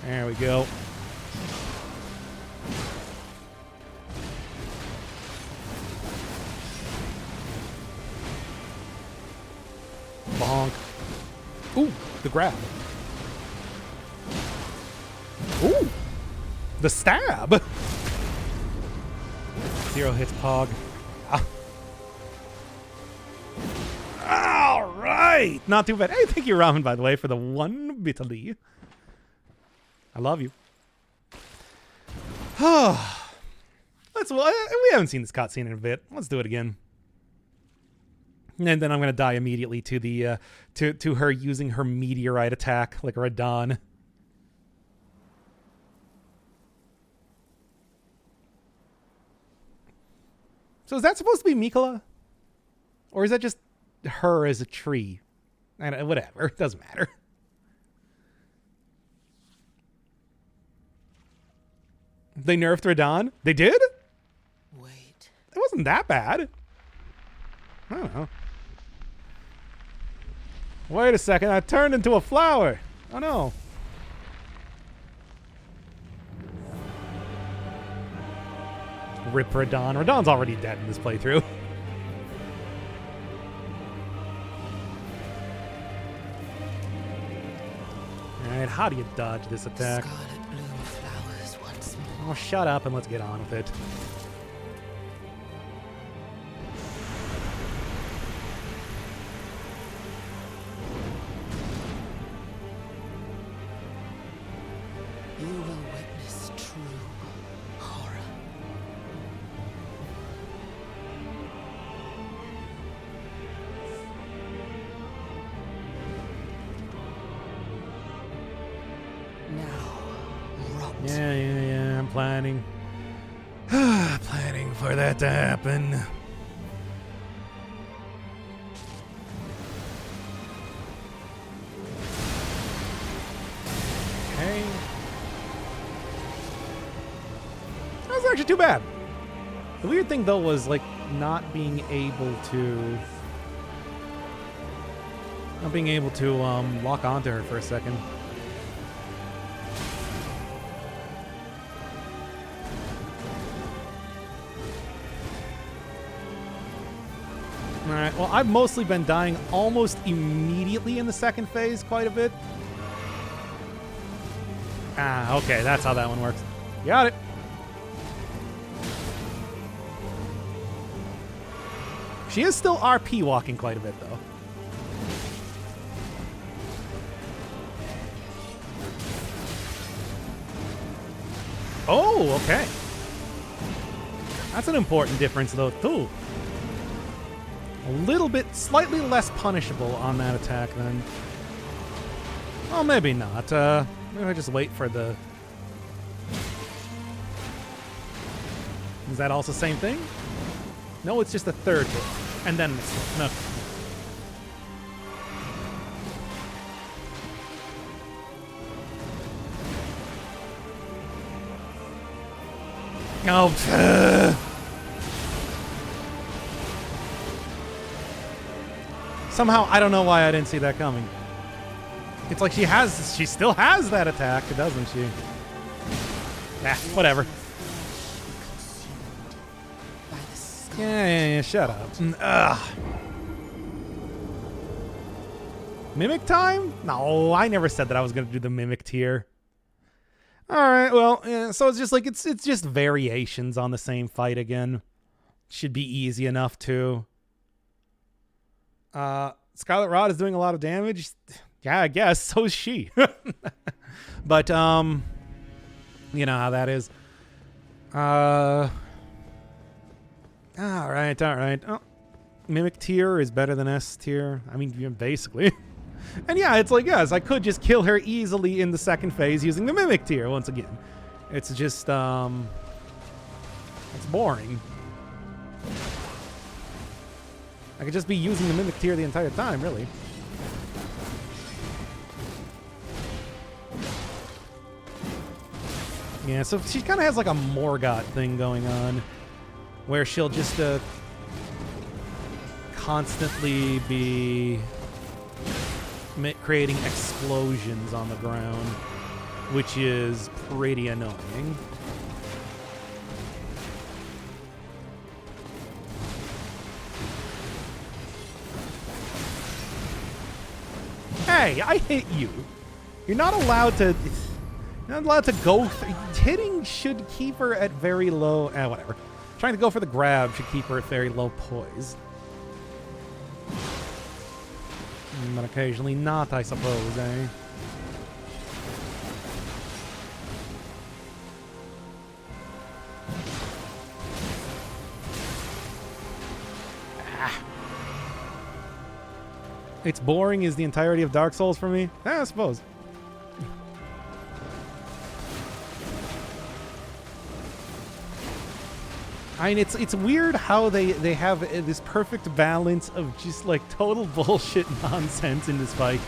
There we go. Bonk. Ooh, the grab. Ooh, the stab. 0 hits Pog. All right. Not too bad. Hey, thank you, Ramen, by the way, for the 1 bitterly. I love you. We haven't seen this cutscene in a bit. Let's do it again. And then I'm going to die immediately to the to her using her meteorite attack like Radahn. So is that supposed to be Mikola? Or is that just her as a tree? Whatever. It doesn't matter. They nerfed Radahn? They did? Wait. It wasn't that bad. I don't know. Wait a second, I turned into a flower. Oh no. Rip Radahn. Radahn's already dead in this playthrough. how do you dodge this attack? Scarlet bloom flowers once more. Oh, shut up and let's get on with it. You will witness true horror. Now, rot. Yeah, I'm planning. Planning for that to happen. Okay. That was actually too bad. The weird thing, though, was, like, not being able to lock onto her for a second. Alright, well, I've mostly been dying almost immediately in the second phase quite a bit. Ah, okay, that's how that one works. Got it. She is still RP walking quite a bit, though. Oh, okay. That's an important difference, though, too. A little bit, slightly less punishable on that attack, then. Well, maybe not. Maybe I just wait for the... Is that also the same thing? No, it's just a third hit. And then it's... No. Oh, somehow, I don't know why I didn't see that coming. It's like she still has that attack, doesn't she? Nah, whatever. Yeah, shut up. Ugh. Mimic time? No, I never said that I was going to do the mimic tier. All right, well, yeah, so it's just like, it's just variations on the same fight again. Should be easy enough to. Scarlet Rot is doing a lot of damage. Yeah, I guess. So is she. But, you know how that is. All right. Oh, Mimic tier is better than S tier. I mean, basically. And yeah, it's like, yes, I could just kill her easily in the second phase using the Mimic tier once again. It's just, it's boring. I could just be using the Mimic tier the entire time, really. Yeah, so she kind of has like a Morgott thing going on, where she'll just constantly be creating explosions on the ground, which is pretty annoying. Hey, I hit you. You're not allowed to... You're not allowed to go... Hitting should keep her at very low... whatever. Trying to go for the grab should keep her at very low poise. But occasionally not, I suppose, eh? It's boring is the entirety of Dark Souls for me? I suppose. I mean, it's weird how they have this perfect balance of just like total bullshit nonsense in this fight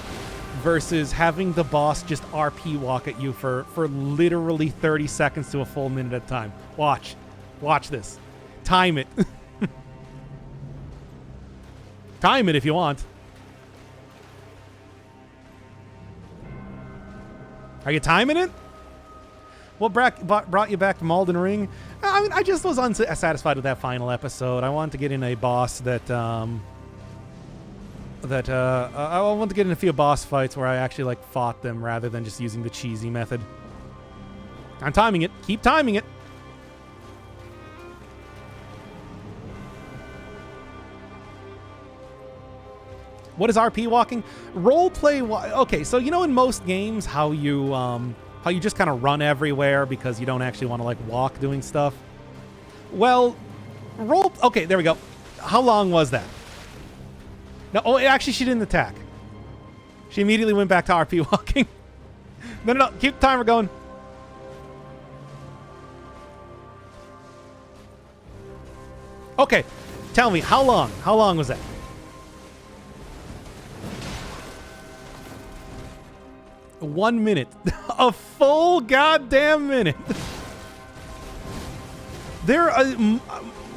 versus having the boss just RP walk at you for literally 30 seconds to a full minute at a time. Watch this. Time it. Time it if you want. Are you timing it? What brought you back to Malden Ring? I mean, I just was unsatisfied with that final episode. I wanted to get in a boss that that I want to get in a few boss fights where I actually like fought them rather than just using the cheesy method. I'm timing it. Keep timing it. What is RP walking? Roleplay. Okay, so you know in most games how you just kind of run everywhere because you don't actually want to like walk doing stuff. Well, okay, there we go. How long was that? No, oh, actually, she didn't attack. She immediately went back to RP walking. No. Keep the timer going. Okay, tell me, how long? How long was that? One minute. A full goddamn minute.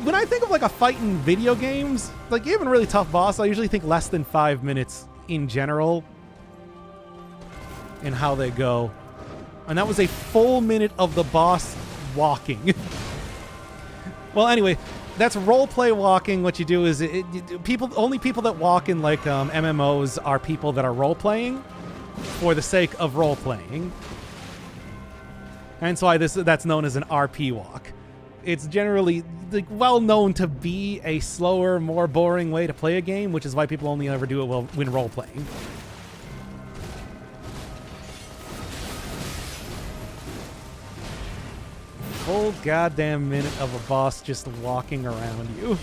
When I think of like a fight in video games, like even really tough boss, I usually think less than 5 minutes in general in how they go. And that was a full minute of the boss walking. Well, anyway, that's roleplay walking. What you do is only people that walk in like MMOs are people that are role-playing for the sake of role-playing. And so that's known as an RP walk. It's generally like well known to be a slower, more boring way to play a game, which is why people only ever do it when role-playing. Full goddamn minute of a boss just walking around you.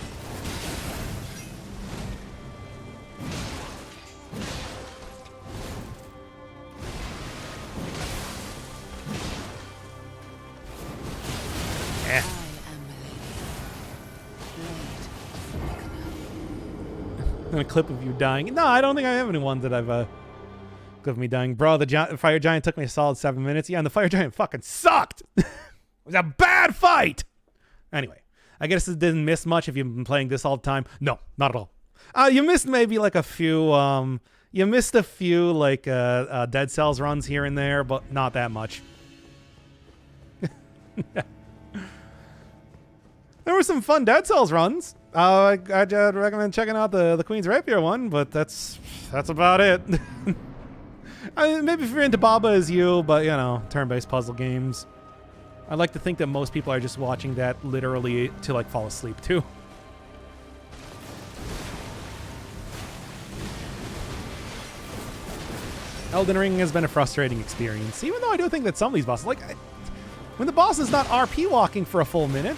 A clip of you dying. No, I don't think I have any ones that I've clip of me dying. Bro, the fire giant took me a solid 7 minutes. Yeah, and the fire giant fucking sucked. It was a bad fight. Anyway, I guess it didn't miss much if you've been playing this all the time. No, not at all. You missed maybe like a few like Dead Cells runs here and there, but not that much. There were some fun Dead Cells runs. I'd recommend checking out the Queen's Rapier one, but that's about it. I mean, maybe if you're into Baba Is You, but, you know, turn-based puzzle games. I like to think that most people are just watching that literally to, like, fall asleep, too. Elden Ring has been a frustrating experience, even though I do think that some of these bosses, like, when the boss is not RP walking for a full minute,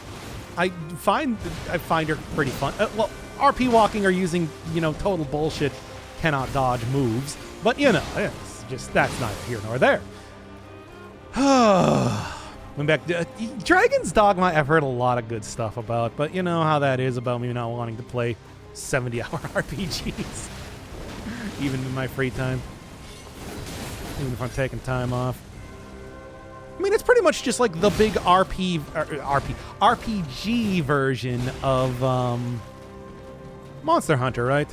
I find her pretty fun. Well, RP walking or using, you know, total bullshit, cannot dodge moves. But, you know, it's just, that's neither here nor there. Went back to Dragon's Dogma, I've heard a lot of good stuff about, but you know how that is about me not wanting to play 70-hour RPGs. Even in my free time. Even if I'm taking time off. I mean, it's pretty much just like the big RPG version of Monster Hunter, right?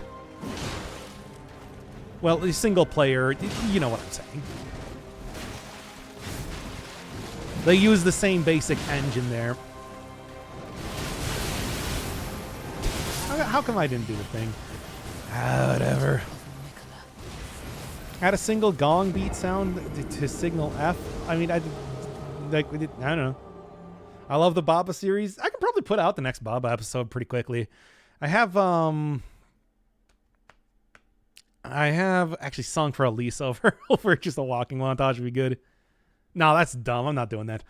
Well, the single player, you know what I'm saying. They use the same basic engine there. How come I didn't do the thing? Whatever. Add a single gong beat sound to signal F. I mean, I don't know. I love the Baba series. I can probably put out the next Baba episode pretty quickly. I have actually sung for Elise over just a walking montage would be good. No, that's dumb. I'm not doing that.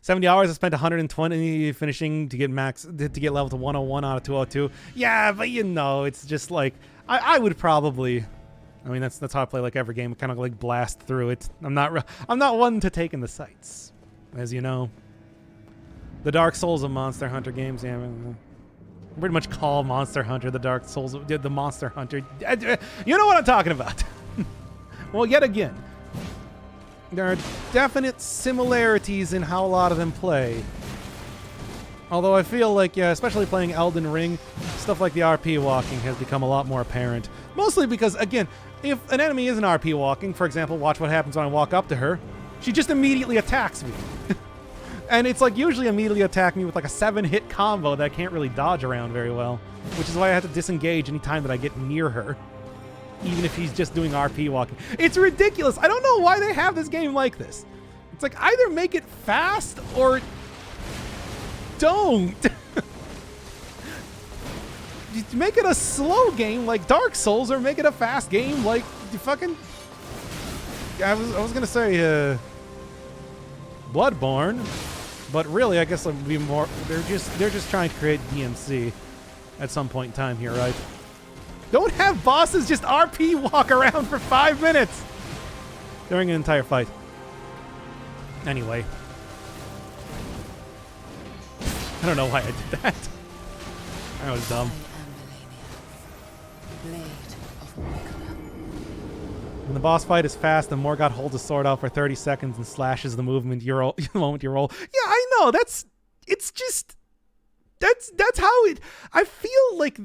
70 hours. I spent 120 finishing to get level to 101 out of 202. Yeah, but you know, it's just like I would probably. I mean, that's how I play like every game. Kind of like blast through it. I'm not one to take in the sights, as you know. The Dark Souls of Monster Hunter games. Yeah, I pretty much call Monster Hunter the Dark Souls, the Monster Hunter. You know what I'm talking about. Well, yet again, there are definite similarities in how a lot of them play. Although I feel like, yeah, especially playing Elden Ring, stuff like the RP walking has become a lot more apparent. Mostly because, again, if an enemy isn't RP walking, for example, watch what happens when I walk up to her, she just immediately attacks me. And it's like usually immediately attack me with like a 7-hit combo that I can't really dodge around very well, which is why I have to disengage anytime that I get near her. even if he's just doing RP walking. It's ridiculous. I don't know why they have this game like this. It's like either make it fast or don't. Make it a slow game like Dark Souls, or make it a fast game like fucking. I was gonna say Bloodborne, but really I guess it would be more. They're just trying to create DMC at some point in time here, right? Don't have bosses just RP walk around for 5 minutes during an entire fight. Anyway, I don't know why I did that. That was dumb. Blade of Morgana. When the boss fight is fast and Morgoth holds a sword out for 30 seconds and slashes the movement the moment you roll. Yeah, I know. That's how it. I feel like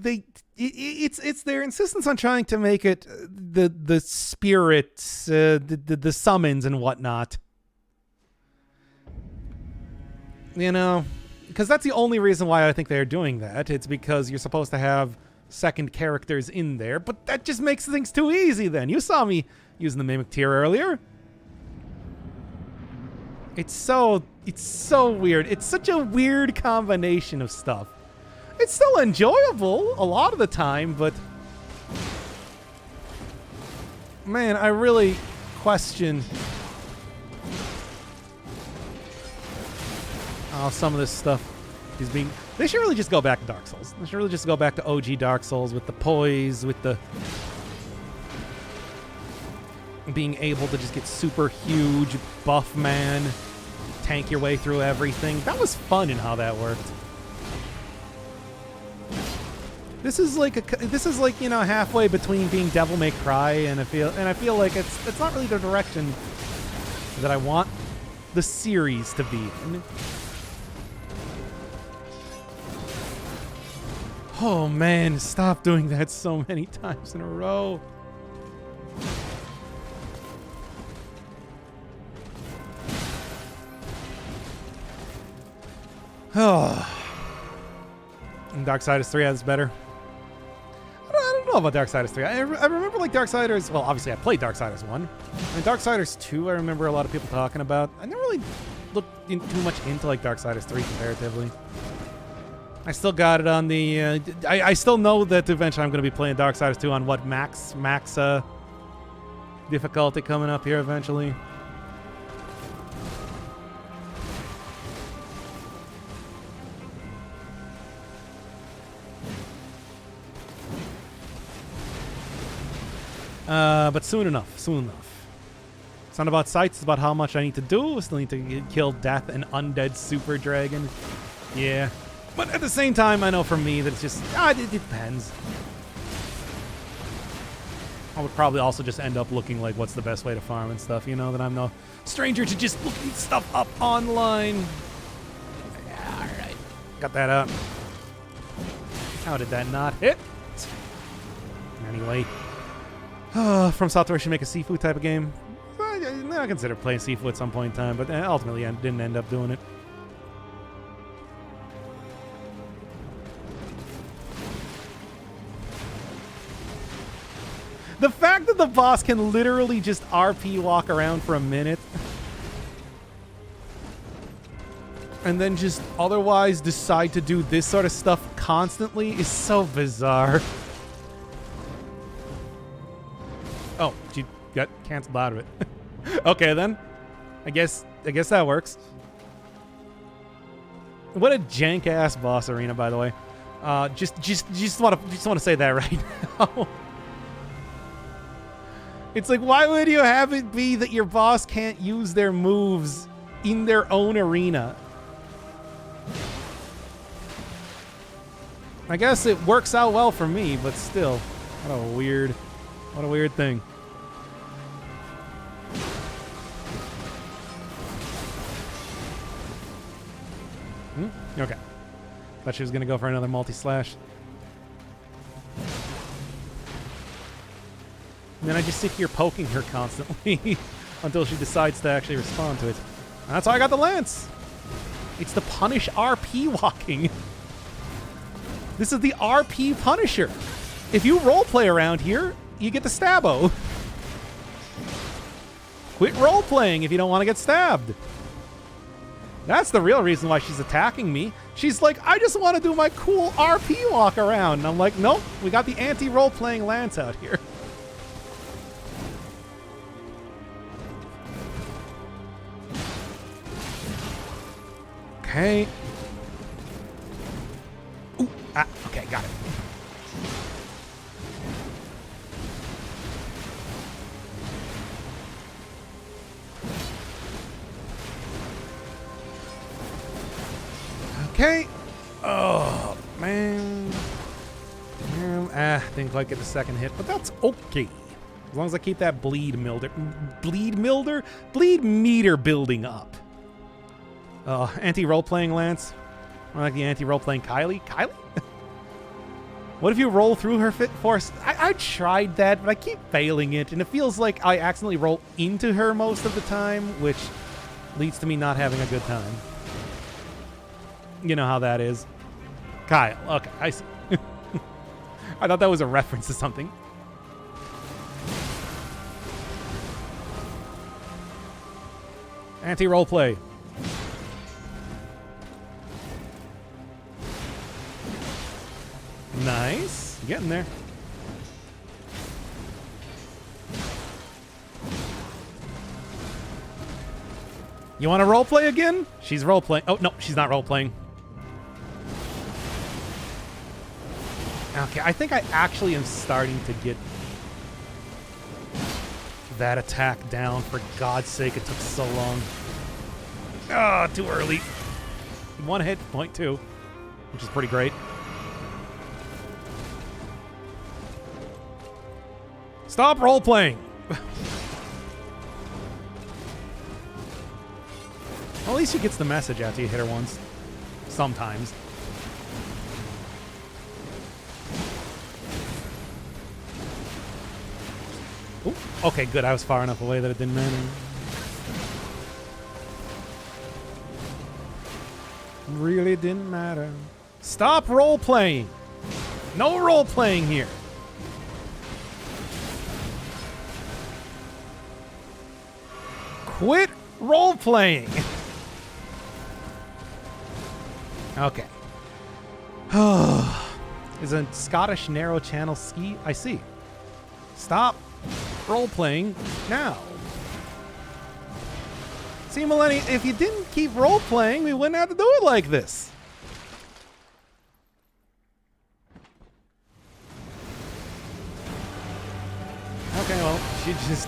it's their insistence on trying to make it the spirits, the summons and whatnot. You know, because that's the only reason why I think they're doing that. It's because you're supposed to have second characters in there, but that just makes things too easy then. You saw me using the Mimic Tear earlier. It's so weird. It's such a weird combination of stuff. It's still enjoyable a lot of the time, but man, I really question some of this stuff is being. They should really just go back to Dark Souls. They should really just go back to OG Dark Souls with the poise, with the being able to just get super huge, buff man, tank your way through everything. That was fun in how that worked. This is like you know, halfway between being Devil May Cry, and I feel like it's not really the direction that I want the series to be. Oh man, stop doing that so many times in a row. Oh. And Darksiders 3 has better. I don't know about Darksiders 3. I remember like Darksiders, well obviously I played Darksiders 1. And Darksiders 2 I remember a lot of people talking about. I never really looked too much into like Darksiders 3 comparatively. I still got it on the. I still know that eventually I'm going to be playing Darksiders 2 on what max difficulty coming up here eventually. But soon enough. It's not about sights, it's about how much I need to do. I still need to kill Death and Undead Super Dragon. Yeah. But at the same time, I know for me that it's just, it depends. I would probably also just end up looking like what's the best way to farm and stuff, you know, that I'm no stranger to just looking stuff up online. Yeah, alright. Got that up. How did that not hit? Anyway. From Software should make a Sifu type of game. I consider playing Sifu at some point in time, but ultimately I didn't end up doing it. The fact that the boss can literally just RP walk around for a minute and then just otherwise decide to do this sort of stuff constantly is so bizarre. Oh, she got canceled out of it. Okay then. I guess that works. What a jank ass boss arena, by the way. Just want to say that right now. It's like, why would you have it be that your boss can't use their moves in their own arena? I guess it works out well for me, but still, what a weird thing. Okay. Thought she was gonna go for another multi-slash. And then I just sit here poking her constantly until she decides to actually respond to it. And that's how I got the lance. It's the punish RP walking. This is the RP Punisher. If you roleplay around here, you get to stabbo. Quit role-playing if you don't want to get stabbed. That's the real reason why she's attacking me. She's like, I just want to do my cool RP walk around. And I'm like, nope, we got the anti-role-playing Lance out here. Okay. Ooh, okay, got it. Okay. Oh, man. Didn't quite get the second hit, but that's okay. As long as I keep that bleed meter building up. Anti-role-playing Lance. I like the anti-role-playing Kylie. Kylie? What if you roll through her force? I tried that, but I keep failing it, and it feels like I accidentally roll into her most of the time, which leads to me not having a good time. You know how that is. Kyle. Okay, I see. I thought that was a reference to something. Anti-roleplay. Nice. Getting there. You want to roleplay again? She's roleplaying. Oh, no, she's not roleplaying. Okay, I think I actually am starting to get that attack down. For God's sake, it took so long. Ah, too early. One hit, point two, which is pretty great. Stop role-playing. Well, at least she gets the message after you hit her once. Sometimes. Ooh, okay, good. I was far enough away that it didn't matter. Really didn't matter. Stop role-playing. No role-playing here. Quit role-playing. Okay. Is a Scottish narrow channel ski? I see. Stop role-playing now. See, Millennium, if you didn't keep role-playing, we wouldn't have to do it like this. Okay, well, she just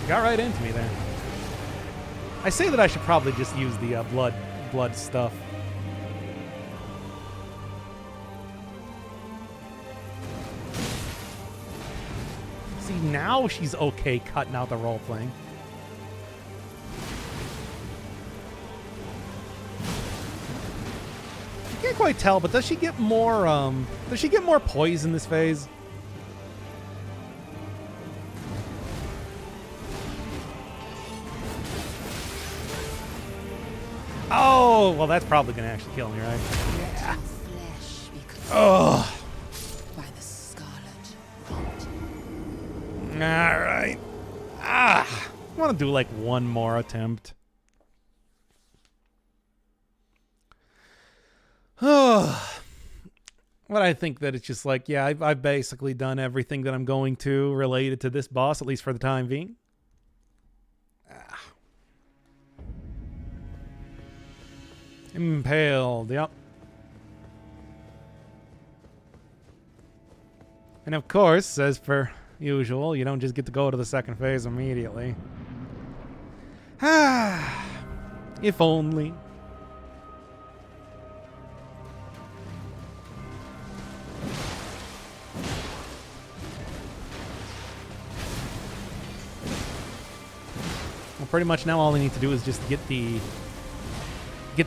got right into me there. I say that I should probably just use the blood stuff. See, now she's okay cutting out the role-playing. I can't quite tell, but does she get more poise in this phase? Oh, well, that's probably going to actually kill me, right? Yeah. Oh. By the scarlet rot. All right. I want to do like one more attempt. Oh. But I think that it's just like, yeah, I've basically done everything that I'm going to related to this boss, at least for the time being. Impaled, yep. And of course, as per usual, you don't just get to go to the second phase immediately. If only. Well, pretty much now all I need to do is just get the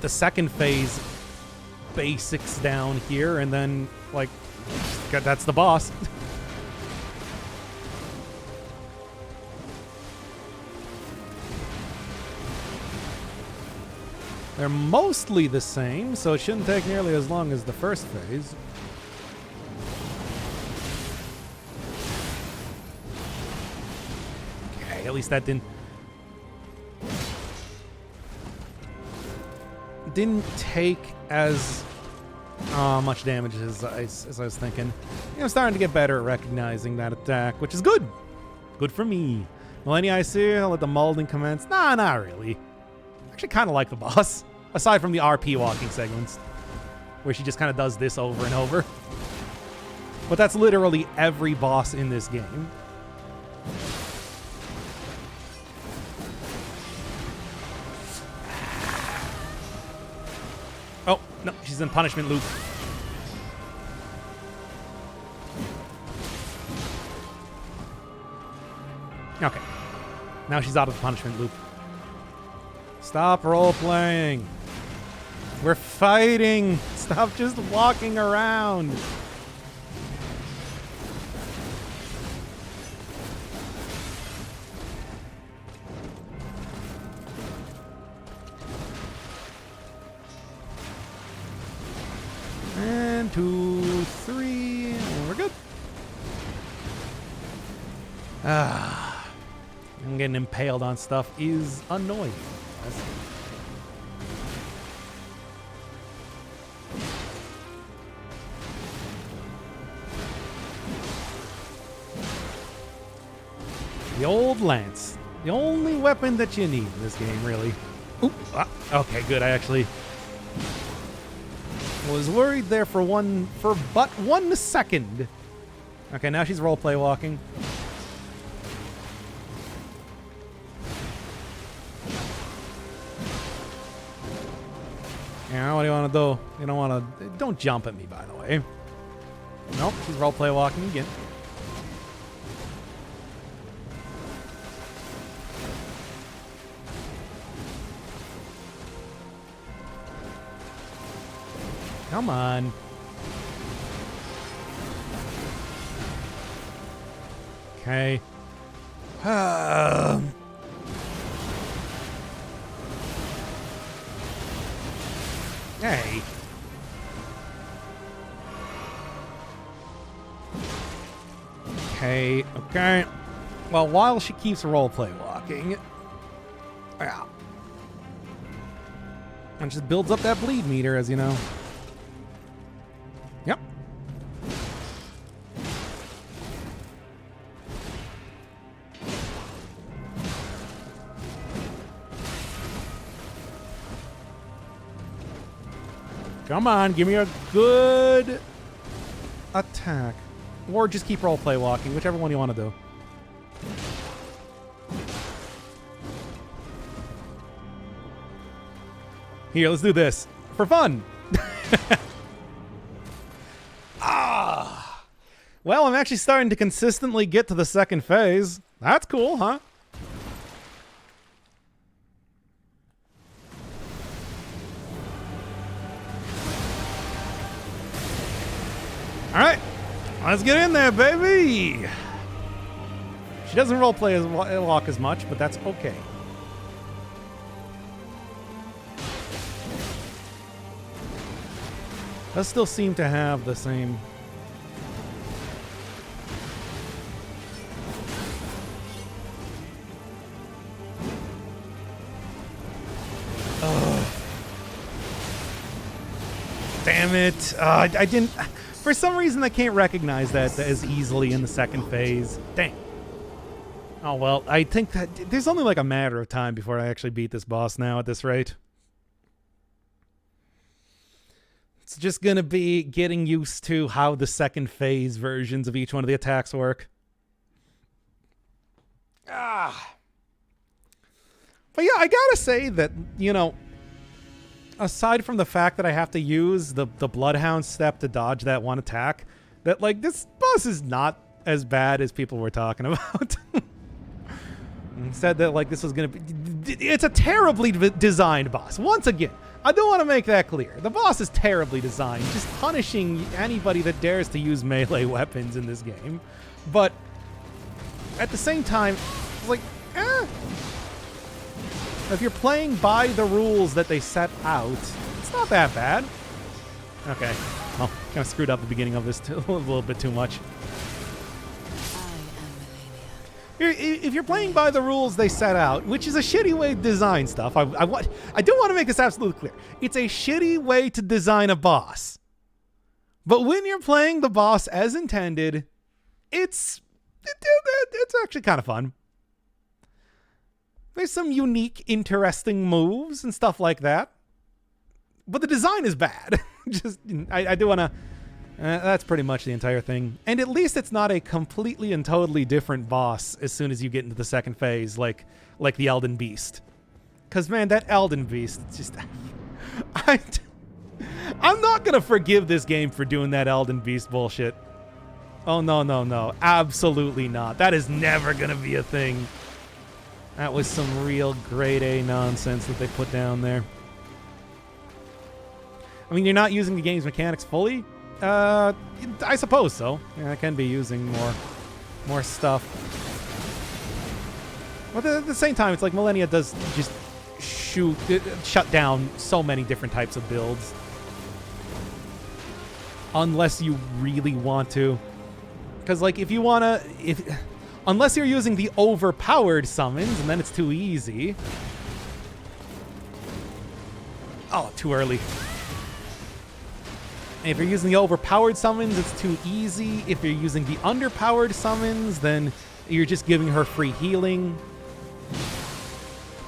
second phase basics down here, and then, like, that's the boss. They're mostly the same, so it shouldn't take nearly as long as the first phase. at least that didn't take as much damage as I was thinking. I'm starting to get better at recognizing that attack, which is good. Good for me. Millennia, I see. I'll let the molding commence. Nah, not really. Actually, kind of like the boss. Aside from the RP walking segments, where she just kind of does this over and over. But that's literally every boss in this game. Oh, no, she's in punishment loop. Okay. Now she's out of the punishment loop. Stop role-playing. We're fighting. Stop just walking around. And 2, 3, and we're good. I'm getting impaled on stuff is annoying. The old lance. The only weapon that you need in this game, really. Oop, okay, good. I actually was worried there for but 1 second. Okay, now she's roleplay walking. Yeah, what do you want to do? You don't want to... Don't jump at me, by the way. Nope, she's roleplay walking again. Come on. Okay. Hey. Okay. Well, while she keeps roleplay walking, yeah, and just builds up that bleed meter, as you know. Yep. Come on, give me a good attack. Or just keep roleplay walking, whichever one you want to do. Here, let's do this. For fun! Well, I'm actually starting to consistently get to the second phase. That's cool, huh? All right, let's get in there, baby. She doesn't roleplay as walk as much, but that's okay. Does still seem to have the same. Damn it! I didn't. For some reason, I can't recognize that as easily in the second phase. Dang. Oh well, I think that there's only like a matter of time before I actually beat this boss now at this rate. It's just gonna be getting used to how the second phase versions of each one of the attacks work. But yeah, I gotta say that, you know, aside from the fact that I have to use the Bloodhound step to dodge that one attack, that, like, this boss is not as bad as people were talking about. Said that, like, this was going to be... It's a terribly designed boss. Once again, I do want to make that clear. The boss is terribly designed, just punishing anybody that dares to use melee weapons in this game. But at the same time, it's like, if you're playing by the rules that they set out, it's not that bad. Okay. Well, kind of screwed up the beginning of this a little bit too much. I am Melania. If you're playing by the rules they set out, which is a shitty way to design stuff, I do want to make this absolutely clear. It's a shitty way to design a boss. But when you're playing the boss as intended, it's actually kind of fun. There's some unique, interesting moves and stuff like that. But the design is bad. I do want to... that's pretty much the entire thing. And at least it's not a completely and totally different boss as soon as you get into the second phase, like the Elden Beast. Because, man, that Elden Beast, it's just... I'm not going to forgive this game for doing that Elden Beast bullshit. Oh, no. Absolutely not. That is never going to be a thing. That was some real grade A nonsense that they put down there. I mean, you're not using the game's mechanics fully? I suppose so. Yeah, I can be using more stuff. But at the same time, it's like Millennia does just shut down so many different types of builds. Unless you really want to. Because, like, if you want to... Unless you're using the overpowered summons, and then it's too easy. Oh, too early. If you're using the overpowered summons, it's too easy. If you're using the underpowered summons, then you're just giving her free healing.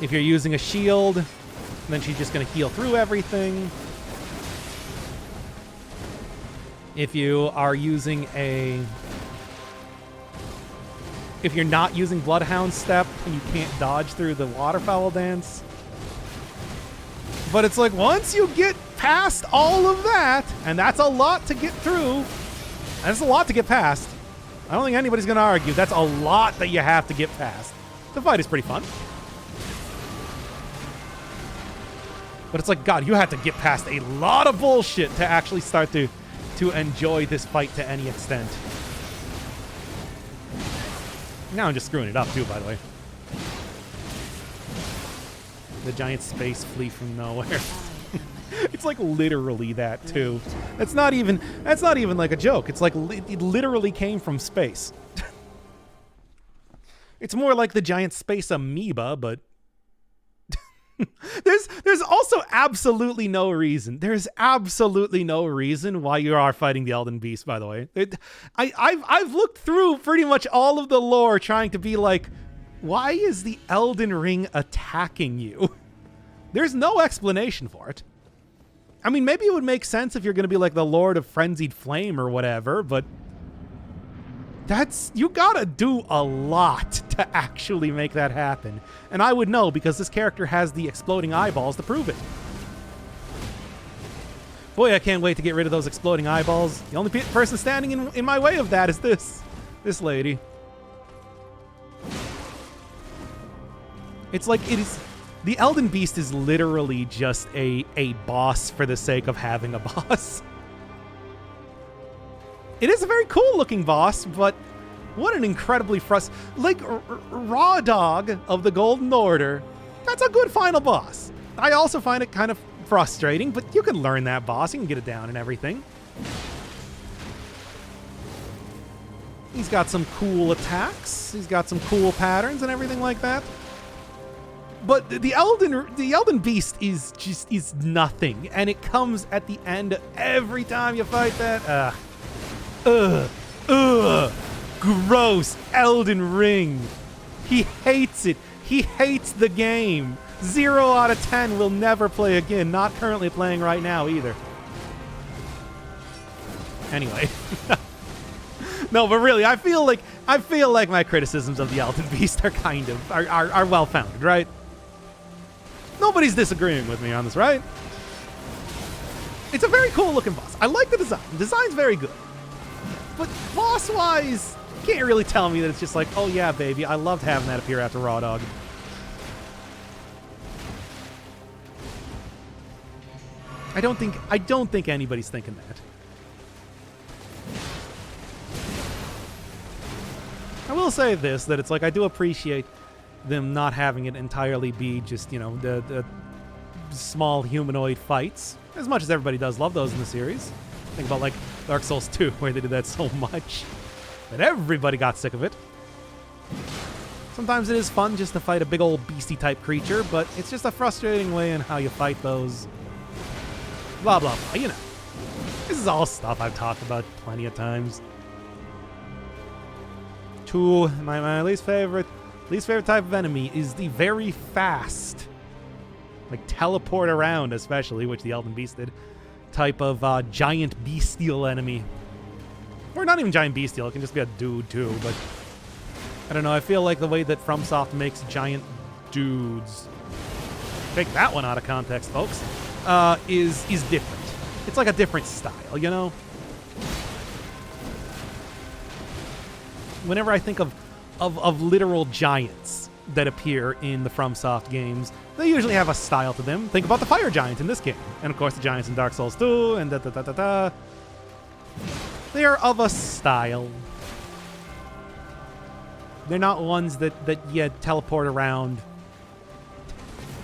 If you're using a shield, then she's just going to heal through everything. If you are using if you're not using Bloodhound Step and you can't dodge through the Waterfowl Dance. But it's like, once you get past all of that, and that's a lot to get through, and that's a lot to get past. I don't think anybody's going to argue. That's a lot that you have to get past. The fight is pretty fun. But it's like, God, you have to get past a lot of bullshit to actually start to enjoy this fight to any extent. Now I'm just screwing it up too, by the way. The giant space flea from nowhere. It's like literally that too. That's not even like a joke. It's like it literally came from space. It's more like the giant space amoeba, but there's also absolutely no reason. There's absolutely no reason why you are fighting the Elden Beast, by the way. I've looked through pretty much all of the lore trying to be like, why is the Elden Ring attacking you? There's no explanation for it. I mean, maybe it would make sense if you're going to be like the Lord of Frenzied Flame or whatever, but you gotta do a lot to actually make that happen. And I would know because this character has the exploding eyeballs to prove it. Boy, I can't wait to get rid of those exploding eyeballs. The only person standing in my way of that is this lady. It's like the Elden Beast is literally just a boss for the sake of having a boss. It is a very cool looking boss, but what an incredibly like Raw Dog of the Golden Order. That's a good final boss. I also find it kind of frustrating, but you can learn that boss. You can get it down and everything. He's got some cool attacks. He's got some cool patterns and everything like that. But the Elden Beast is nothing, and it comes at the end every time you fight that. Gross Elden Ring. He hates it. He hates the game. 0 out of 10 will never play again. Not currently playing right now either. Anyway. No, but really, I feel like my criticisms of the Elden Beast are kind of are well founded, right? Nobody's disagreeing with me on this, right? It's a very cool looking boss. I like the design. The design's very good. But boss-wise, you can't really tell me that it's just like, oh yeah, baby, I loved having that appear after Raw Dog. I don't think anybody's thinking that. I will say this, that it's like I do appreciate them not having it entirely be just, you know, the small humanoid fights. As much as everybody does love those in the series. Think about like Dark Souls 2, where they did that so much that everybody got sick of it. Sometimes it is fun just to fight a big old beastie type creature, but it's just a frustrating way in how you fight those. Blah, blah, blah, you know. This is all stuff I've talked about plenty of times. My least favorite type of enemy is the very fast, like teleport around especially, which the Elden Beast did, type of giant bestial enemy. Or not even giant bestial, it can just be a dude too, but I don't know, I feel like the way that FromSoft makes giant dudes, take that one out of context, folks, is different. It's like a different style, you know? Whenever I think of literal giants that appear in the FromSoft games, they usually have a style to them. Think about the fire giant in this game. And of course the giants in Dark Souls 2, and da-da-da-da-da. They are of a style. They're not ones that you teleport around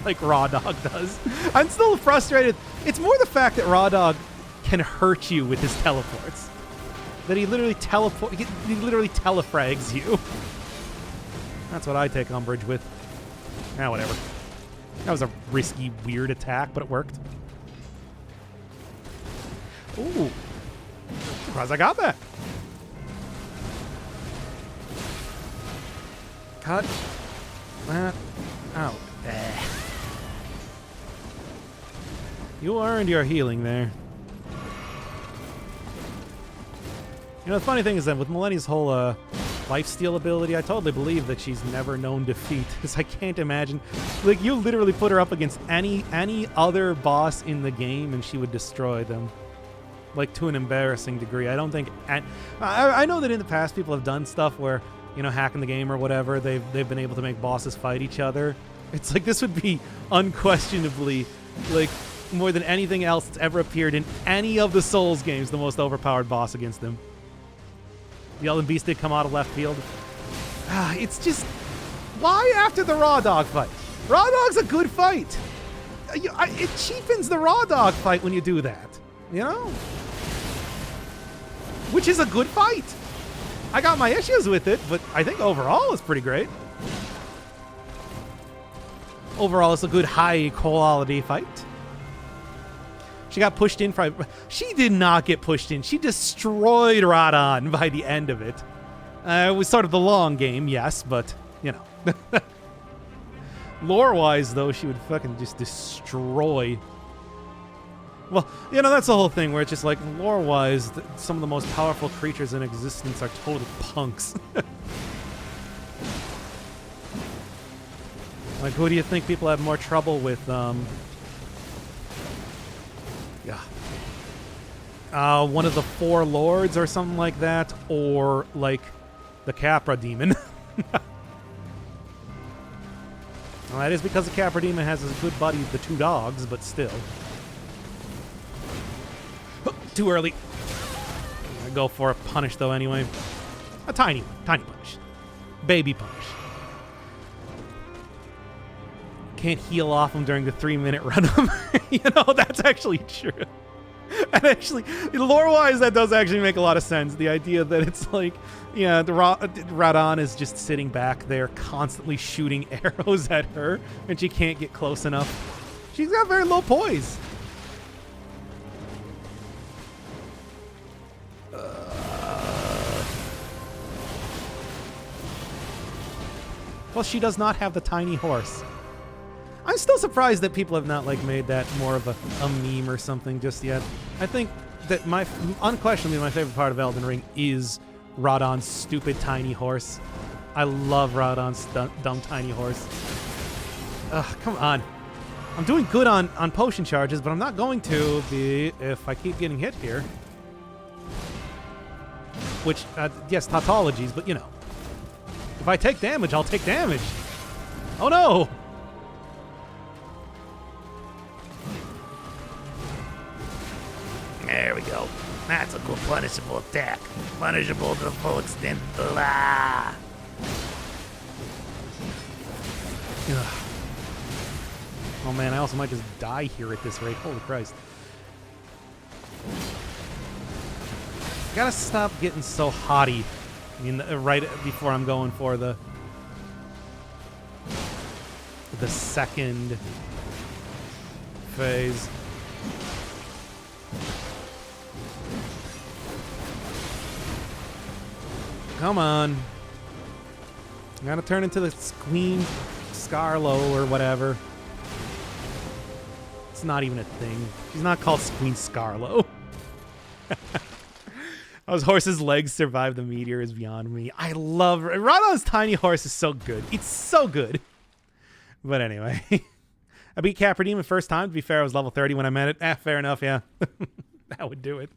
like Raw Dog does. I'm still frustrated. It's more the fact that Raw Dog can hurt you with his teleports. That he literally he literally telefrags you. That's what I take umbrage with. Whatever. That was a risky, weird attack, but it worked. Ooh. Surprised I got that. Cut that out. You earned your healing there. You know, the funny thing is that with Millennia's whole lifesteal ability, I totally believe that she's never known defeat. Because I can't imagine. Like, you literally put her up against any other boss in the game and she would destroy them. Like, to an embarrassing degree. I don't think... I know that in the past people have done stuff where, you know, hacking the game or whatever, they've been able to make bosses fight each other. It's like, this would be unquestionably, like, more than anything else that's ever appeared in any of the Souls games, the most overpowered boss against them. The Elden Beast did come out of left field. It's just... Why after the Raw Dog fight? Raw Dog's a good fight. It cheapens the Raw Dog fight when you do that. You know? Which is a good fight. I got my issues with it, but I think overall it's pretty great. Overall, it's a good high-quality fight. She got pushed in. She did not get pushed in. She destroyed Radon by the end of it. It was sort of the long game, yes, but, you know. Lore-wise, though, she would fucking just destroy. Well, you know, that's the whole thing where it's just like, lore-wise, some of the most powerful creatures in existence are total punks. Like, who do you think people have more trouble with, one of the Four Lords or something like that, or like the Capra Demon. Well, that is because the Capra Demon has his good buddy, the two dogs, but still. Too early. I go for a punish though anyway. A tiny punish. Baby punish. Can't heal off him during the 3-minute run. You know, that's actually true. And actually, lore-wise, that does actually make a lot of sense. The idea that it's like, yeah, the Radon is just sitting back there constantly shooting arrows at her, and she can't get close enough. She's got very low poise. Well, she does not have the tiny horse. I'm still surprised that people have not like made that more of a meme or something just yet. I think that unquestionably my favorite part of Elden Ring is Radon's stupid tiny horse. I love Radon's dumb tiny horse. Ugh, come on. I'm doing good on potion charges, but I'm not going to be if I keep getting hit here. Which, yes, tautologies, but you know. If I take damage, I'll take damage. Oh no! There we go. That's a good punishable attack. Punishable to the full extent. Blah. Ugh. Oh man, I also might just die here at this rate. Holy Christ. Gotta stop getting so haughty. I mean, right before I'm going for the the second phase. Come on. I gotta turn into the Queen Scarlo or whatever. It's not even a thing. She's not called Queen Scarlo. Those horse's legs survive the meteor is beyond me. I love Radon's tiny horse is so good. It's so good. But anyway. I beat Capra Demon first time. To be fair, I was level 30 when I met it. Fair enough, yeah. That would do it.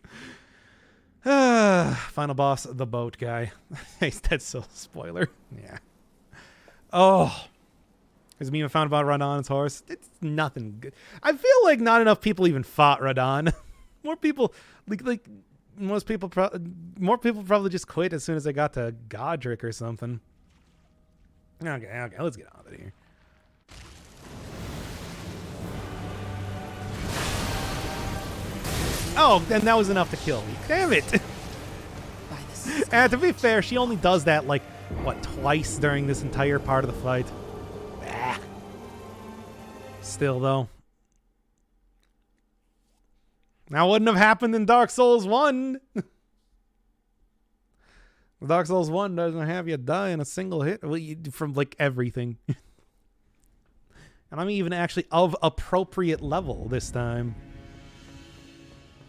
Final boss, the boat guy. That's so spoiler. Yeah. Oh. Has me even found about Radon's horse? It's nothing good. I feel like not enough people even fought Radon. More people, like most people, more people probably just quit as soon as they got to Godric or something. Okay, let's get on with it here. Oh, and that was enough to kill me. Damn it. And to be fair, she only does that, like, what, twice during this entire part of the fight. Ah. Still, though. That wouldn't have happened in Dark Souls 1. Dark Souls 1 doesn't have you die in a single hit from, like, everything. And I'm even actually of appropriate level this time.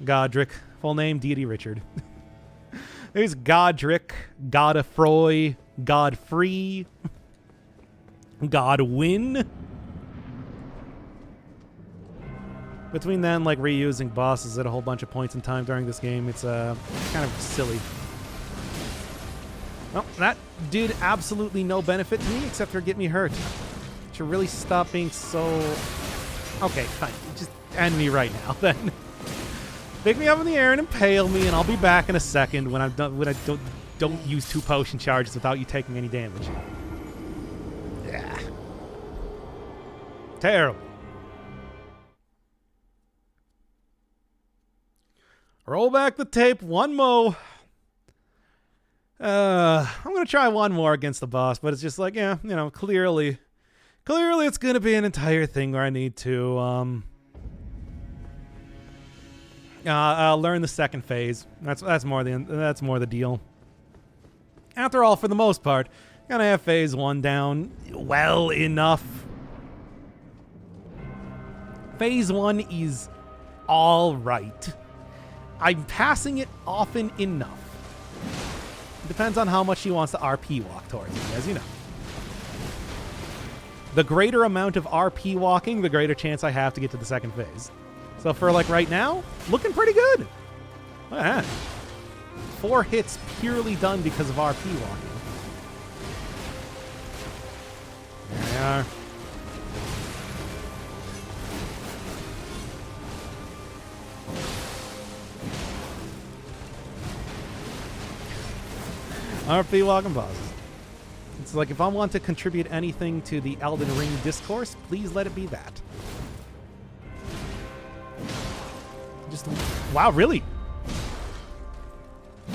Godric. Full name, Deity Richard. There's Godric, Godfroy, Godfrey, Godwin. Between then, like, reusing bosses at a whole bunch of points in time during this game, it's kind of silly. Well, that did absolutely no benefit to me except for get me hurt. Should really stop being so... Okay, fine. Just end me right now, then. Pick me up in the air and impale me, and I'll be back in a second when I'm done. When I don't use 2 potion charges without you taking any damage. Yeah. Terrible. Roll back the tape. One more. I'm gonna try one more against the boss, but it's just like, yeah, you know, clearly it's gonna be an entire thing where I need to learn the second phase. That's more the deal. After all, for the most part, gonna have phase 1 down well enough. Phase 1 is all right. I'm passing it often enough. It depends on how much she wants to RP walk towards me, as you know. The greater amount of RP walking, the greater chance I have to get to the second phase. So for, like, right now, looking pretty good. Look at that. 4 hits purely done because of RP walking. There they are. RP walking bosses. It's like, if I want to contribute anything to the Elden Ring discourse, please let it be that. Just, wow, really?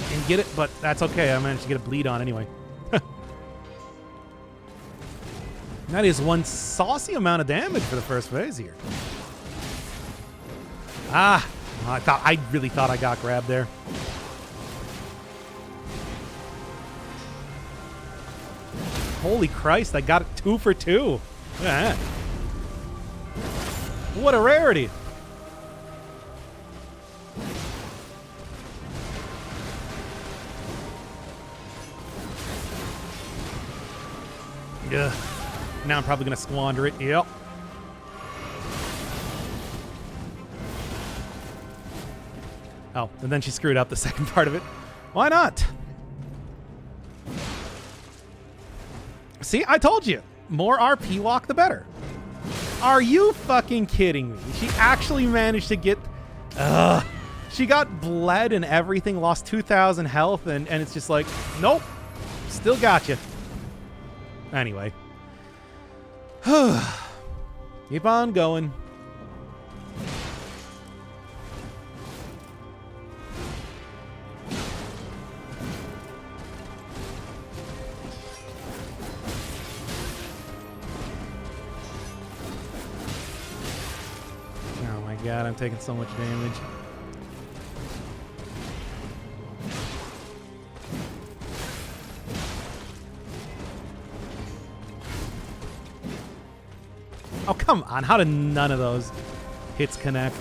Didn't get it, but that's okay. I managed to get a bleed on anyway. That is one saucy amount of damage for the first phase here. I really thought I got grabbed there. Holy Christ, I got it 2 for 2. Look at that. What a rarity. Yeah. Now I'm probably going to squander it. Yep. Oh, and then she screwed up the second part of it. Why not? See, I told you. More RP walk, the better. Are you fucking kidding me? She actually managed to get... she got bled and everything, lost 2,000 health, and it's just like, nope. Still got you. Anyway. Keep on going. god, I'm taking so much damage. Oh, come on. How did none of those hits connect?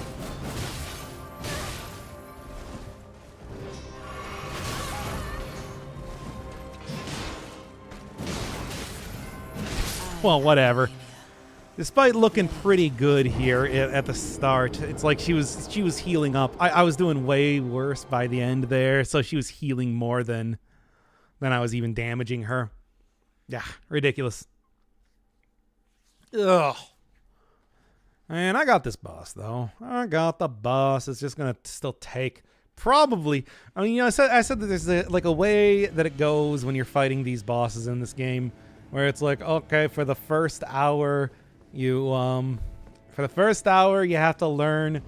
Well, whatever. Despite looking pretty good here at the start, it's like she was healing up. I was doing way worse by the end there, so she was healing more than I was even damaging her. Yeah, ridiculous. Ugh. And I got this boss, though. I got the boss. It's just going to still take probably... I mean, you know, I said that there's a way that it goes when you're fighting these bosses in this game, where it's like, okay, for the first hour, you have to learn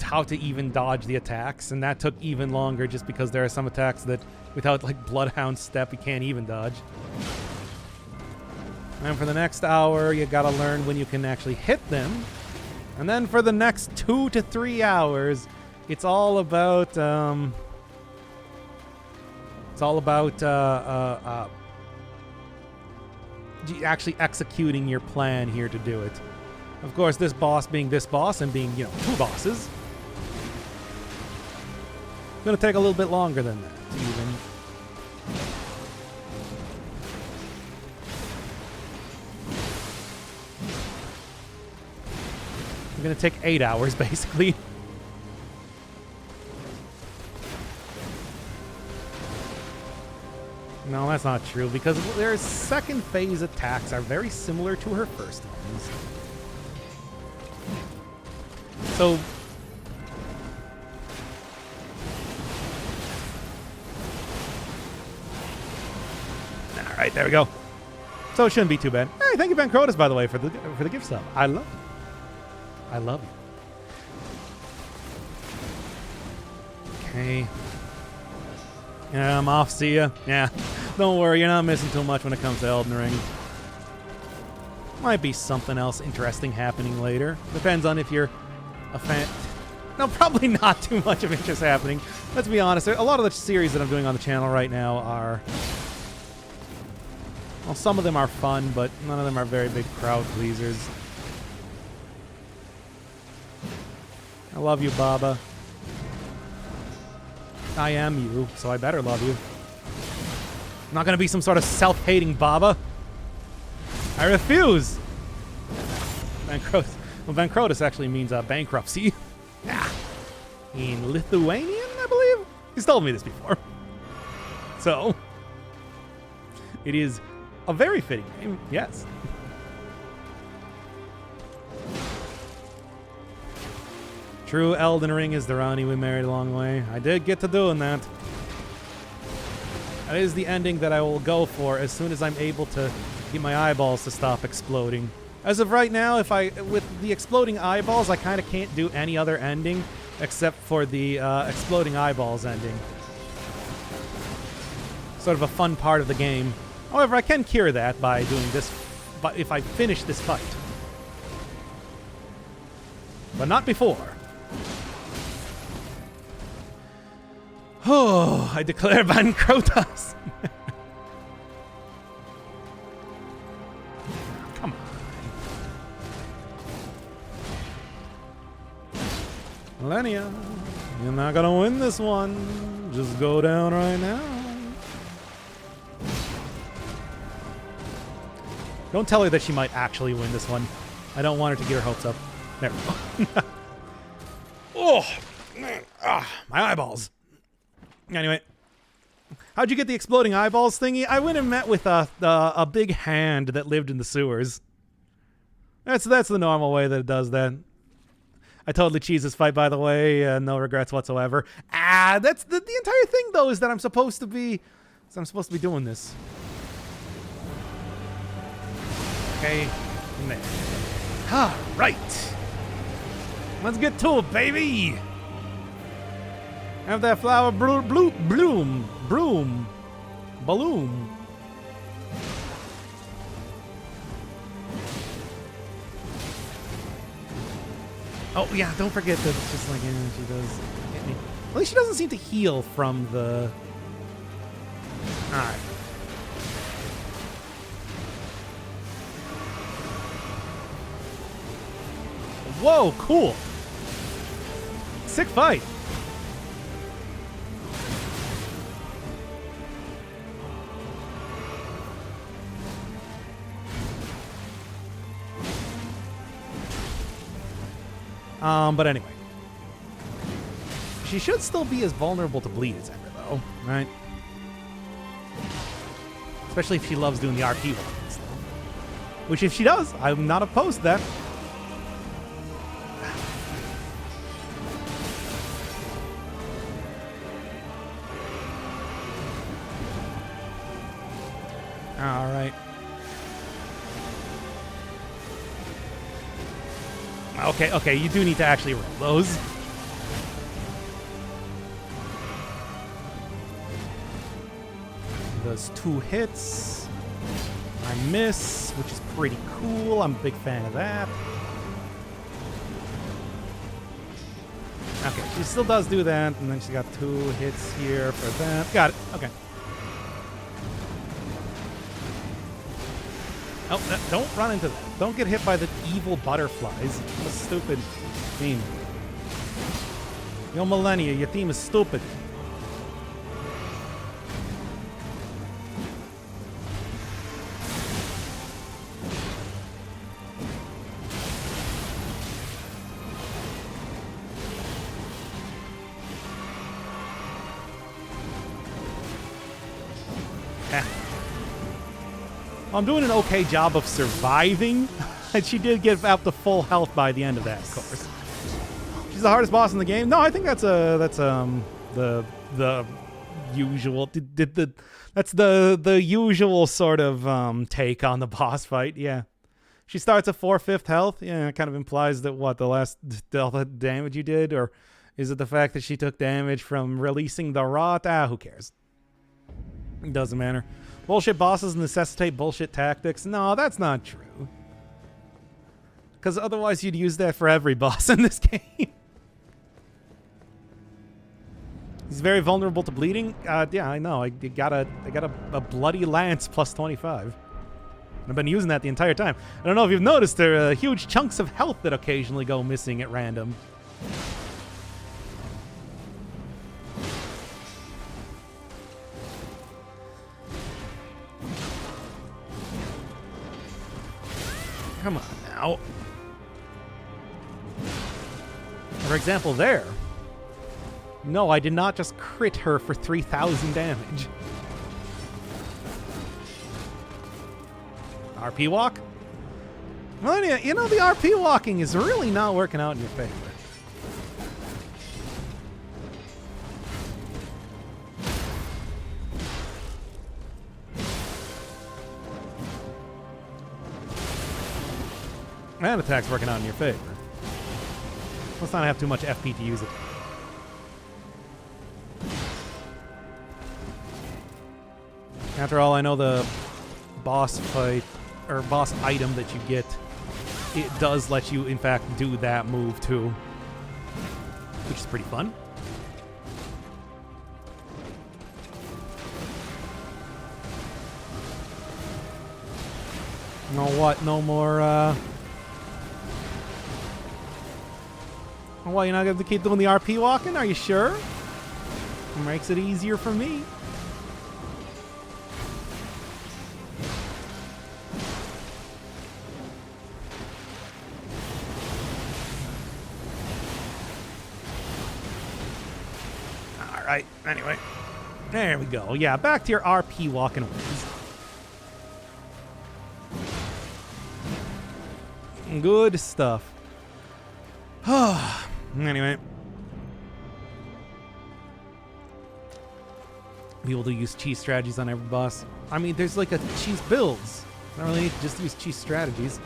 how to even dodge the attacks, and that took even longer just because there are some attacks that, without, like, Bloodhound Step, you can't even dodge. And for the next hour, you gotta learn when you can actually hit them. And then for the next 2 to 3 hours, it's all about actually executing your plan here to do it. Of course, this boss being this boss and being, you know, 2 bosses, it's gonna take a little bit longer than that, even. Going to take 8 hours, basically. No, that's not true, because their second phase attacks are very similar to her first ones. So... Alright, there we go. So it shouldn't be too bad. Hey, thank you, Ben Crotus, by the way, for the gift sub. I love it. I love you. Okay. Yeah, I'm off. See ya. Yeah. Don't worry, you're not missing too much when it comes to Elden Ring. Might be something else interesting happening later. Depends on if you're a fan. No, probably not too much of interest happening. Let's be honest. A lot of the series that I'm doing on the channel right now are... Well, some of them are fun, but none of them are very big crowd pleasers. I love you, Baba. I am you, so I better love you. I'm not gonna be some sort of self-hating Baba. I refuse! Bankrotus actually means bankruptcy. In Lithuanian, I believe? He's told me this before. So, it is a very fitting name, yes. True Elden Ring is the Ronnie we married along the way. I did get to doing that. That is the ending that I will go for as soon as I'm able to get my eyeballs to stop exploding. As of right now, with the exploding eyeballs, I kind of can't do any other ending except for the exploding eyeballs ending. Sort of a fun part of the game. However, I can cure that by doing this, but if I finish this fight. But not before. Oh, I declare Bankrotus. Come on. Millennia, you're not gonna win this one. Just go down right now. Don't tell her that she might actually win this one. I don't want her to get her hopes up. There we go. Oh, man. My eyeballs. Anyway, how'd you get the exploding eyeballs thingy? I went and met with a big hand that lived in the sewers. That's the normal way that it does that. I totally cheesed this fight, by the way. No regrets whatsoever. That's the entire thing, though, is that I'm supposed to be doing this. Okay. All right. Let's get to it, baby. Have that flower bloom, balloon. Oh, yeah, don't forget that it's just like, yeah, she does hit me. At least she doesn't seem to heal from the... Alright. Whoa, cool. Sick fight. But anyway. She should still be as vulnerable to bleed as ever, though, right? Especially if she loves doing the RP walking stuff. Which, if she does, I'm not opposed to that. All right. Okay, you do need to actually roll those. Those 2 hits. I miss, which is pretty cool. I'm a big fan of that. Okay, she still does do that, and then she's got 2 hits here for that. Got it. Okay. Oh, don't run into that. Don't get hit by the evil butterflies. What a stupid theme. Yo, Millennia, your theme is stupid. I'm doing an okay job of surviving, and she did get up to full health by the end of that, of course. She's the hardest boss in the game. No, I think that's the usual. That's the usual sort of take on the boss fight. Yeah, she starts at 4/5 health. Yeah, it kind of implies that all the damage you did, or is it the fact that she took damage from releasing the rot? Who cares? It doesn't matter. Bullshit bosses necessitate bullshit tactics. No, that's not true. Because otherwise you'd use that for every boss in this game. He's very vulnerable to bleeding. Yeah, I know. I got a bloody lance plus 25. I've been using that the entire time. I don't know if you've noticed, there are huge chunks of health that occasionally go missing at random. Come on now. For example, there. No, I did not just crit her for 3,000 damage. RP walk? Well, you know, the RP walking is really not working out in your favor. And attack's working out in your favor. Let's not have too much FP to use it. After all, I know the boss fight, or boss item that you get, it does let you, in fact, do that move too. Which is pretty fun. No what? No more, Why, you're not going to keep doing the RP walking? Are you sure? It makes it easier for me. Alright, anyway. There we go. Yeah, back to your RP walking ways. Good stuff. Anyway. Be able to use cheese strategies on every boss. I mean, there's like a cheese builds. I don't really need to just use cheese strategies.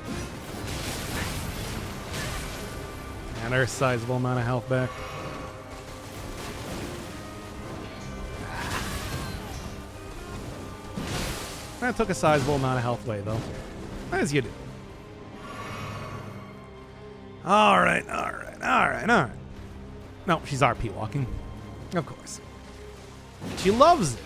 And there's a sizable amount of health back. That took a sizable amount of health away, though. As you do. Alright. Alright, alright. No, she's RP walking. Of course. She loves it.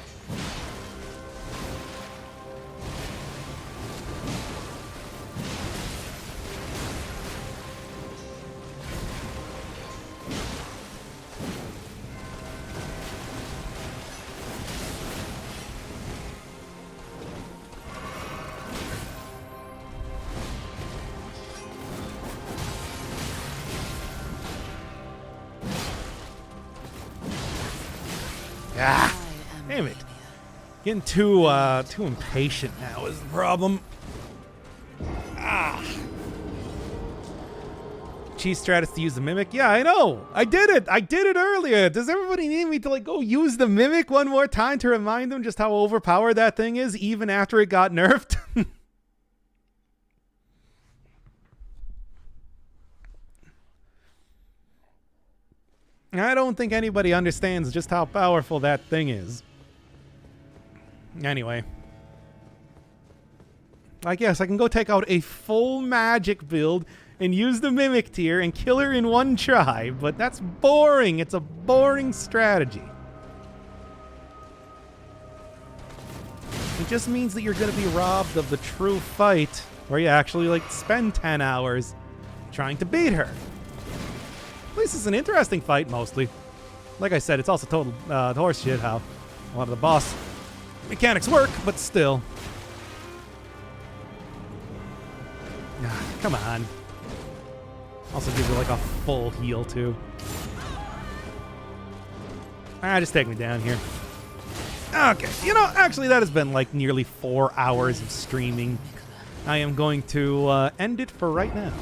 Ah, damn it. Getting too impatient now is the problem. Ah. Cheese Stratus to use the Mimic. Yeah, I know. I did it. I did it earlier. Does everybody need me to like go use the Mimic one more time to remind them just how overpowered that thing is, even after it got nerfed? I don't think anybody understands just how powerful that thing is. Anyway. I guess I can go take out a full magic build and use the Mimic tier and kill her in one try, but that's boring. It's a boring strategy. It just means that you're going to be robbed of the true fight where you actually like spend 10 hours trying to beat her. At least it's an interesting fight, mostly. Like I said, it's also total horse shit how a lot of the boss mechanics work, but still. Come on. Also gives you like a full heal, too. Just take me down here. Okay, you know, actually that has been like nearly 4 hours of streaming. I am going to end it for right now.